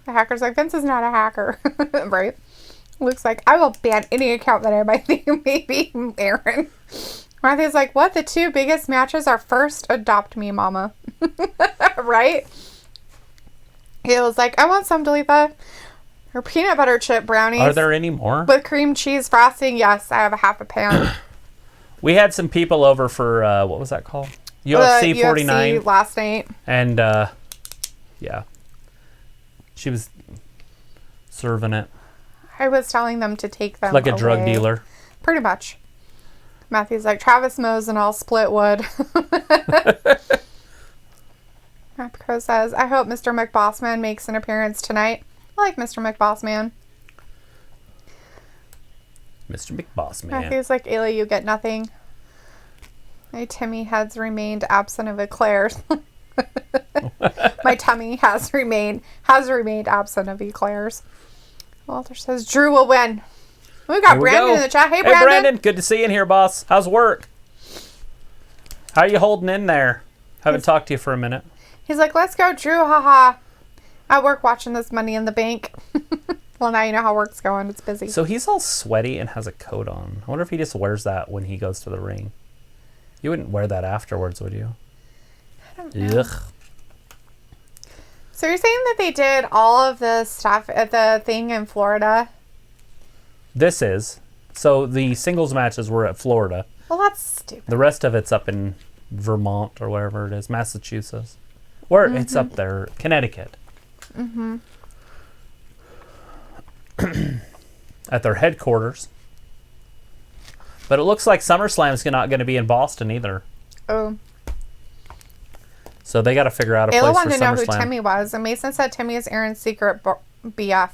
The hacker's like, Vince is not a hacker. Right? Looks like, I will ban any account that I might think maybe Aaron. Martha's like, what? The two biggest matches are first adopt me, mama. Right? He was like, I want some Dalethea. Her peanut butter chip brownies. Are there any more? With cream cheese frosting. Yes, I have a half a pan. We had some people over for, what was that called? UFC 49. UFC last night. And, yeah. She was serving it. I was telling them to take them Like a drug away. dealer. Pretty much. Matthew's like, Travis mows and I'll split wood. Crow says, I hope Mr. McBossman makes an appearance tonight. I like Mr. McBossman. Mr. McBossman. Matthew's like, Ayla, you get nothing. My Timmy has remained absent of eclairs. My tummy has remained absent of eclairs. Walter says, Drew will win. We got Brandon in the chat. Hey, Brandon. Hey, Brandon. Good to see you in here, boss. How's work? How are you holding in there? Haven't talked to you for a minute. He's like, let's go, Drew. Haha. At work watching this Money in the Bank. Well, now you know how work's going. It's busy. So he's all sweaty and has a coat on. I wonder if he just wears that when he goes to the ring. You wouldn't wear that afterwards, would you? I don't know. Ugh. So you're saying that they did all of the stuff at the thing in Florida? This is. So the singles matches were at Florida. Well, that's stupid. The rest of it's up in Vermont or wherever it is. Massachusetts. Where it's up there. Connecticut. Mm-hmm. At their headquarters. But it looks like SummerSlam's not going to be in Boston either. Oh. So they got to figure out a place for SummerSlam. Ayla wanted to know who Timmy was, and Mason said Timmy is Aaron's secret BF.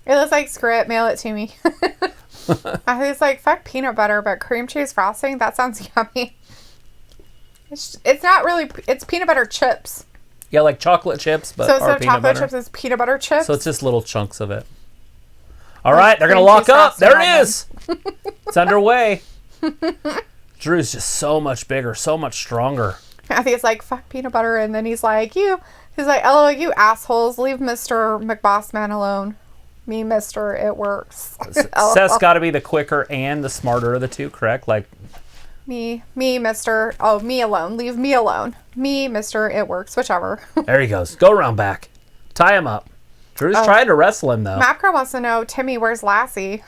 It looks like, screw it, mail it to me. I think it's like, fuck peanut butter, but cream cheese frosting? That sounds yummy. It's not really, it's peanut butter chips. Yeah, like chocolate chips, but so instead of chocolate chips, it's peanut butter chips? So it's just little chunks of it. All right, they're going to lock up. There it is. It's underway. Drew's just so much bigger, so much stronger. I think it's like, fuck peanut butter, and then he's like, LOL, you assholes, leave Mr. McBossman alone. Me, mister, it works. Seth's got to be the quicker and the smarter of the two, correct? Like me, mister. Oh, me alone. Leave me alone. Me, mister, it works. Whichever. There he goes. Go around back. Tie him up. Drew's trying to wrestle him, though. Mapcro wants to know, Timmy, where's Lassie?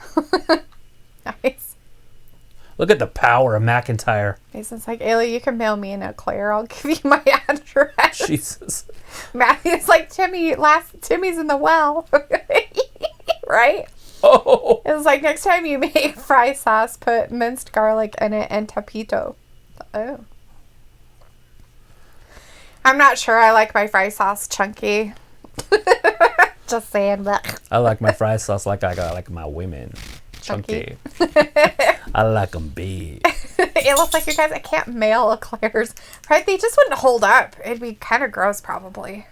Nice. Look at the power of McIntyre. Mason's like, Ayla, you can mail me an eclair. I'll give you my address. Jesus. Matthew's like, Timmy's in the well. Right? Oh. It's like, next time you make fry sauce, put minced garlic in it and tapito. Oh. I'm not sure I like my fry sauce chunky. Just saying. But I like my fry sauce like I like my women. Chunky. I like them big. It looks like you guys, I can't mail eclairs. Right? They just wouldn't hold up. It'd be kind of gross, probably.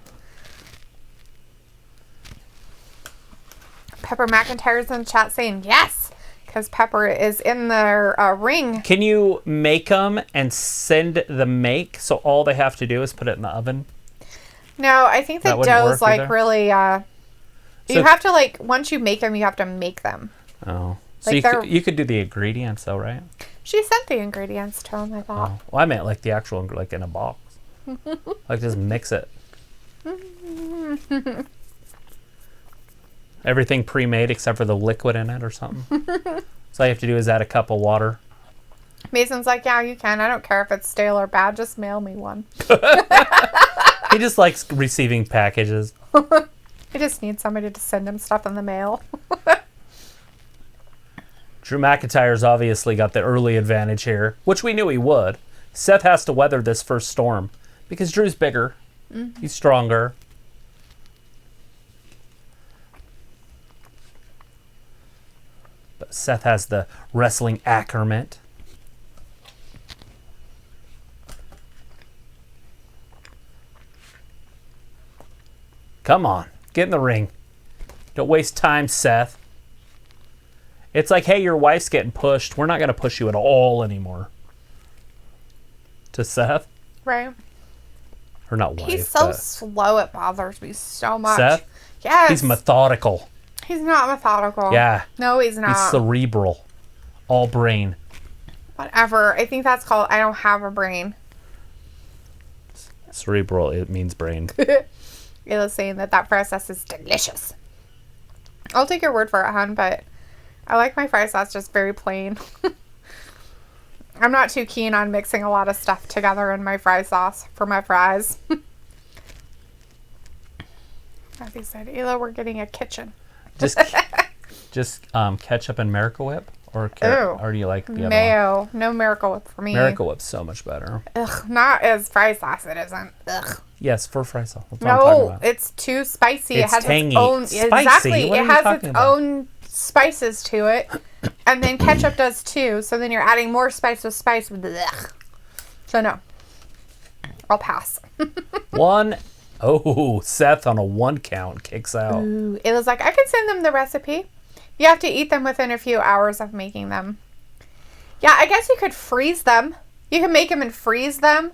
Pepper McIntyre's in the chat saying yes, because Pepper is in their ring. Can you make them and send the make so all they have to do is put it in the oven? No, I think the dough's like either? Really, you have to like, once you make them, you have to make them. Oh. So like you could do the ingredients though, right? She sent the ingredients to him, I thought. Oh. Well, I meant like the actual, like in a box. Like just mix it. Everything pre-made except for the liquid in it or something. So all you have to do is add a cup of water. Mason's like, yeah, you can. I don't care if it's stale or bad. Just mail me one. He just likes receiving packages. He just needs somebody to send him stuff in the mail. Drew McIntyre's obviously got the early advantage here, which we knew he would. Seth has to weather this first storm because Drew's bigger. Mm-hmm. He's stronger. But Seth has the wrestling acumen. Come on, get in the ring. Don't waste time, Seth. It's like, hey, your wife's getting pushed. We're not going to push you at all anymore. To Seth. Right. Or not wife. He's so slow, it bothers me so much. Seth? Yes. He's methodical. He's not methodical. Yeah. No, he's not. He's cerebral. All brain. Whatever. I think that's called, I don't have a brain. Cerebral, it means brain. Ayla's saying that process is delicious. I'll take your word for it, hon, but I like my fry sauce just very plain. I'm not too keen on mixing a lot of stuff together in my fry sauce for my fries. As he said, Ayla, we're getting a kitchen. Just ketchup and Miracle Whip? Or do you like the other one? Mayo. No Miracle Whip for me. Miracle Whip's so much better. Ugh, not as fry sauce. It isn't. Ugh. Yes, for fry sauce. That's what I'm talking about. It's too spicy. It's it has tangy. its own Spicy? exactly. What are It you has talking its about? own spices to it, and then ketchup does too. So then you're adding more spice with spice. Blech. So no, I'll pass. Seth on a 1 count kicks out. Ooh, it was like, I could send them the recipe. You have to eat them within a few hours of making them. Yeah, I guess you could freeze them. You can make them and freeze them.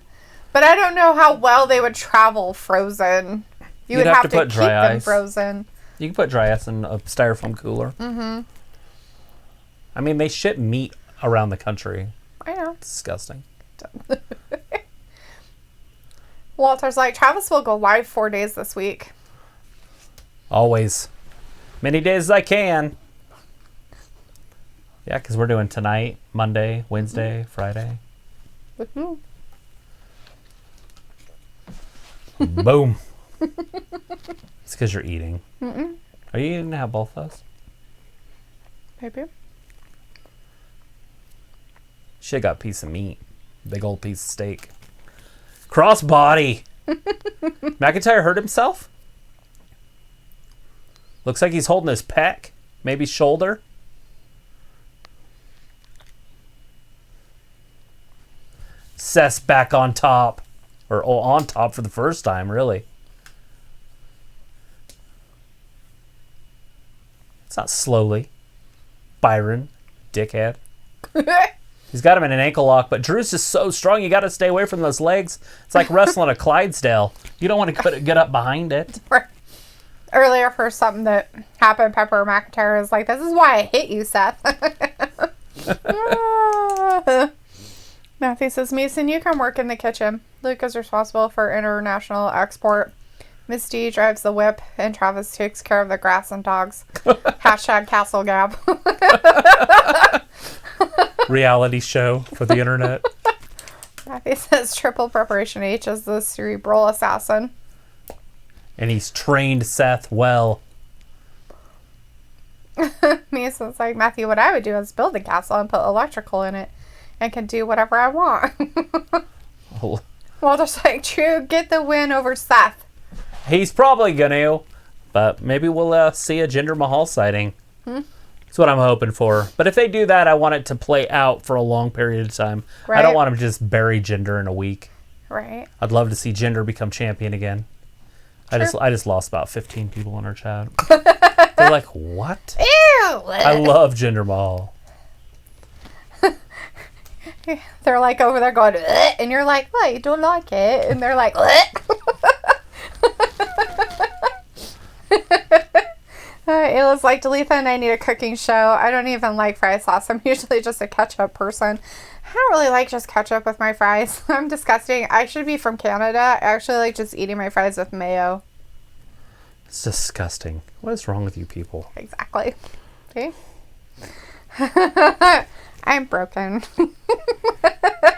But I don't know how well they would travel frozen. You would have to put keep dry them ice. frozen. You can put dry ice in a styrofoam cooler. Mm-hmm. I mean, they ship meat around the country. I know. It's disgusting. Walter's like, Travis will go live 4 days this week. Always. Many days as I can. Yeah, because we're doing tonight, Monday, Wednesday, Friday. Woohoo. Boom. It's because you're eating. Mm-mm. Are you going to have both those? Maybe. Should have got a piece of meat. Big old piece of steak. Crossbody. McIntyre hurt himself? Looks like he's holding his pec. Maybe shoulder. Seth's back on top. Or on top for the first time, really. It's not slowly. Byron, dickhead. He's got him in an ankle lock, but Drew's just so strong, you got to stay away from those legs. It's like wrestling a Clydesdale. You don't want to get up behind it. Earlier for something that happened, Pepper McIntyre was like, this is why I hit you, Seth. Matthew says, Mason, you can work in the kitchen. Luke is responsible for international export. Miss D drives the whip, and Travis takes care of the grass and dogs. Hashtag Castle Gab. Reality show for the internet. Matthew says, triple preparation H is the cerebral assassin. And he's trained Seth well. Mason's like, Matthew, what I would do is build a castle and put electrical in it and can do whatever I want. Oh. Walter's like, True, get the win over Seth. He's probably gonna, but maybe we'll see a Jinder Mahal sighting. That's what I'm hoping for. But if they do that, I want it to play out for a long period of time. Right. I don't want him to just bury Jinder in a week. Right. I'd love to see Jinder become champion again. Sure. I just lost about 15 people in our chat. They're like, what? Ew! I love Jinder Mahal. They're like over there going, ugh, and you're like, what, you don't like it? And they're like, it was like, Dalethea and I need a cooking show. I don't even like fry sauce. I'm usually just a ketchup person. I don't really like just ketchup with my fries. I'm disgusting. I should be from Canada. I actually like just eating my fries with mayo. It's disgusting. What is wrong with you people? Exactly. See? I'm broken.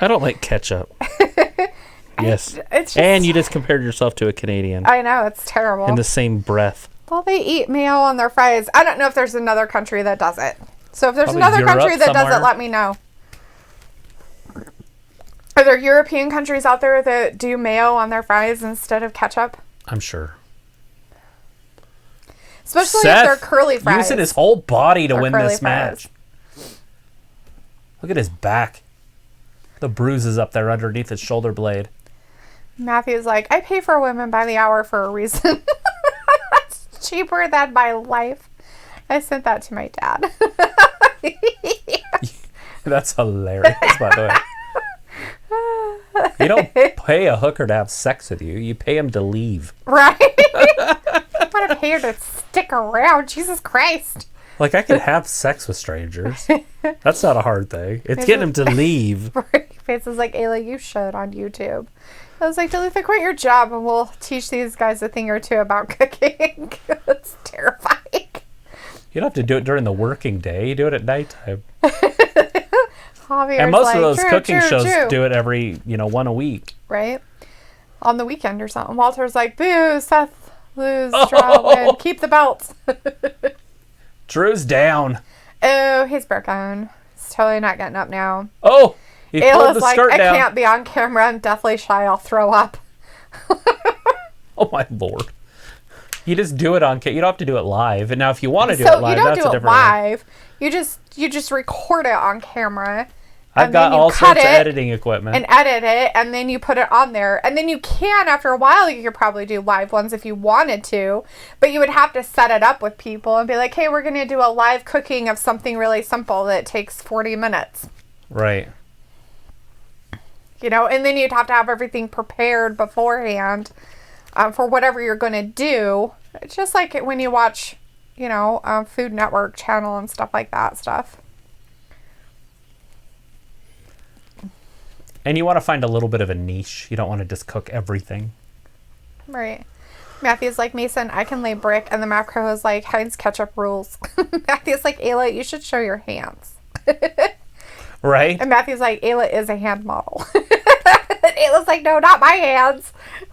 I don't like ketchup. Yes. It's just, and you just compared yourself to a Canadian. I know, it's terrible. In the same breath. Well, they eat mayo on their fries. I don't know if there's another country that does it. So if there's Probably another Europe country that does somewhere. it, let me know. Are there European countries out there that do mayo on their fries instead of ketchup? I'm sure. Especially Seth, if they're curly fries. using his whole body to Or win curly this match. Look at his back. The bruises up there underneath his shoulder blade. Matthew's like, I pay for women by the hour for a reason. That's cheaper than my life. I sent that to my dad. That's hilarious, by the way. You don't pay a hooker to have sex with you. You pay him to leave. Right? I want to pay her to stick around. Jesus Christ. Like, I could have sex with strangers. That's not a hard thing. It's getting him to leave. Face is like, Ayla, you should on YouTube. I was like, Dalethea, quit your job and we'll teach these guys a thing or two about cooking. It's terrifying. You don't have to do it during the working day. You do it at nighttime. Javier's And most like, of those Drew, cooking Drew, shows Drew. do it every, one a week. Right? On the weekend or something. Walter's like, boo, Seth, lose, draw, win, keep the belts. Drew's down. Oh, he's broken. He's totally not getting up now. Oh, he pulled the skirt down. I can't be on camera. I'm deathly shy. I'll throw up. Oh my lord! You just do it on. You don't have to do it live. And now, if you want to do it live, that's a different. You don't do it live. You just record it on camera. I've got all sorts of editing equipment. And edit it, and then you put it on there. And then you can, after a while, you could probably do live ones if you wanted to. But you would have to set it up with people and be like, hey, we're going to do a live cooking of something really simple that takes 40 minutes. Right. You know, and then you'd have to have everything prepared beforehand for whatever you're going to do. It's just like when you watch, you know, Food Network channel and stuff like that stuff. And you want to find a little bit of a niche. You don't want to just cook everything. Right. Matthew's like, Mason, I can lay brick. And the macro is like, Heinz ketchup rules. Matthew's like, Ayla, you should show your hands. Right. And Matthew's like, Ayla is a hand model. And Ayla's like, no, not my hands.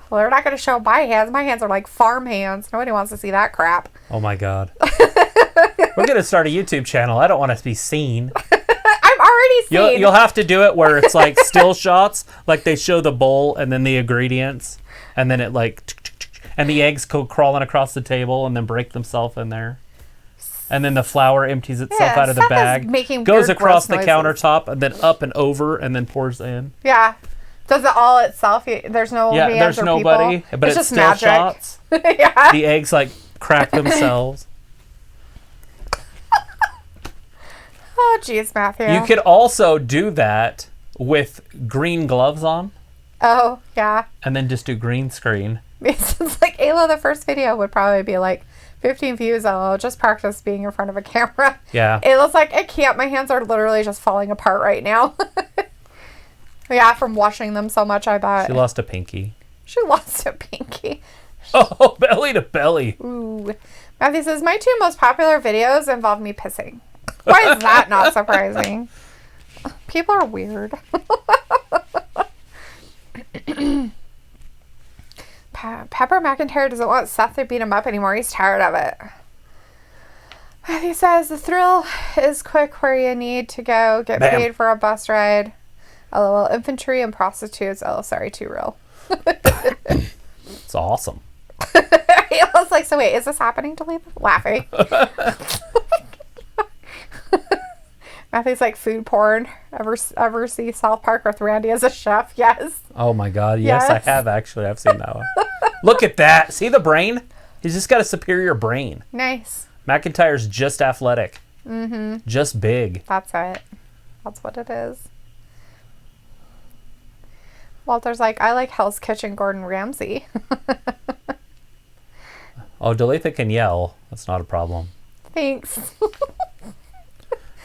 Well, they're not going to show my hands. My hands are like farm hands. Nobody wants to see that crap. Oh, my God. We're going to start a YouTube channel. I don't want to be seen. I'm already seen. You'll have to do it where it's like still shots. Like they show the bowl and then the ingredients. And then it like... And the eggs go crawling across the table and then break themselves in there. And then the flour empties itself out of the bag. Goes across the countertop and then up and over and then pours in. Yeah. Does it all itself? There's no hands there's or nobody. people. But it's just still magic. shots. Yeah. The eggs like crack themselves. Oh, jeez, Matthew. You could also do that with green gloves on. Oh, yeah. And then just do green screen. It's like, Ayla, the first video would probably be like 15 views. Oh, just practice being in front of a camera. Yeah. Ayla's like, I can't. My hands are literally just falling apart right now. Yeah, from washing them so much, I bet. She lost a pinky. She lost a pinky. Oh, belly to belly. Ooh. Matthew says, my 2 most popular videos involve me pissing. Why is that not surprising? People are weird. Pepper McIntyre doesn't want Seth to beat him up anymore. He's tired of it. Matthew says, the thrill is quick where you need to go get paid for a bus ride. LOL, infantry and prostitutes. Oh, sorry, too real. It's awesome. I was like, so wait, is this happening to Letha? Laughing. Matthew's like, food porn. Ever see South Park with Randy as a chef? Yes. Oh my God. Yes, I have actually. I've seen that one. Look at that. See the brain? He's just got a superior brain. Nice. McIntyre's just athletic. Mm-hmm. Just big. That's it. That's what it is. Walter's like, I like Hell's Kitchen Gordon Ramsay. Oh, Dalethea can yell. That's not a problem. Thanks.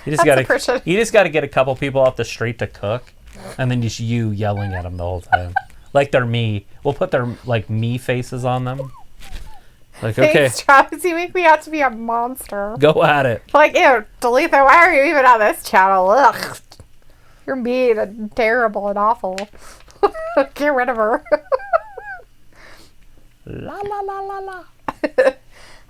You just got to get a couple people off the street to cook, and then just you yelling at them the whole time, like they're me. We'll put their like me faces on them. Like, thanks, Travis. You make me out to be a monster. Go at it. Like, ew, Dalethea, why are you even on this channel? Ugh. You're mean and terrible and awful. Get rid of her. La la la la la.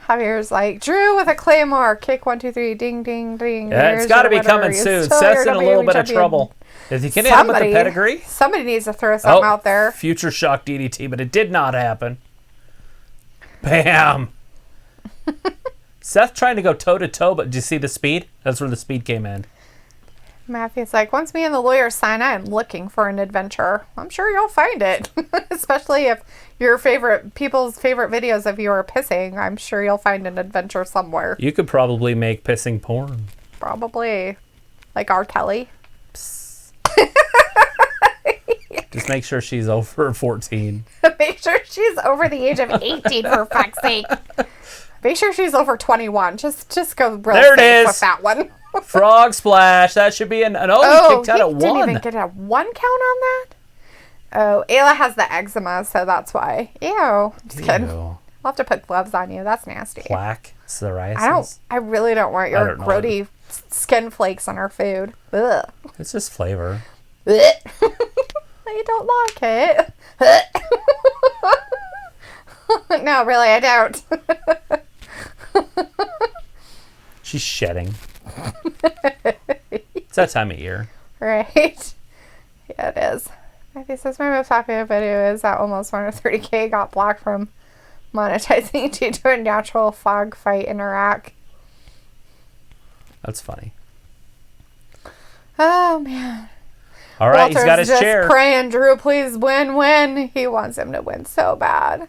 Javier's like, Drew with a claymore. Kick 1, 2, 3. Ding, ding, ding. Yeah, it's got to be coming soon. Seth's in a little bit of trouble. If you can hit him with the pedigree. Somebody needs to throw something out there. Future shock DDT, but it did not happen. Bam. Seth trying to go toe-to-toe, but did you see the speed? That's where the speed came in. Matthew's like, once me and the lawyer sign, I am looking for an adventure. I'm sure you'll find it. Especially if people's favorite videos of you are pissing. I'm sure you'll find an adventure somewhere. You could probably make pissing porn. Probably. Like R. Kelly. Just make sure she's over 14. Make sure she's over the age of 18, for fuck's sake. Make sure she's over 21. Just go real safe with that one. Frog splash. That should be you kicked out at 1. Didn't even get a 1 count on that? Oh, Ayla has the eczema, so that's why. Ew. Just kidding. I'll have to put gloves on you. That's nasty. Plaque psoriasis. I really don't want your grody skin flakes on our food. Ugh. It's just flavor. I don't like it. No, really, I don't. She's shedding. It's that time of year. Right. Yeah, it is. Matthew says my most popular video is that almost 130K got blocked from monetizing due to a natural fog fight in Iraq. That's funny. Oh, man. All right, he's got his just chair. Praying, Drew, please win. He wants him to win so bad.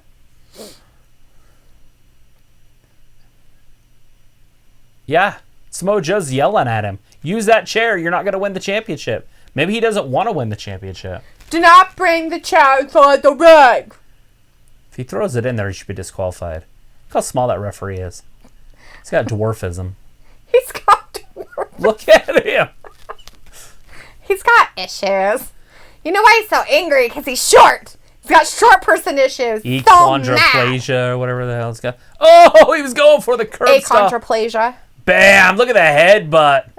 Yeah, Samoa Joe's yelling at him. Use that chair. You're not going to win the championship. Maybe he doesn't want to win the championship. Do not bring the chair inside the ring. If he throws it in there, he should be disqualified. Look how small that referee is. He's got dwarfism. He's got dwarfism. Look at him. He's got issues. You know why he's so angry? Because he's short. He's got short person issues. Achondroplasia or whatever the hell it's got. Oh, he was going for the curb stop. Achondroplasia. Bam! Look at the headbutt.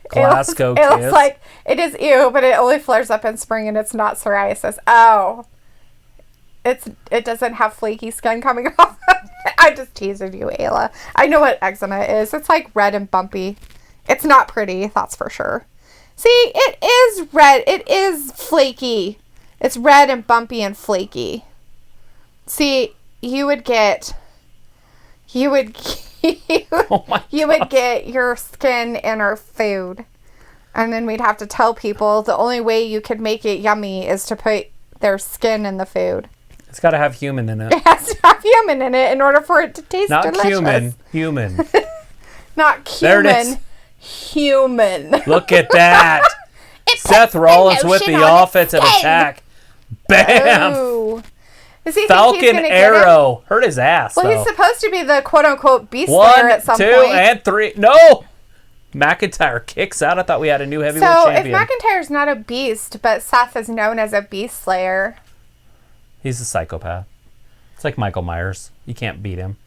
Glasgow It looks like it is ew, but it only flares up in spring and it's not psoriasis. Oh. It doesn't have flaky skin coming off. I just teased you, Ayla. I know what eczema is. It's like red and bumpy. It's not pretty, that's for sure. See, it is red. It is flaky. It's red and bumpy and flaky. See, you would get your skin in our food. And then we'd have to tell people the only way you could make it yummy is to put their skin in the food. It's got to have human in it. It has to have human in it in order for it to taste Not delicious. human. Not human. There it is. Human. Look at that. Seth Rollins with the offensive attack. Bam. Oh. Does he think Falcon he's gonna Arrow. Hurt his ass, Well, though. he's supposed to be the quote-unquote beast slayer at some 1, 2, point. and 3. No! McIntyre kicks out. I thought we had a new heavyweight champion. So, if McIntyre's not a beast, but Seth is known as a beast slayer. He's a psychopath. It's like Michael Myers. You can't beat him.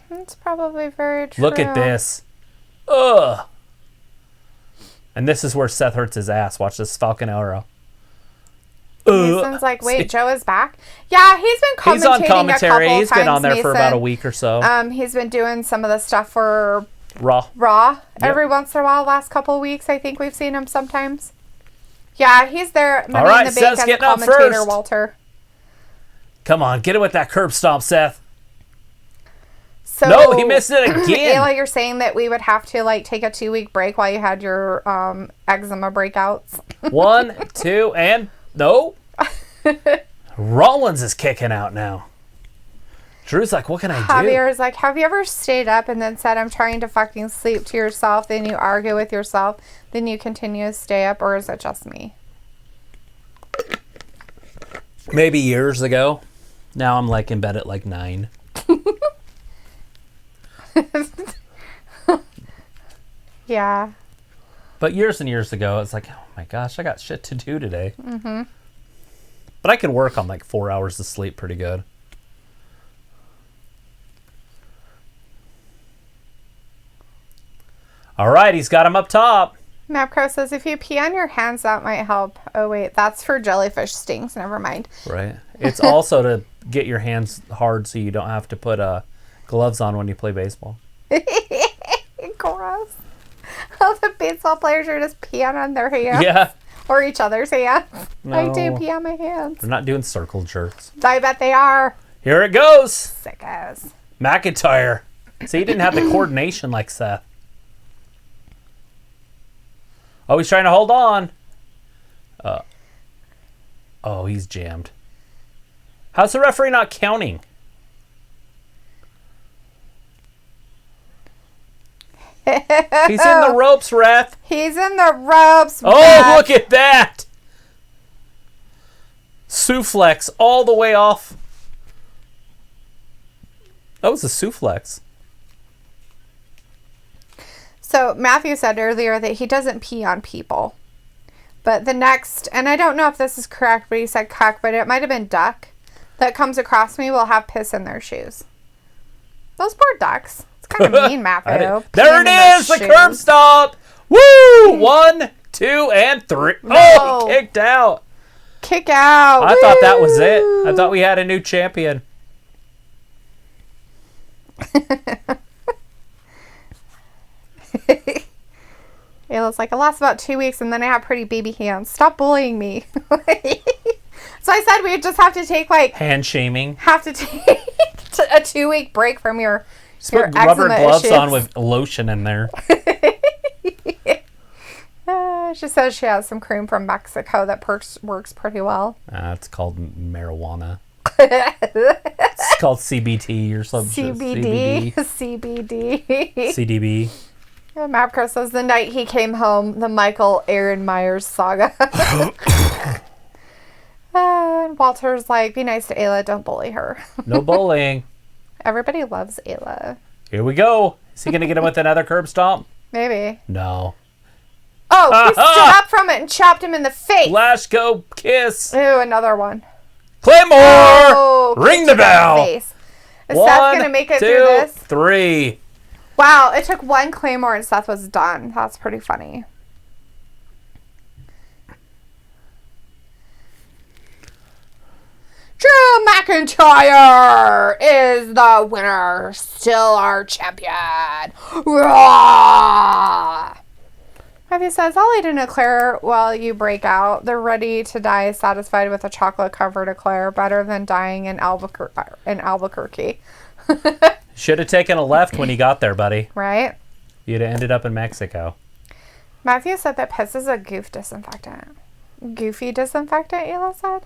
That's probably very true. Look at this. Ugh. And this is where Seth hurts his ass. Watch this Falcon Arrow. Mason's like, wait, Joe is back? Yeah, he's been commentating He's on commentary. a couple He's been on there times, for about a week or so. He's been doing some of the stuff for Raw. Yep. Every once in a while. Last couple of weeks, I think we've seen him sometimes. Yeah, he's there. Money All right, in the Bank Seth's as a getting up commentator, first. Walter. Come on, get it with that curb stomp, Seth. So, No, he missed it again. Ayla, you're saying that we would have to take a 2-week break while you had your eczema breakouts. 1, 2, and no. Rollins is kicking out now. Drew's like, what can I do? Javier's like, have you ever stayed up and then said, I'm trying to fucking sleep to yourself, then you argue with yourself, then you continue to stay up, or is it just me? Maybe years ago. Now I'm in bed at 9. Yeah. But years and years ago, it's like, oh my gosh, I got shit to do today. Mm-hmm. But I could work on 4 hours of sleep pretty good. All right, he's got him up top. Mapcrow says, if you pee on your hands, that might help. Oh, wait, that's for jellyfish stings. Never mind. Right. It's also to get your hands hard so you don't have to put gloves on when you play baseball. Gross. All the baseball players are just peeing on their hands. Yeah. Or each other's hands. No. I do pee on my hands. They're not doing circle jerks. I bet they are. Here it goes. Sickos. McIntyre. See, he didn't have the coordination like Seth. Oh, he's trying to hold on. Oh, he's jammed. How's the referee not counting? He's in the ropes, ref. He's in the ropes. Oh, ref. look at that. Suplex all the way off. That was a suplex. So Matthew said earlier that he doesn't pee on people. But the next, and I don't know if this is correct, but he said cuck, but it might have been duck, that comes across me will have piss in their shoes. Those poor ducks. It's kind of mean, Matthew. There it is, the curb stomp. Woo! 1, 2, and 3. No. Oh, he kicked out. Kick out. I thought that was it. I thought we had a new champion. Ayla's like, it lasts about 2 weeks and then I have pretty baby hands. Stop bullying me. So I said we'd just have to take hand shaming. Have to take a 2-week break from your put rubber gloves issues on with lotion in there. She says she has some cream from Mexico that works pretty well. It's called marijuana. It's called CBT or something. CBD. CDB. Mapco says the night he came home, the Michael Aaron Myers saga. And Walter's like, be nice to Ayla, don't bully her. No bullying. Everybody loves Ayla. Here we go. Is he going to get him with another curb stomp? Maybe. No. Oh, he stood up from it and chopped him in the face. Flash go kiss. Ooh, another one. Claymore! Oh, ring the bell. Is Seth going to make it through this? 3. Wow, it took one Claymore and Seth was done. That's pretty funny. Drew McIntyre is the winner. Still our champion. Raw! Matthew says, I'll eat an eclair while you break out. They're ready to die satisfied with a chocolate-covered eclair. Better than dying in Albuquerque. Should have taken a left when you got there, buddy. Right? You'd have ended up in Mexico. Matthew said that piss is a goof disinfectant. Goofy disinfectant, Ayla said.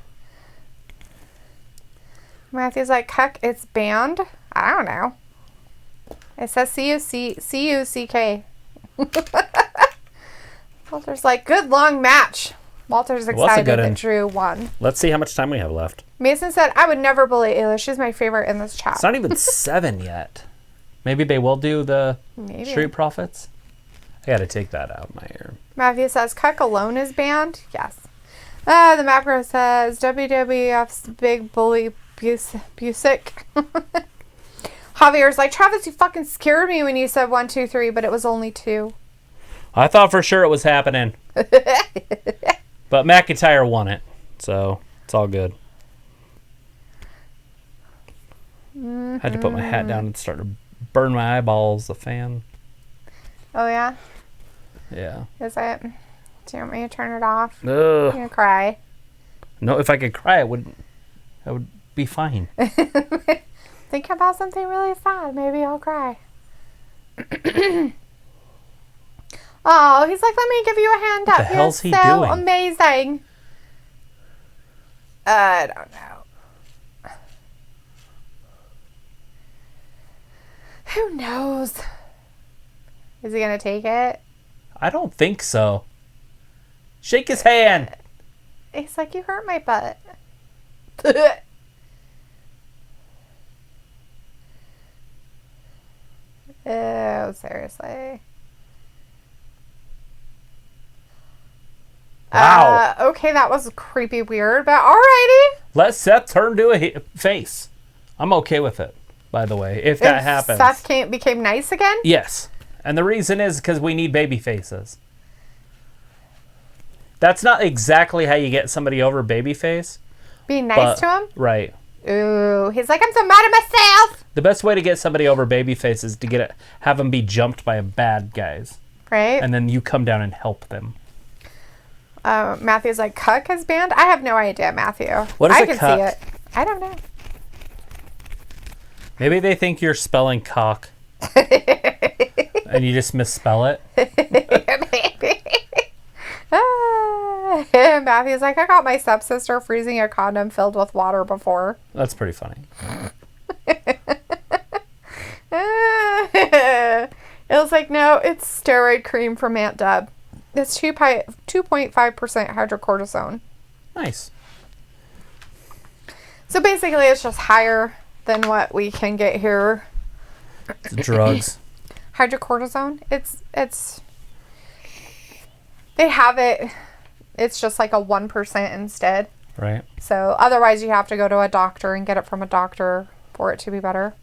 Matthew's like, heck, it's banned? I don't know. It says C-U-C-K. Walter's like, good long match. Walter's excited that Drew won. Let's see how much time we have left. Mason said, I would never bully Ayla. She's my favorite in this chat. It's not even 7 yet. Maybe they will do the Street Profits. I got to take that out of my ear. Matthew says, Cuck alone is banned? Yes. The macro says, WWF's big bully Busick. Javier's like, Travis, you fucking scared me when you said 1, 2, 3, but it was only 2. I thought for sure it was happening. But McIntyre won it. So it's all good. I had to put my hat down and start to burn my eyeballs, the fan. Oh, yeah? Yeah. Is it? Do you want me to turn it off? Ugh. You're going to cry? No, if I could cry, I would be fine. Think about something really sad. Maybe I'll cry. Oh, he's like, let me give you a hand up. What the hell's he so doing? Amazing. I don't know. Who knows? Is he going to take it? I don't think so. Shake his hand. He's like, you hurt my butt. Oh, seriously. Wow. Okay, that was creepy weird, but alrighty. Let Seth turn to a face. I'm okay with it, by the way, if that happens. Seth became nice again? Yes. And the reason is because we need baby faces. That's not exactly how you get somebody over babyface. Being nice to him? Right. Ooh, he's like, I'm so mad at myself. The best way to get somebody over babyface is to have them be jumped by bad guys. Right. And then you come down and help them. Matthew's like, cuck is banned? I have no idea, Matthew. What is I a can cuck? see it. I don't know. Maybe they think you're spelling cock. And you just misspell it. Maybe. Matthew's like, I got my stepsister freezing a condom filled with water before. That's pretty funny. It was like, no, it's steroid cream from Aunt Deb. It's 2.5% hydrocortisone. Nice. So basically, it's just higher than what we can get here. It's drugs. Hydrocortisone. It's. They have it. It's just like a 1% instead. Right. So otherwise, you have to go to a doctor and get it from a doctor for it to be better.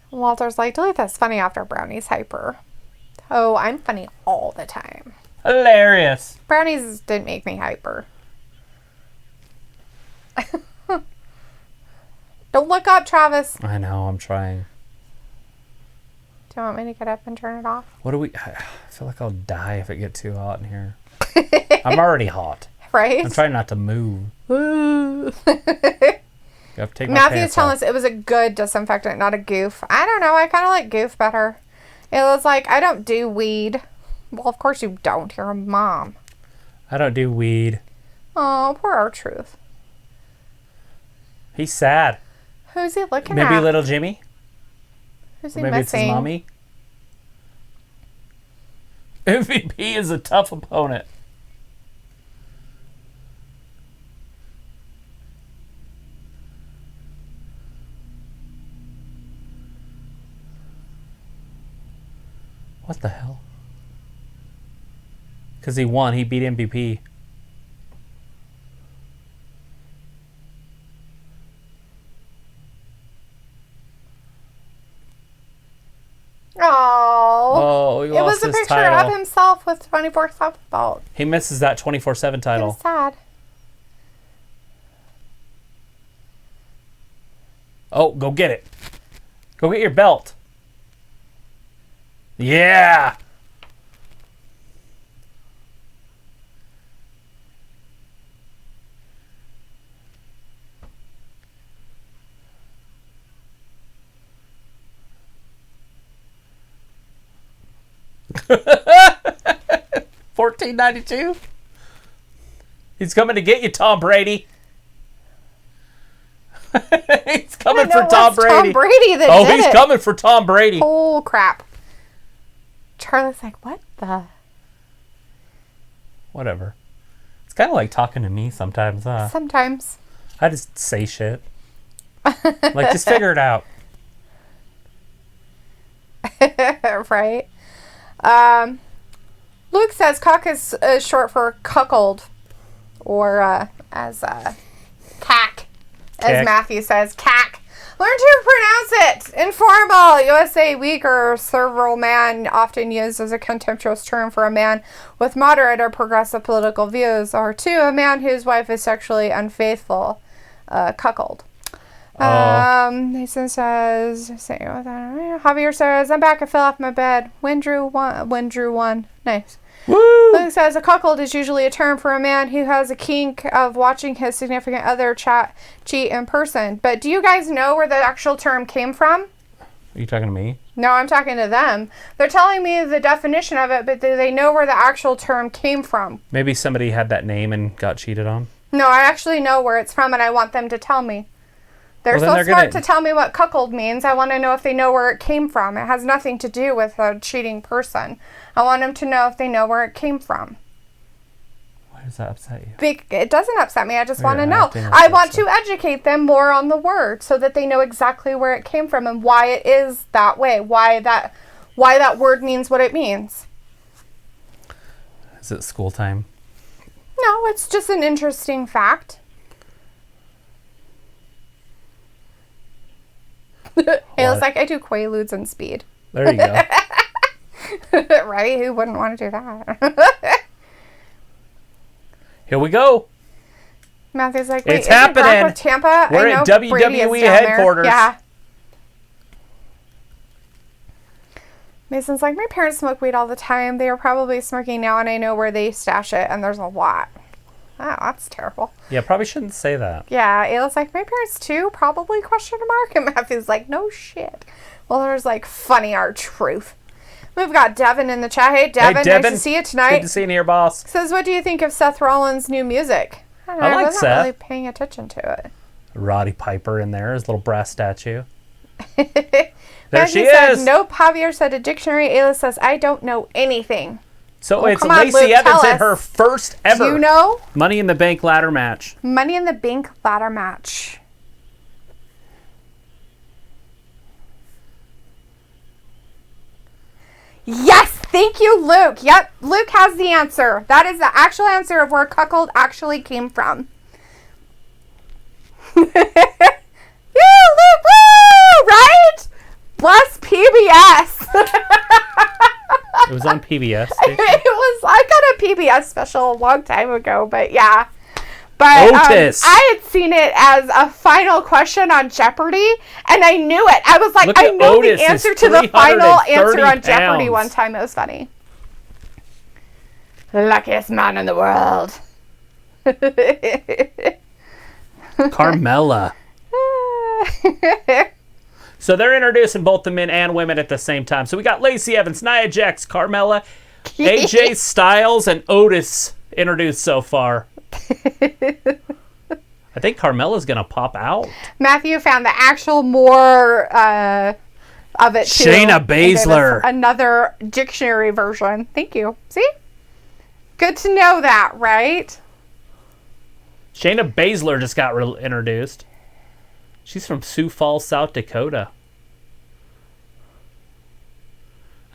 Walter's like, delete that's funny after Brownie's hyper. Oh, I'm funny all the time. Hilarious. Brownies didn't make me hyper. Don't look up, Travis. I know, I'm trying. Do you want me to get up and turn it off? I feel like I'll die if it gets too hot in here. I'm already hot. Right? I'm trying not to move. Matthew's telling us it was a good disinfectant, not a goof. I don't know. I kind of like goof better. It was like, I don't do weed. Well, of course you don't. You're a mom. I don't do weed. Oh, poor R-Truth. He's sad. Who's he looking Maybe at? little Jimmy? Who's he Maybe missing? it's his mommy? MVP is a tough opponent. What the hell? Because he won. He beat MVP. Oh, he it was lost a his picture title. of himself with 24/7 belt. He misses that 24/7 It title. was sad. Oh, go get it. Go get your belt. Yeah. $14.92. He's coming to get you, Tom Brady. He's coming for Tom Brady. Tom Brady that oh, did he's it. coming for Tom Brady. Oh crap! Charlie's like, what the? Whatever. It's kind of like talking to me sometimes, huh? Sometimes. I just say shit. Like, just figure it out. Right. Luke says cock is short for cuckold, or as cack, as Kick. Matthew says, cack. Learn to pronounce it. Informal. USA weak or servile man, often used as a contemptuous term for a man with moderate or progressive political views, or two, a man whose wife is sexually unfaithful. Cuckold. Nathan says, Javier says, I'm back. I fell off my bed. When Drew won. Nice. Woo! Luke says, a cuckold is usually a term for a man who has a kink of watching his significant other cheat in person. But do you guys know where the actual term came from? Are you talking to me? No, I'm talking to them. They're telling me the definition of it, but do they know where the actual term came from? Maybe somebody had that name and got cheated on. No, I actually know where it's from, and I want them to tell me. They're Well, so smart to tell me what cuckold means. I want to know if they know where it came from. It has nothing to do with a cheating person. I want them to know if they know where it came from. Why does that upset you? It doesn't upset me. I just want to You're know. acting like I that want stuff. to educate them more on the word so that they know exactly where it came from and why it is that way. Why that word means what it means. Is it school time? No, it's just an interesting fact. It was like, I do Quaaludes and speed. There you go. Right? Who wouldn't want to do that? Here we go. Matthew's like, wait, It's isn't Brock happening. with Tampa? We're I at know Brady is WWE down there. headquarters. Yeah. Mason's like, my parents smoke weed all the time. They are probably smoking now, and I know where they stash it, and there's a lot. Oh, that's terrible. Yeah, probably shouldn't say that. Yeah, Ayla's like, my parents too? Probably, question mark. And Matthew's like, no shit. Well, there's like funny R-Truth. We've got Devin in the chat. Hey, Devin, nice to see you tonight. Good to see you here, boss. Says, what do you think of Seth Rollins' new music? I don't know, I like I wasn't Seth. really paying attention to it. Roddy Piper in there, his little brass statue. There she said, is. Nope. Javier said a dictionary. Ayla says, I don't know anything. So Oh, it's come on, Lacey Luke, Evans tell in us. her first ever Do you know? Money in the Bank ladder match. Money in the Bank ladder match. Yes, thank you, Luke. Yep, Luke has the answer. That is the actual answer of where cuckold actually came from. Yeah, Luke, woo! Right? Bless PBS. It was on PBS. I got a PBS special a long time ago, but yeah. But Otis. I had seen it as a final question on Jeopardy, and I knew it. I was like, Look I at know Otis the answer is to the final 330 answer on Jeopardy pounds. one time. It was funny. The luckiest man in the world. Carmella. So they're introducing both the men and women at the same time. So we got Lacey Evans, Nia Jax, Carmella, AJ Styles, and Otis introduced so far. I think Carmella's going to pop out. Matthew found the actual more of it too. Shayna Baszler. Another dictionary version. Thank you. See? Good to know that, right? Shayna Baszler just got introduced. She's from Sioux Falls, South Dakota.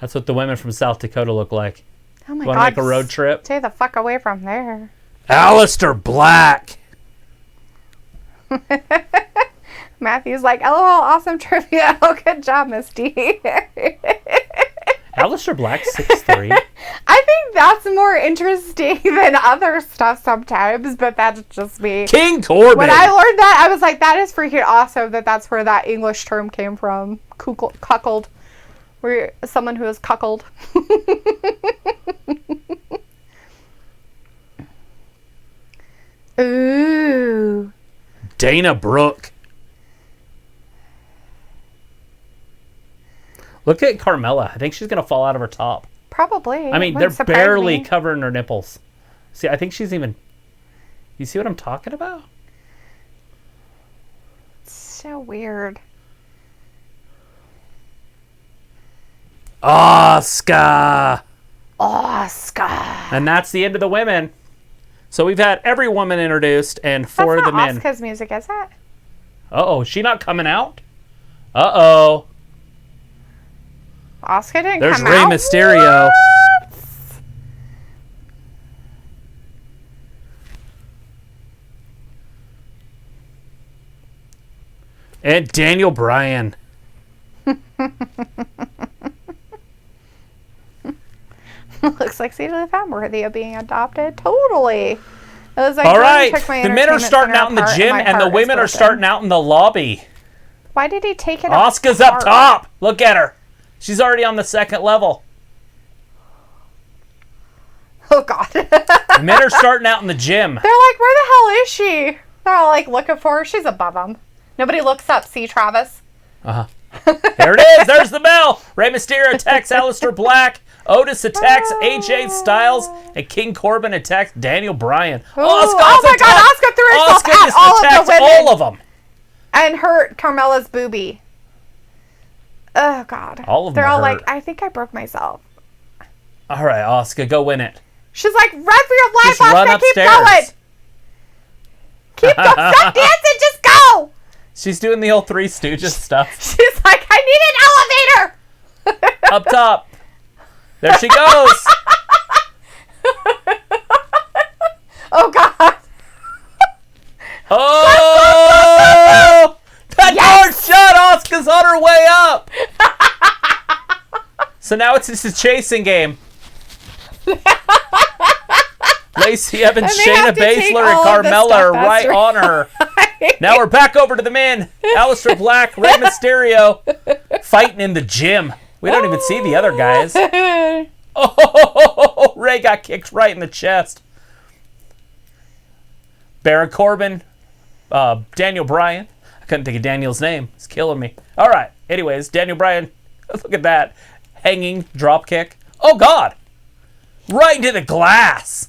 That's what the women from South Dakota look like. Oh my God. Want to make a road trip? Stay the fuck away from there. Aleister Black. Matthew's like, LOL, awesome trivia. Oh, good job, Misty. Aleister Black's 6'3". I think that's more interesting than other stuff sometimes, but that's just me. King Corbin. When I learned that, I was like, that is freaking awesome that that's where that English term came from. Cuckold. Where someone who is cuckold. Ooh. Dana Brooke. Look at Carmella. I think she's going to fall out of her top. Probably. I mean, they're barely covering her nipples. See, I think she's even... You see what I'm talking about? So weird. Asuka. And that's the end of the women. So we've had every woman introduced and four of the men. That's not Asuka's music, is it? Uh-oh, is she not coming out? Uh-oh. Asuka didn't There's come Rey out? Mysterio. What? And Daniel Bryan. Looks like Cedar found worthy of being adopted. Totally. It was like, all right, took my the men are starting out in the gym and the women are starting out in the lobby. Why did he take it Asuka's up top. Look at her. She's already on the second level. Oh, God. The men are starting out in the gym. They're like, where the hell is she? They're all like looking for her. She's above them. Nobody looks up. See, Travis? Uh-huh. There it is. There's the bell. Rey Mysterio attacks Aleister Black. Otis attacks AJ Styles. And King Corbin attacks Daniel Bryan. Oh my God. Asuka threw herself Asuka at just all of attacked the women. all of them. And hurt Carmella's boobie. Oh, God. All of them They're all hurt. like, I think I broke myself. All right, Asuka, go win it. She's like, run for your life, Just run Asuka. Keep upstairs. going. Keep going. Stop dancing. Just go. She's doing the old Three Stooges stuff. She's like, I need an elevator. Up top. There she goes. Oh, God. Oh! That door shut. Asuka's on her way up. So now it's just a chasing game. Lacey Evans, Shayna Baszler, and Carmella are right on her. Now we're back over to the men. Aleister Black, Rey Mysterio, fighting in the gym. We don't even see the other guys. Oh, Rey got kicked right in the chest. Baron Corbin, Daniel Bryan. I couldn't think of Daniel's name. It's killing me. All right. Anyways, Daniel Bryan. Look at that. Hanging drop kick. Oh, God. Right into the glass.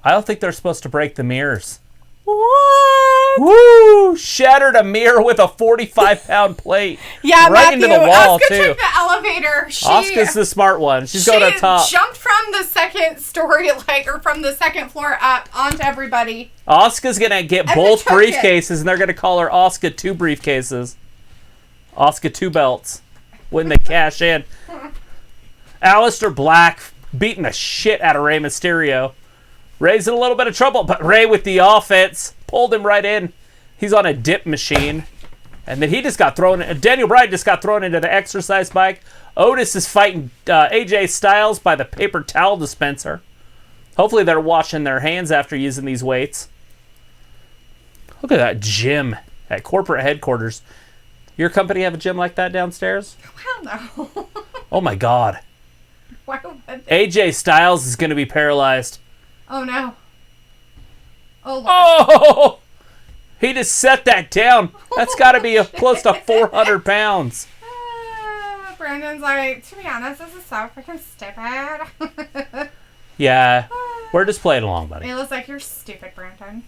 I don't think they're supposed to break the mirrors. What? Woo! Shattered a mirror with a 45-pound plate. Yeah, right Matthew, into the wall, Asuka too. took the elevator. Asuka's the smart one. She's going up top. She jumped from the second story, or from the second floor up onto everybody. Asuka's going to get both briefcases, and they're going to call her Asuka 2 briefcases. Asuka 2 belts when they cash in. Aleister Black beating the shit out of Rey Mysterio. Rey's in a little bit of trouble, but Rey with the offense pulled him right in. He's on a dip machine. And then he just got thrown. Daniel Bryan just got thrown into the exercise bike. Otis is fighting AJ Styles by the paper towel dispenser. Hopefully they're washing their hands after using these weights. Look at that gym at corporate headquarters. Your company have a gym like that downstairs? Hell no. Oh my God. Why would they? AJ Styles is going to be paralyzed. Oh no. Oh Lord. Oh! He just set that down. That's got to be close to 400 pounds. Brandon's like, to be honest, this is so freaking stupid. Yeah, we're just playing along, buddy. Ayla's like, you're stupid, Brandon.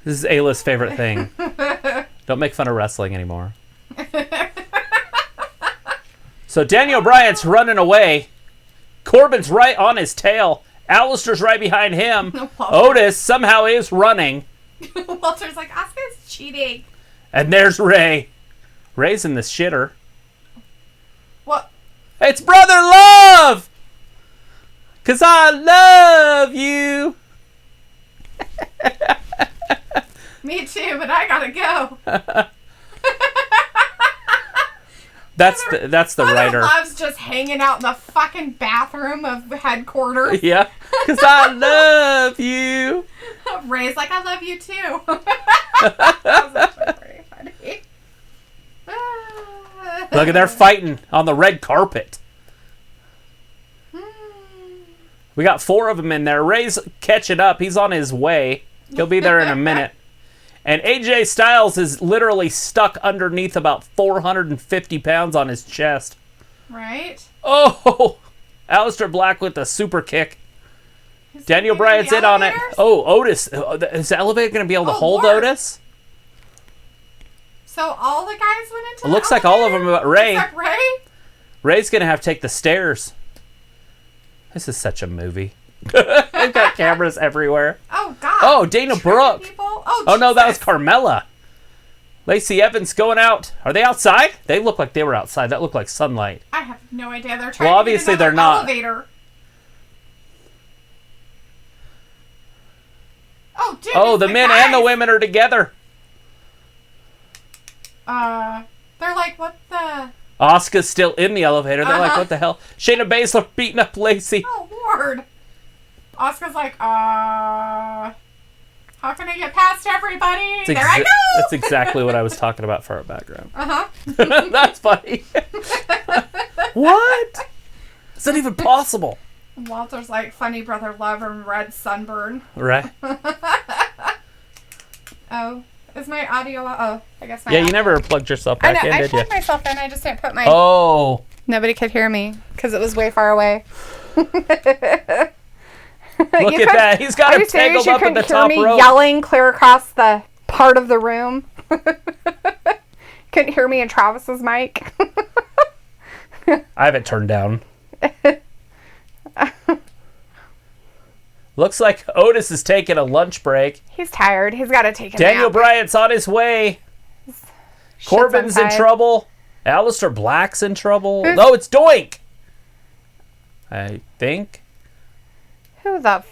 This is Ayla's favorite thing. Don't make fun of wrestling anymore. So Daniel Bryan's running away. Corbin's right on his tail. Alistair's right behind him. Otis somehow is running. Walter's like, Asuka's cheating. And there's Ray. Ray's in the shitter. What? It's Brother Love! 'Cause I love you. Me too, but I gotta go. That's the writer. Love's just hanging out in the fucking bathroom of the headquarters. Yeah. 'Cause I love you. Ray's like, I love you too. That was actually pretty funny. Look at they're fighting on the red carpet. We got 4 of them in there. Ray's catching up. He's on his way. He'll be there in a minute. And AJ Styles is literally stuck underneath about 450 pounds on his chest. Right? Oh! Aleister Black with the super kick. Daniel Bryan's in on it. Oh, Otis. Is the elevator going to be able to hold Lord. Otis? So all the guys went into It looks like all of them but Ray. Except Ray? Ray's going to have to take the stairs. This is such a movie. They've got cameras everywhere. Oh, God. Oh, Dana Brooke. Oh, no, that was Carmella. Lacey Evans going out. Are they outside? They look like they were outside. That looked like sunlight. I have no idea. They're trying Well, to obviously get another they're not. elevator. Oh, dude. Oh, it's the men and the women are together. They're like, what the? Asuka's still in the elevator. They're like, what the hell? Shayna Baszler beating up Lacey. Oh, Lord. Asuka's like, how can I get past everybody? There I go! That's exactly what I was talking about for our background. Uh-huh. That's funny. What? It's not even possible. Walter's like, funny brother love and red sunburn. Right? Oh, is my audio? Oh, I guess my Yeah, audio. You never plugged yourself I back know, in, I did you? plugged myself in. I just didn't put my... Oh. Nobody could hear me because it was way far away. Look at that. He's got him tangled up at the top rope. You couldn't hear me yelling clear across the part of the room. Couldn't hear me in Travis's mic. I have it turned down. Looks like Otis is taking a lunch break. He's tired. He's got to take a Daniel nap. Bryan's on his way. Corbin's in trouble. Aleister Black's in trouble. No, it's Doink. I think. Who the...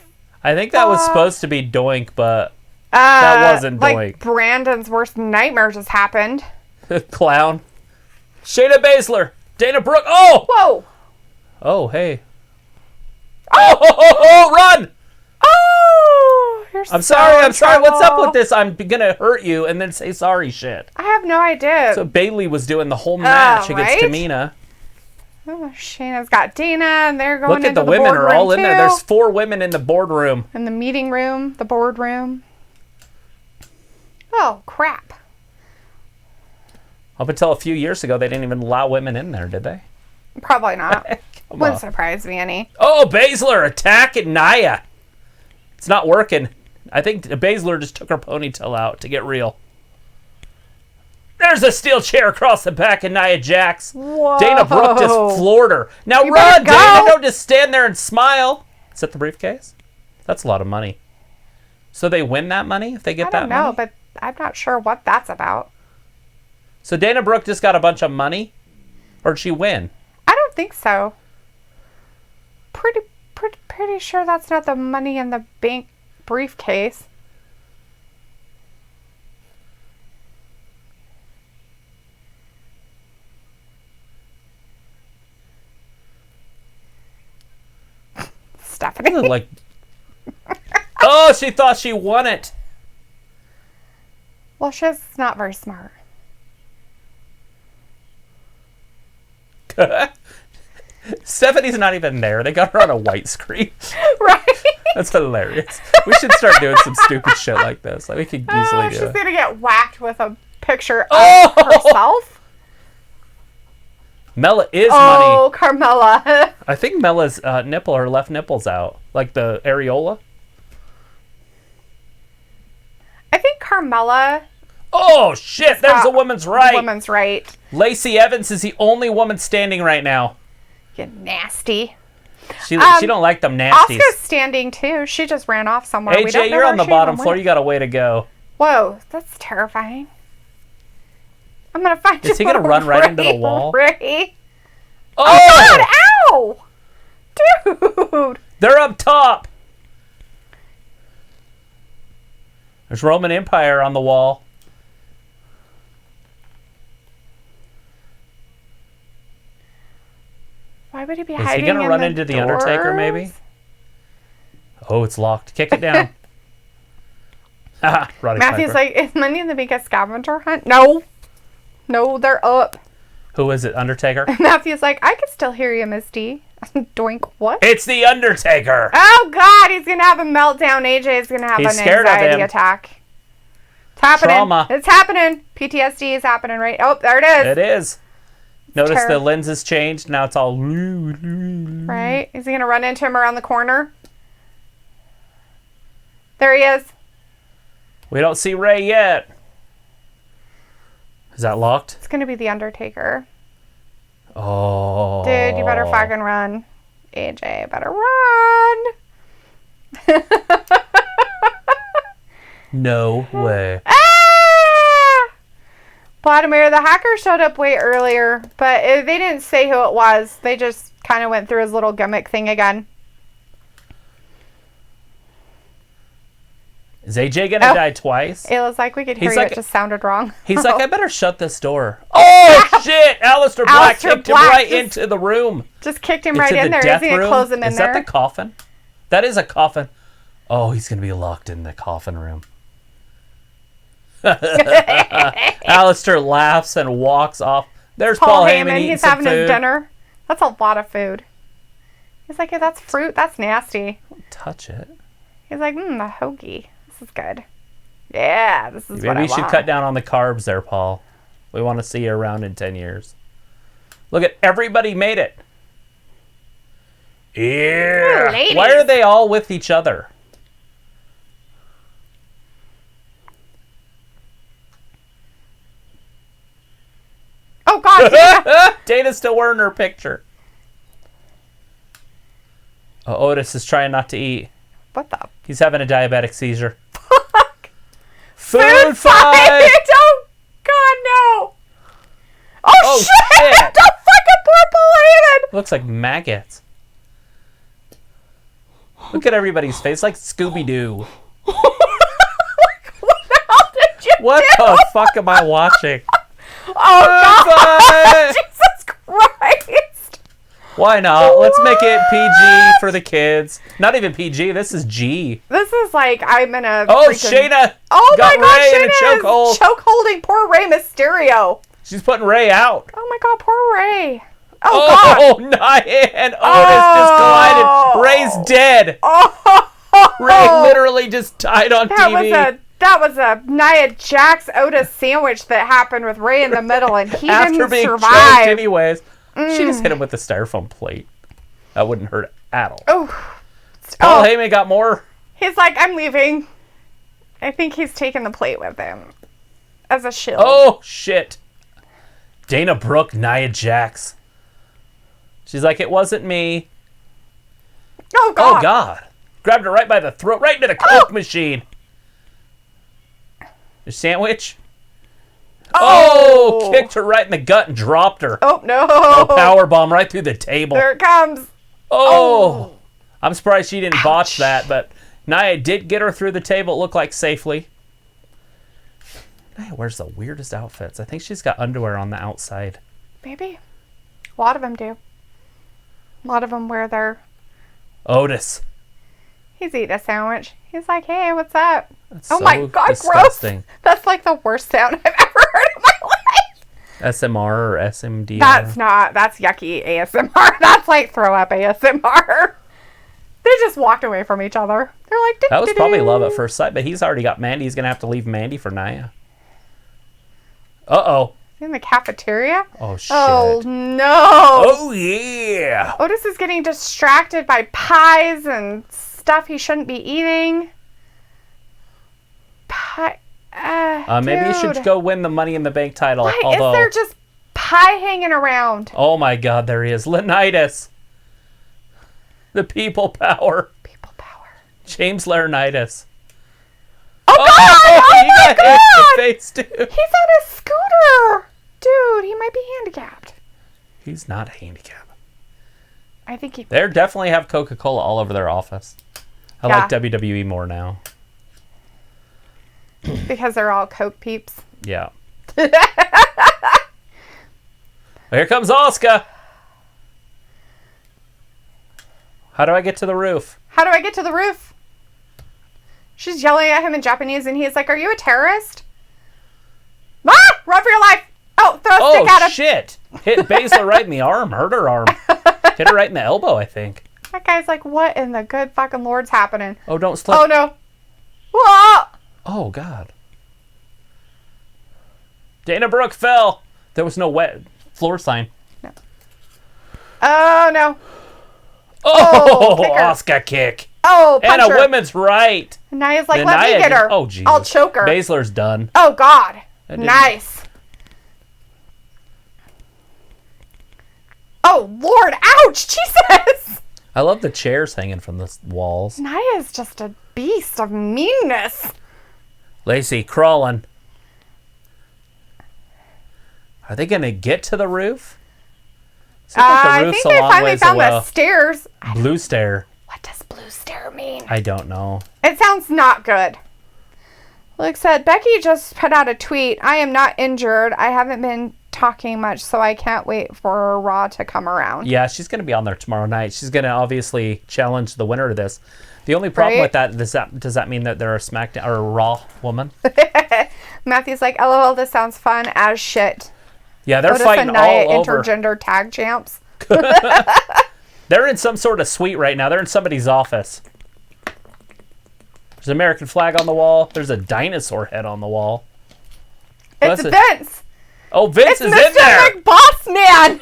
I think that was supposed to be Doink, but that wasn't Doink. Like Brandon's worst nightmare just happened. Clown. Shayna Baszler. Dana Brooke. Oh! Whoa! Oh, hey. Oh, run! Oh! You're I'm sorry. What's up with this? I'm gonna hurt you and then say sorry shit. I have no idea. So Bayley was doing the whole match against right? Tamina. Oh, Shayna's got Dana, and they're going Look at into the women are all in there. too. There's 4 women in the boardroom. In the meeting room, the boardroom. Oh, crap. Up until a few years ago, they didn't even allow women in there, did they? Probably not. Come Wouldn't on. surprise me any. Oh, Baszler attacking Nia. It's not working. I think Baszler just took her ponytail out to get real. There's a steel chair across the back of Nia Jax. Whoa. Dana Brooke just floored her. Now You run, better go. Dana. Don't just stand there and smile. Is that the briefcase? That's a lot of money. So they win that money if they get that money? I don't know, but I'm not sure what that's about. So Dana Brooke just got a bunch of money? Or did she win? I don't think so. Pretty sure that's not the money in the bank briefcase. Stephanie. Like, oh, she thought she won it. Well, she's not very smart. Stephanie's not even there. They got her on a white screen. Right? That's hilarious. We should start doing some stupid shit like this. Like, we could easily do she's it. going to get whacked with a picture of herself. Mela is money. Oh, Carmella. I think Mela's nipple, her left nipple's out. Like the areola. I think Carmella... Oh, shit. There's a woman's right. Woman's right. Lacey Evans is the only woman standing right now. You nasty. She don't like them nasties. Asuka's standing, too. She just ran off somewhere. AJ, you're on the bottom floor. You got a way to go. Whoa, that's terrifying. I'm going to find you. Is he going to run right into the wall? Ray. Oh! God, ow! Dude. They're up top. There's Roman Empire on the wall. Why would he be Is hiding he going to run the into the doors? Undertaker, maybe? Oh, it's locked. Kick it down. Roddy Matthew's Piper. like, is Money in the Bank a scavenger hunt? No. No, they're up. Who is it, Undertaker? Matthew's like, I can still hear you, Miss D. Doink, what? It's the Undertaker. Oh, God, he's going to have a meltdown. AJ is going to have an scared of anxiety him. attack. It's happening. Trauma. It's happening. PTSD is happening, right? Oh, there it is. It is. Notice the terrible. lens has changed. Now it's all... Right? Is he going to run into him around the corner? There he is. We don't see Ray yet. Is that locked? It's going to be the Undertaker. Oh. Dude, you better fucking run. AJ, better run. No way. Ah! Vladimir, the hacker showed up way earlier, but they didn't say who it was. They just kind of went through his little gimmick thing again. Is AJ gonna die twice? Ayla's like, we could hear He's you. like- It just sounded wrong. He's like, I better shut this door. Oh, shit! Aleister Black Aleister kicked him Black right just- into the room. Just kicked him Into right in the there. death He's going to room. close him in Is there. that the coffin? That is a coffin. Oh, he's going to be locked in the coffin room. Aleister laughs and walks off. There's Paul Heyman eating He's some having food. his dinner. That's a lot of food. He's like, yeah, that's fruit. That's nasty. Don't touch it. He's like, a hoagie. This is good. Yeah, this is what I Maybe you should want. cut down on the carbs there, Paul. We want to see you around in 10 years. Look at everybody made it. Yeah. ladies. Why are they all with each other? Oh, God. Yeah. Dana's still wearing her picture. Oh, Otis is trying not to eat. What the He's having a diabetic seizure. fuck? Food fight! Oh, God, no. Oh, shit. shit. The fucking purple Heyman. Looks like maggots. Look at everybody's face, like Scooby-Doo. What the hell did you What do? the fuck am I watching? Oh, Food God. fight! Jesus Christ. Why not? Let's make it PG for the kids. Not even PG, this is G. This is like, I'm in a Oh, freaking... Shayna Oh, got my God, Ray in a Shayna is chokehold. chokeholding poor Rey Mysterio. She's putting Ray out. Oh, my God, poor Ray. Oh, God. Oh, Nia and Otis just collided. Ray's dead. Oh. Ray literally just died on TV. That was a Nia Jax Otis sandwich that happened with Ray in the middle, and he After didn't being choked survive. anyways. She just hit him with the styrofoam plate. That wouldn't hurt at all. Oh. Paul Heyman got more. He's like, I'm leaving. I think he's taking the plate with him as a shield. Oh, shit. Dana Brooke, Nia Jax. She's like, it wasn't me. Oh, God. Oh, God. Grabbed her right by the throat, right into the Coke machine. Your sandwich? Oh, kicked her right in the gut and dropped her. Oh, no. Oh, power bomb right through the table. There it comes. Oh. I'm surprised she didn't botch that, but Nia did get her through the table, it looked like safely. Nia wears the weirdest outfits. I think she's got underwear on the outside. Maybe. A lot of them do. A lot of them wear their... Otis. He's eating a sandwich. He's like, hey, what's up? That's oh so my God, disgusting. gross. That's like the worst sound I've ever heard in my life. SMR or SMDR? That's yucky ASMR. That's like throw up ASMR. They just walked away from each other. They're like, that was probably love at first sight, but he's already got Mandy. He's going to have to leave Mandy for Nia. Uh-oh. In the cafeteria? Oh, shit. Oh, no. Oh, yeah. Otis is getting distracted by pies and stuff he shouldn't be eating. Pie. Maybe you should go win the Money in the Bank title. Why although, is there just pie hanging around? Oh, my God, there he is. Leonidas. The people power. People power. James Laurinaitis. Oh, God! Oh, he my got God! hit in the face, too. He's on a scooter! Dude, he might be handicapped. He's not handicapped. I think he... They definitely have Coca-Cola all over their office. I like WWE more now. Because they're all Coke peeps. Yeah. Well, here comes Asuka. How do I get to the roof? How do I get to the roof? She's yelling at him in Japanese, and he's like, are you a terrorist? Ah! Run for your life! Oh, throw a stick at him. Oh, shit. Hit Baszler right in the arm. Hurt her arm. Hit her right in the elbow, I think. That guy's like, what in the good fucking Lord's happening? Oh, don't slip. Oh, no. Whoa! Oh, God. Dana Brooke fell. There was no wet floor sign. No. Oh, no. Oh, kicker. Asuka kick. Oh, punch And a her. women's right. And Nia's like, Then let me Nia get her. Oh, Jesus. I'll choke her. Baszler's done. Oh, God. That didn't- Nice. Oh, Lord. Ouch. Jesus. I love the chairs hanging from the walls. Nia's just a beast of meanness. Lacey crawling. Are they going to get to the roof? Seems like the I roof's think a they long finally ways found away. the stairs. Blue stair. What does blue stair mean? I don't know. It sounds not good. Like said, Becky just put out a tweet. I am not injured. I haven't been talking much, so I can't wait for Raw to come around. Yeah, she's going to be on there tomorrow night. She's going to obviously challenge the winner of this. The only problem with that, does that mean that they're a SmackDown or a Raw woman? Matthew's like, LOL, this sounds fun as shit. Yeah, they're Otis fighting and Nia all over. intergender tag champs. They're in some sort of suite right now. They're in somebody's office. There's an American flag on the wall. There's a dinosaur head on the wall. It's Vince. Oh, Vince is Mr. in there. McBoss Man.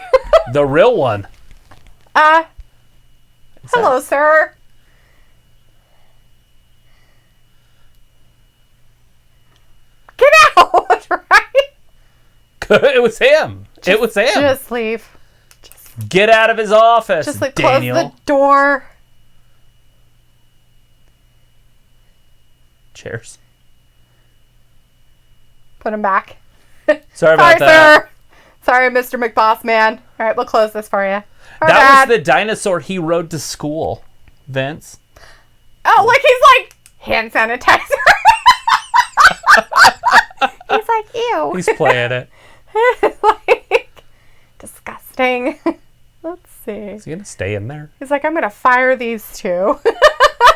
The real one. Hello, sir. Get out, right? It was him. It was him. Just leave. Get out of his office, Just like Daniel. close the door. Cheers. Put him back. Sorry about that. Sir. Sorry, Mr. McBoss Man. All right, we'll close this for you. That was the dinosaur he rode to school, Vince. Oh, look, he's like hand sanitizer. He's like, ew. He's playing it. Like, disgusting. Let's see. Is he going to stay in there? He's like, I'm going to fire these two.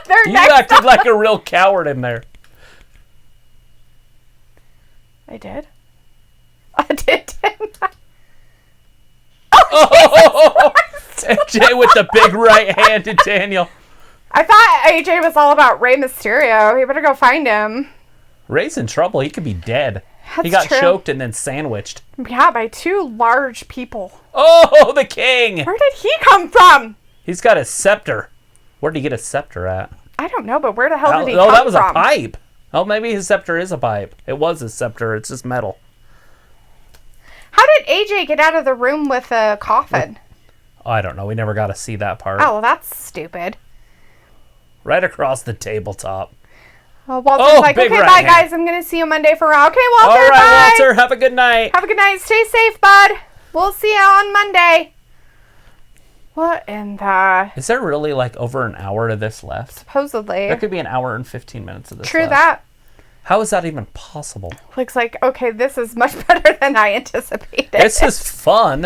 They're You next acted up. like a real coward in there. I did? I did, didn't I? Oh, AJ with the big right hand to Daniel. I thought AJ was all about Rey Mysterio. You better go find him. Ray's in trouble. He could be dead. He That's got true. choked and then sandwiched. Yeah, by two large people. Oh, the king. Where did he come from? He's got a scepter. Where did he get a scepter at? I don't know, but where the hell did he come Oh, from? that was a pipe. Oh, maybe his scepter is a pipe. It was his scepter. It's just metal. How did AJ get out of the room with a coffin? Oh, I don't know. We never got to see that part. Oh, well, that's stupid. Right across the tabletop. Walter's like, big okay, right bye, hand. guys. I'm going to see you Monday for Raw. Okay, Walter, All right, bye. Walter. Have a good night. Have a good night. Stay safe, bud. We'll see you on Monday. What in the... Is there really like over an hour of this left? Supposedly. There could be an hour and 15 minutes of this True left. that. How is that even possible? Looks like, okay, this is much better than I anticipated. This is fun.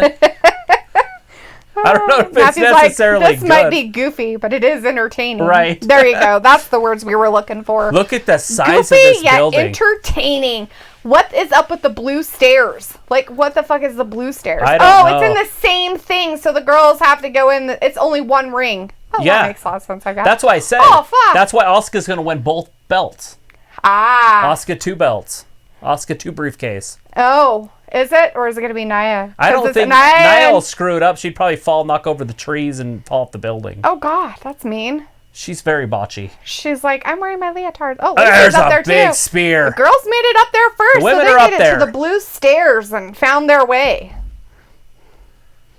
I don't know if it's Matthew's necessarily like, this good. might be goofy, but it is entertaining. Right. There you go. That's the words we were looking for. Look at the size Goofy, of this yet building. entertaining. What is up with the blue stairs? Like, what the fuck is the blue stairs? I don't know. It's in the same thing, so the girls have to go in. It's only one ring. Oh, Yeah. that makes a lot of sense, I guess. That's why I said. Oh, fuck. That's why Asuka's going to win both belts. Asuka 2 belts. Asuka 2 briefcase. Oh, is it? Or is it going to be Nia? I don't think Nia will screw it up. She'd probably knock over the trees and fall off the building. Oh, God, that's mean. She's very botchy. She's like, I'm wearing my leotard. Oh, There's Lucy's up a there big too. spear. The girls made it up there first, The women so are they up made it there. to the blue stairs and found their way.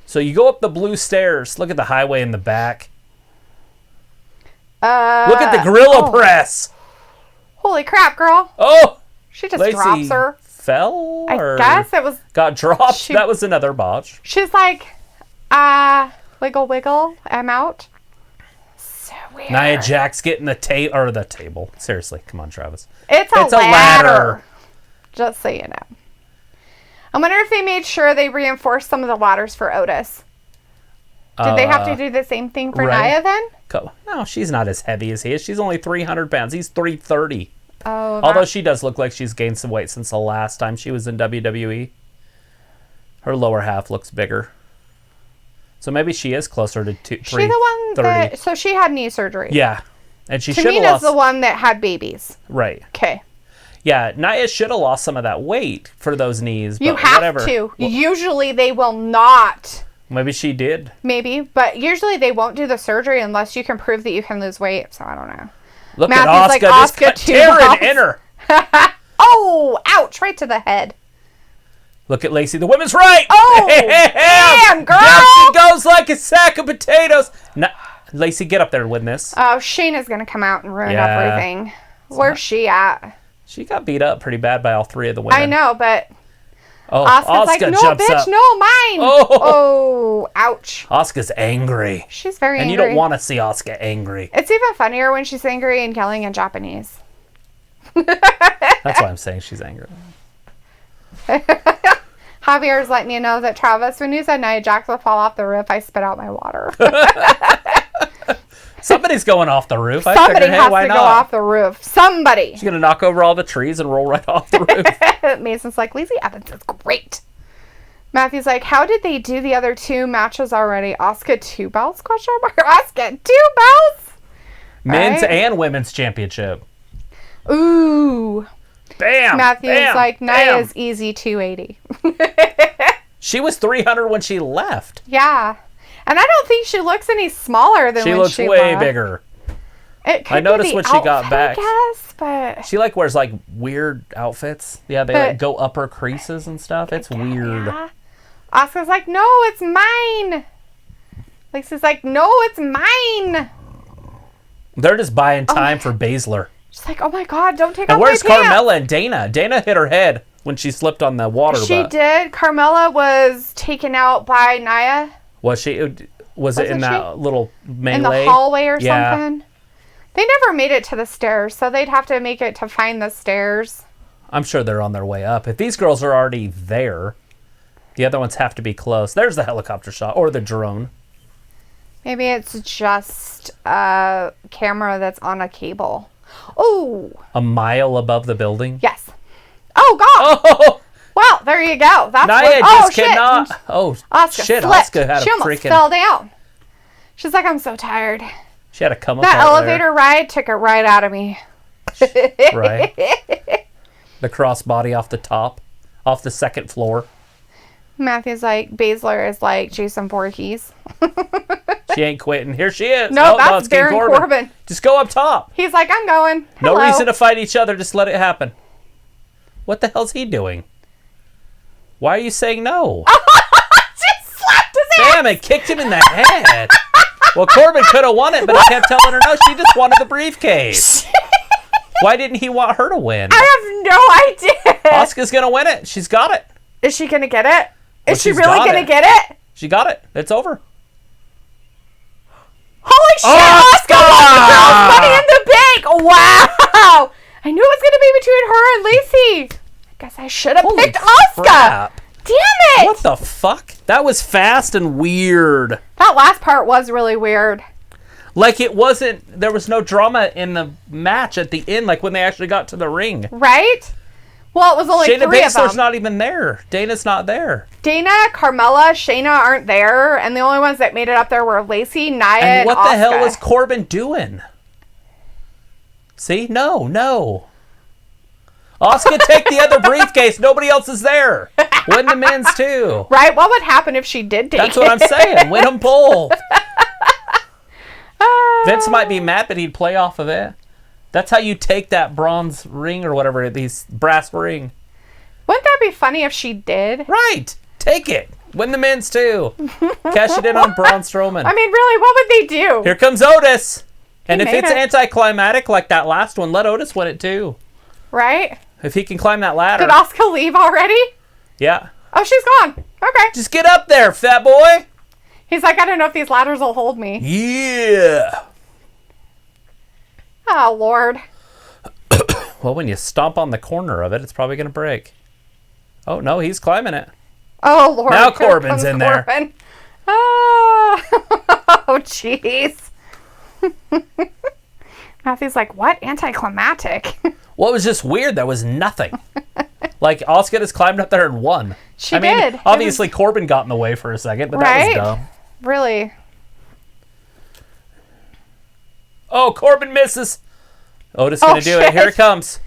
So you go up the blue stairs. Look at the highway in the back. Look at the gorilla press. Holy crap, girl. Oh, She just Lacey drops her. fell? I guess it was... Got dropped? That was another botch. She's like, wiggle, wiggle. I'm out. So weird. Nia Jax getting the table. Seriously, come on, Travis. It's a ladder. Just so you know. I wonder if they made sure they reinforced some of the ladders for Otis. Did they have to do the same thing for right. Nia then? No, she's not as heavy as he is. She's only 300 pounds. He's 330. Oh, Although she does look like she's gained some weight since the last time she was in WWE. Her lower half looks bigger. So maybe she is closer to 330. She the one that... So she had knee surgery. Yeah. And she should have Tamina's lost... the one that had babies. Right. Okay. Yeah, Nia should have lost some of that weight for those knees. But You have whatever. to. Well, usually they will not... Maybe she did. Maybe, but usually they won't do the surgery unless you can prove that you can lose weight. So I don't know. Look Matthew's at Asuka. like, Just cut Asuka 2 tearing in her. Oh, ouch, right to the head. Look at Lacey. The women's right. Oh, damn, girl. Down she goes like a sack of potatoes. Lacey, get up there and win this. Oh, Shayna's going to come out and ruin everything. Where's she at? She got beat up pretty bad by all 3 of the women. I know, but... Oh, Asuka's like, no, jumps bitch, up. no, mine. Oh, ouch. Asuka's angry. She's very angry. And you don't want to see Asuka angry. It's even funnier when she's angry and yelling in Japanese. That's why I'm saying she's angry. Javier's letting you know that, Travis, when you said Nia Jax will fall off the roof, I spit out my water. Somebody's going off the roof. Somebody has to go off the roof. Somebody. She's going to knock over all the trees and roll right off the roof. Mason's like, Lacey Evans is great. Matthew's like, how did they do the other 2 matches already? Asuka 2 belts? Question mark. Asuka 2 belts? Men's and women's championship. Ooh. Bam. Matthew's like, Nia's easy 280. She was 300 when she left. Yeah. And I don't think she looks any smaller than when she left. She looks way bigger. I noticed when she got back. I guess, but... She wears weird outfits. Yeah, they go upper creases and stuff. It's weird. Yeah. Asuka's like, no, it's mine. Lacey's like, no, it's mine. They're just buying time for Baszler. She's like, oh my God, don't take off my pants. And where's Carmella and Dana? Dana hit her head when she slipped on the water. She did. Carmella was taken out by Nia. Was she? Was it in that little melee? In the hallway or something? They never made it to the stairs, so they'd have to make it to find the stairs. I'm sure they're on their way up. If these girls are already there, the other ones have to be close. There's the helicopter shot or the drone. Maybe it's just a camera that's on a cable. Oh! A mile above the building? Yes. Oh, God! Oh! Well, there you go. That's Nia what... just cannot... Oh, Asuka shit. Slipped. Asuka had she a almost freaking... fell down. She's like, I'm so tired. She had to come up that elevator ride took it right out of me. Right. The crossbody off the top. Off the second floor. Matthew's like, Baszler is like Jason Voorhees. She ain't quitting. Here she is. No, that's Baron Corbin. Just go up top. He's like, I'm going. Hello. No reason to fight each other. Just let it happen. What the hell's he doing? Why are you saying no? Just slapped his ass. Damn it, kicked him in the head. Well, Corbin could have won it, but he kept telling her no. She just wanted the briefcase. Why didn't he want her to win? I have no idea. Asuka's going to win it. She's got it. Is she going to get it? Well, Is she really going to get it? She got it. It's over. Holy shit, Asuka won the girls' Money in the Bank. Wow. I knew it was going to be between her and Lacey. I guess I should have picked Asuka. Crap. Damn it. What the fuck? That was fast and weird. That last part was really weird. Like it wasn't, there was no drama in the match at the end, like when they actually got to the ring. Right? Well, it was only Shayna 3 of them. Baszler's not even there. Dana's not there. Dana, Carmella, Shayna aren't there, and the only ones that made it up there were Lacey, Nia, and what Asuka. the hell was Corbin doing? See? No. Asuka, take the other briefcase. Nobody else is there. Win the men's too. Right? What would happen if she did take That's what I'm saying. Win them both. Vince might be mad, but he'd play off of it. That's how you take that bronze ring or whatever, these brass ring. Wouldn't that be funny if she did? Right. Take it. Win the men's too. Cash it in on Braun Strowman. I mean, really, what would they do? Here comes Otis. And if it's it. anticlimactic like that last one, let Otis win it too. Right? If he can climb that ladder. Did Asuka leave already? Yeah. Oh, she's gone. Okay. Just get up there, fat boy. He's like, I don't know if these ladders will hold me. Yeah. Oh, Lord. Well, when you stomp on the corner of it, it's probably going to break. Oh, no, he's climbing it. Oh, Lord. Now Here Corbin's comes in Corbin. there. Oh, oh, jeez. Matthew's like, what? Anticlimactic. Well, it was just weird. There was nothing. Like, Asuka just climbed up there and won. She did. Obviously, Corbin got in the way for a second, but that was dumb. Really? Oh, Corbin misses. Otis going to do it. Here it comes.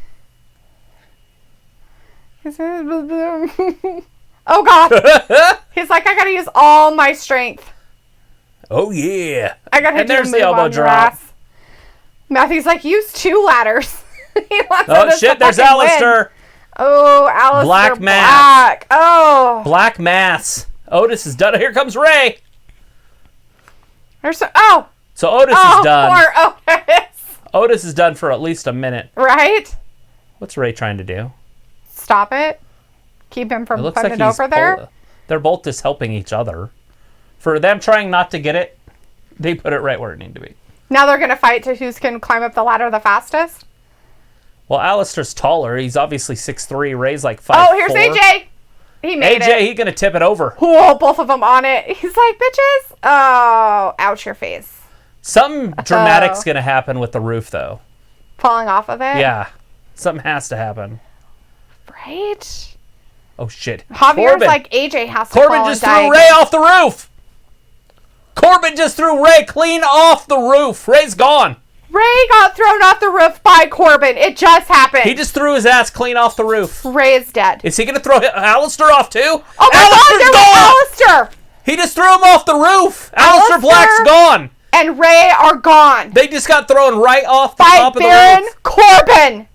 Oh, God. He's like, I got to use all my strength. Oh, yeah. I got to do there's a the move elbow on your drop. ass. Matthew's like, use 2 ladders. He wants Oh, Otis shit. to There's fucking win. Alistair. Oh, Alistair Black mass. Black. Oh. Black mass. Otis is done. Here comes Ray. So Otis is done. Poor Otis. Otis is done for at least a minute. Right? What's Ray trying to do? Stop it. Keep him from It looks putting like it over there. They're both just helping each other. For them trying not to get it, they put it right where it needed to be. Now they're going to fight to who can climb up the ladder the fastest. Well, Alistair's taller. He's obviously 6'3". Ray's like 5'4". Oh, here's AJ. He made it. AJ, he's going to tip it over. Oh, both of them on it. He's like, bitches. Oh, ouch your face. Something dramatic's going to happen with the roof, though. Falling off of it? Yeah. Something has to happen. Right? Oh, shit. Javier's Corbin. like, AJ has to Corbin fall just and threw die. Ray off the roof. Corbin just threw Ray clean off the roof. Ray's gone. Ray got thrown off the roof by Corbin. It just happened. He just threw his ass clean off the roof. Ray is dead. Is he going to throw Alistair off, too? Oh, my God, there was Alistair. He just threw him off the roof. Alistair Black's gone. And Ray are gone. They just got thrown right off the top of the Baron roof. Corbin.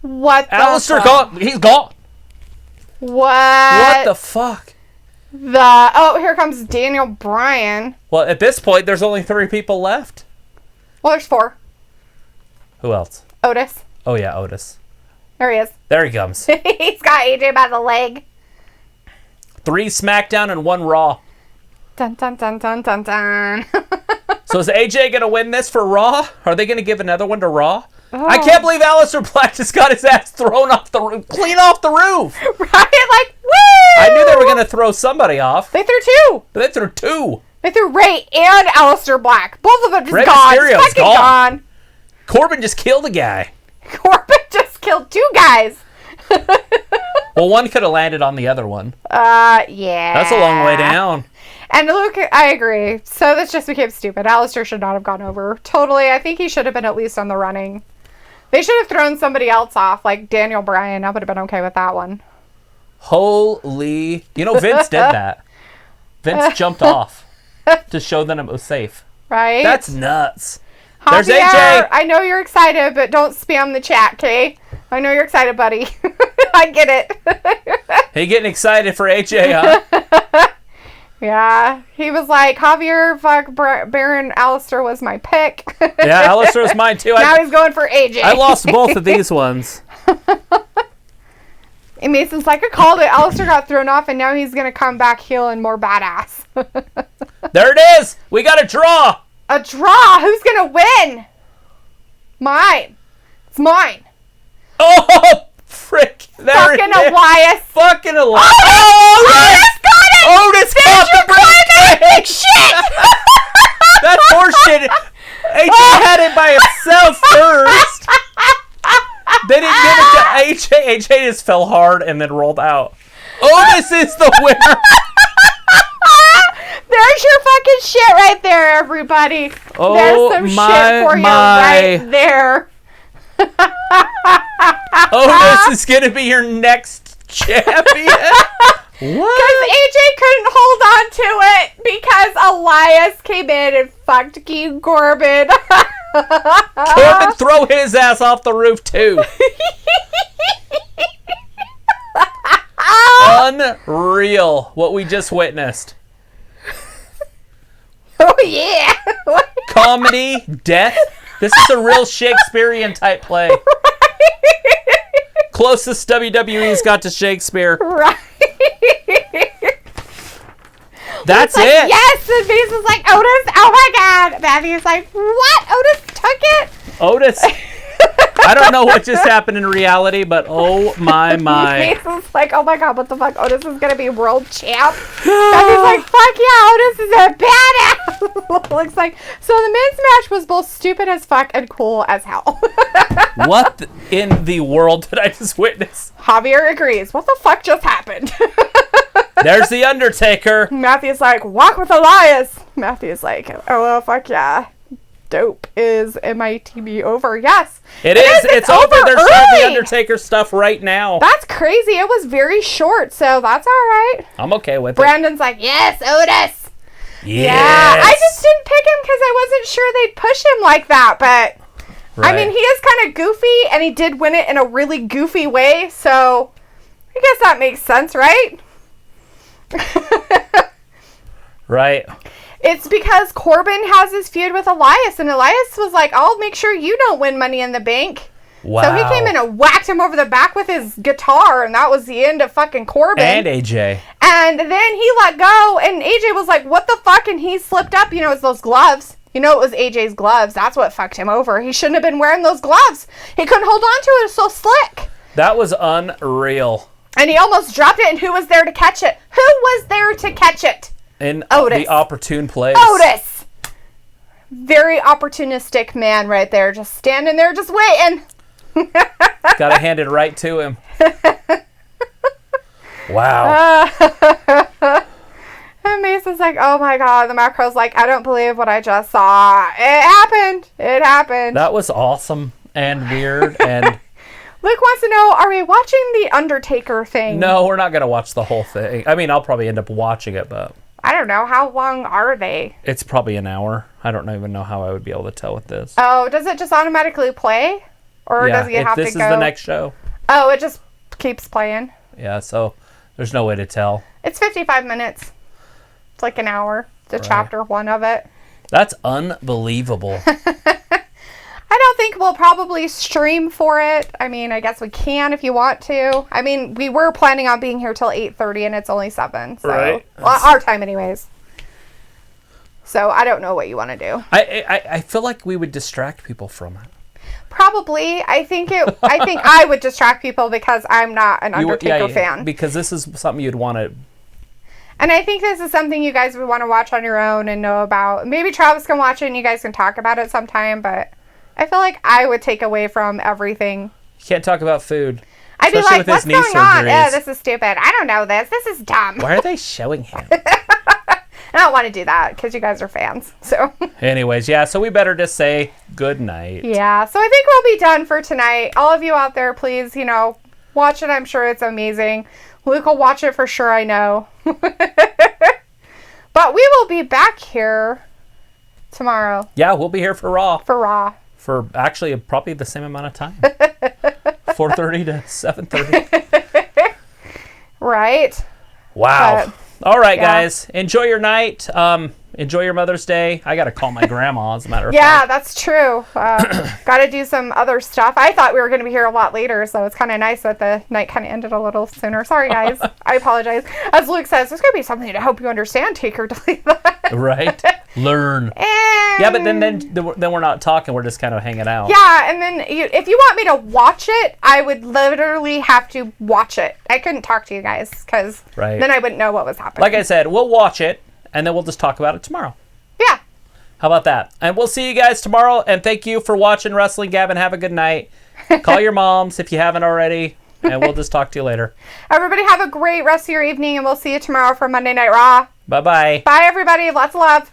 What the Alistair fuck? gone. He's gone. What the fuck? Oh, here comes Daniel Bryan. Well, at this point, there's only 3 people left. Well, there's 4. Who else? Otis. Oh, yeah, Otis. There he is. There he comes. He's got AJ by the leg. 3 SmackDown and 1 Raw. Dun, dun, dun, dun, dun, dun. So is AJ going to win this for Raw? Are they going to give another one to Raw? Oh. I can't believe Alistair Black just got his ass thrown off the roof. Clean off the roof. Right? Like, woo! I knew they were going to throw somebody off. They threw 2. But they threw 2. They threw Ray and Alistair Black. Both of them just Rey gone. Mysterio's Fucking gone. Corbin just killed a guy. Corbin just killed 2 guys. Well, one could have landed on the other one. Yeah. That's a long way down. And look, I agree. So this just became stupid. Alistair should not have gone over. Totally. I think he should have been at least on the running. They should have thrown somebody else off, like Daniel Bryan. I would have been okay with that one. Holy. You know, Vince did that. Vince jumped off to show them it was safe. Right? That's nuts. Javier, There's AJ. I know you're excited, but don't spam the chat, okay? I know you're excited, buddy. I get it. Hey, getting excited for AJ, huh? Yeah. He was like, Javier, fuck, Baron Alistair was my pick. Yeah, Alistair was mine too. Now he's going for AJ. I lost both of these ones. And Mason's like, I called it. Alistair got thrown off, and now he's going to come back heel and more badass. There it is. We got a draw. A draw? Who's going to win? Mine. It's mine. Oh, frick. There Fucking it is. Elias. Fucking Elias. Oh, Oh, Elias got Otis caught the briefcase! Shit! That's horseshit. AJ had it by himself first. They didn't give it to AJ. AJ just fell hard and then rolled out. Otis is the winner. There's your fucking shit right there, everybody. Oh, there's some shit for you right there. Otis is going to be your next champion. What? Because AJ couldn't hold on to it because Elias came in and fucked King Corbin. Corbin throw his ass off the roof too. Unreal what we just witnessed. Oh yeah. Comedy, death. This is a real Shakespearean type play. Right. Closest WWE's got to Shakespeare. Right. That's like, it. Yes, and Mason's like, Otis, oh my god. Matthew's like, what? Otis took it? Otis. I don't know what just happened in reality, but oh my. Mason's like, oh my god, what the fuck? Otis is gonna be world champ. Matthew's like, fuck yeah, Otis is a badass. Looks like, so the men's match was both stupid as fuck and cool as hell. What in the world did I just witness? Javier agrees. What the fuck just happened? There's the Undertaker. Matthew's like, walk with Elias. Matthew's like, oh well, fuck yeah. Dope. Is MITB over? Yes. It is. It's over. They're early. showing the Undertaker stuff right now. That's crazy. It was very short, so that's all right. I'm okay with Brandon's like, yes, Otis. it. Yes. Yeah. I just didn't pick him because I wasn't sure they'd push him like that, but Right. I mean, he is kind of goofy, and he did win it in a really goofy way, so I guess that makes sense, right? Right. It's because Corbin has his feud with Elias, and Elias was like, I'll make sure you don't win Money in the Bank. Wow. So he came in and whacked him over the back with his guitar, and that was the end of fucking Corbin. And AJ. And then he let go, and AJ was like, what the fuck? And he slipped up, it's those gloves. It was AJ's gloves. That's what fucked him over. He shouldn't have been wearing those gloves. He couldn't hold on to it. It was so slick. That was unreal. And he almost dropped it, and who was there to catch it? Who was there to catch it? In Otis. the opportune place. Otis! Very opportunistic man right there. Just standing there, just waiting. Gotta hand it right to him. Wow. And Mason's like, oh my god. The macro's like, I don't believe what I just saw. It happened. It happened. That was awesome and weird. And Luke wants to know, are we watching the Undertaker thing? no, we're not gonna watch the whole thing. I mean, I'll probably end up watching it, but I don't know. How long are they? it's probably an hour. I don't even know how I would be able to tell with this. Oh, does it just automatically play? Or does it have to go? This is the next show. Oh, it just keeps playing. Yeah, so there's no way to tell. It's 55 minutes. It's like an hour. The chapter 1 of it. That's unbelievable. I don't think we'll probably stream for it. I mean, I guess we can if you want to. I mean, we were planning on being here till 8:30 and it's only 7. So, Right. Well, our time anyways. So I don't know what you want to do. I feel like we would distract people from it. Probably. I think I would distract people because I'm not an Undertaker fan. Because this is something you'd want to... And I think this is something you guys would want to watch on your own and know about. Maybe Travis can watch it and you guys can talk about it sometime, but I feel like I would take away from everything. You can't talk about food. I'd be Especially like, with his what's knee going on? surgeries. This is stupid. I don't know this. This is dumb. Why are they showing him? I don't want to do that because you guys are fans. So Anyways, yeah, so we better just say good night. yeah, so I think we'll be done for tonight. All of you out there, please, watch it. I'm sure it's amazing. Luke will watch it for sure, I know. But we will be back here tomorrow Yeah, we'll be here for Raw. for Raw. For actually probably the same amount of time. 4:30 to 7:30. Right? Wow. But, All right, yeah. guys. Enjoy your night. enjoy your Mother's Day. I got to call my grandma, as a matter of Yeah, fact. that's true. Got to do some other stuff. I thought we were going to be here a lot later, so it's kind of nice that the night kind of ended a little sooner. Sorry, guys. I apologize. As Luke says, there's going to be something to help you understand. Take her Dalethea. Right? Learn. Yeah, but then we're not talking. We're just kind of hanging out. Yeah, and then if you want me to watch it, I would literally have to watch it. I couldn't talk to you guys because then I wouldn't know what was happening. Like I said, we'll watch it, and then we'll just talk about it tomorrow. Yeah. How about that? And we'll see you guys tomorrow, and thank you for watching Wrestling Gab, and have a good night. Call your moms if you haven't already, and we'll just talk to you later. Everybody have a great rest of your evening, and we'll see you tomorrow for Monday Night Raw. Bye-bye. Bye, everybody. Lots of love.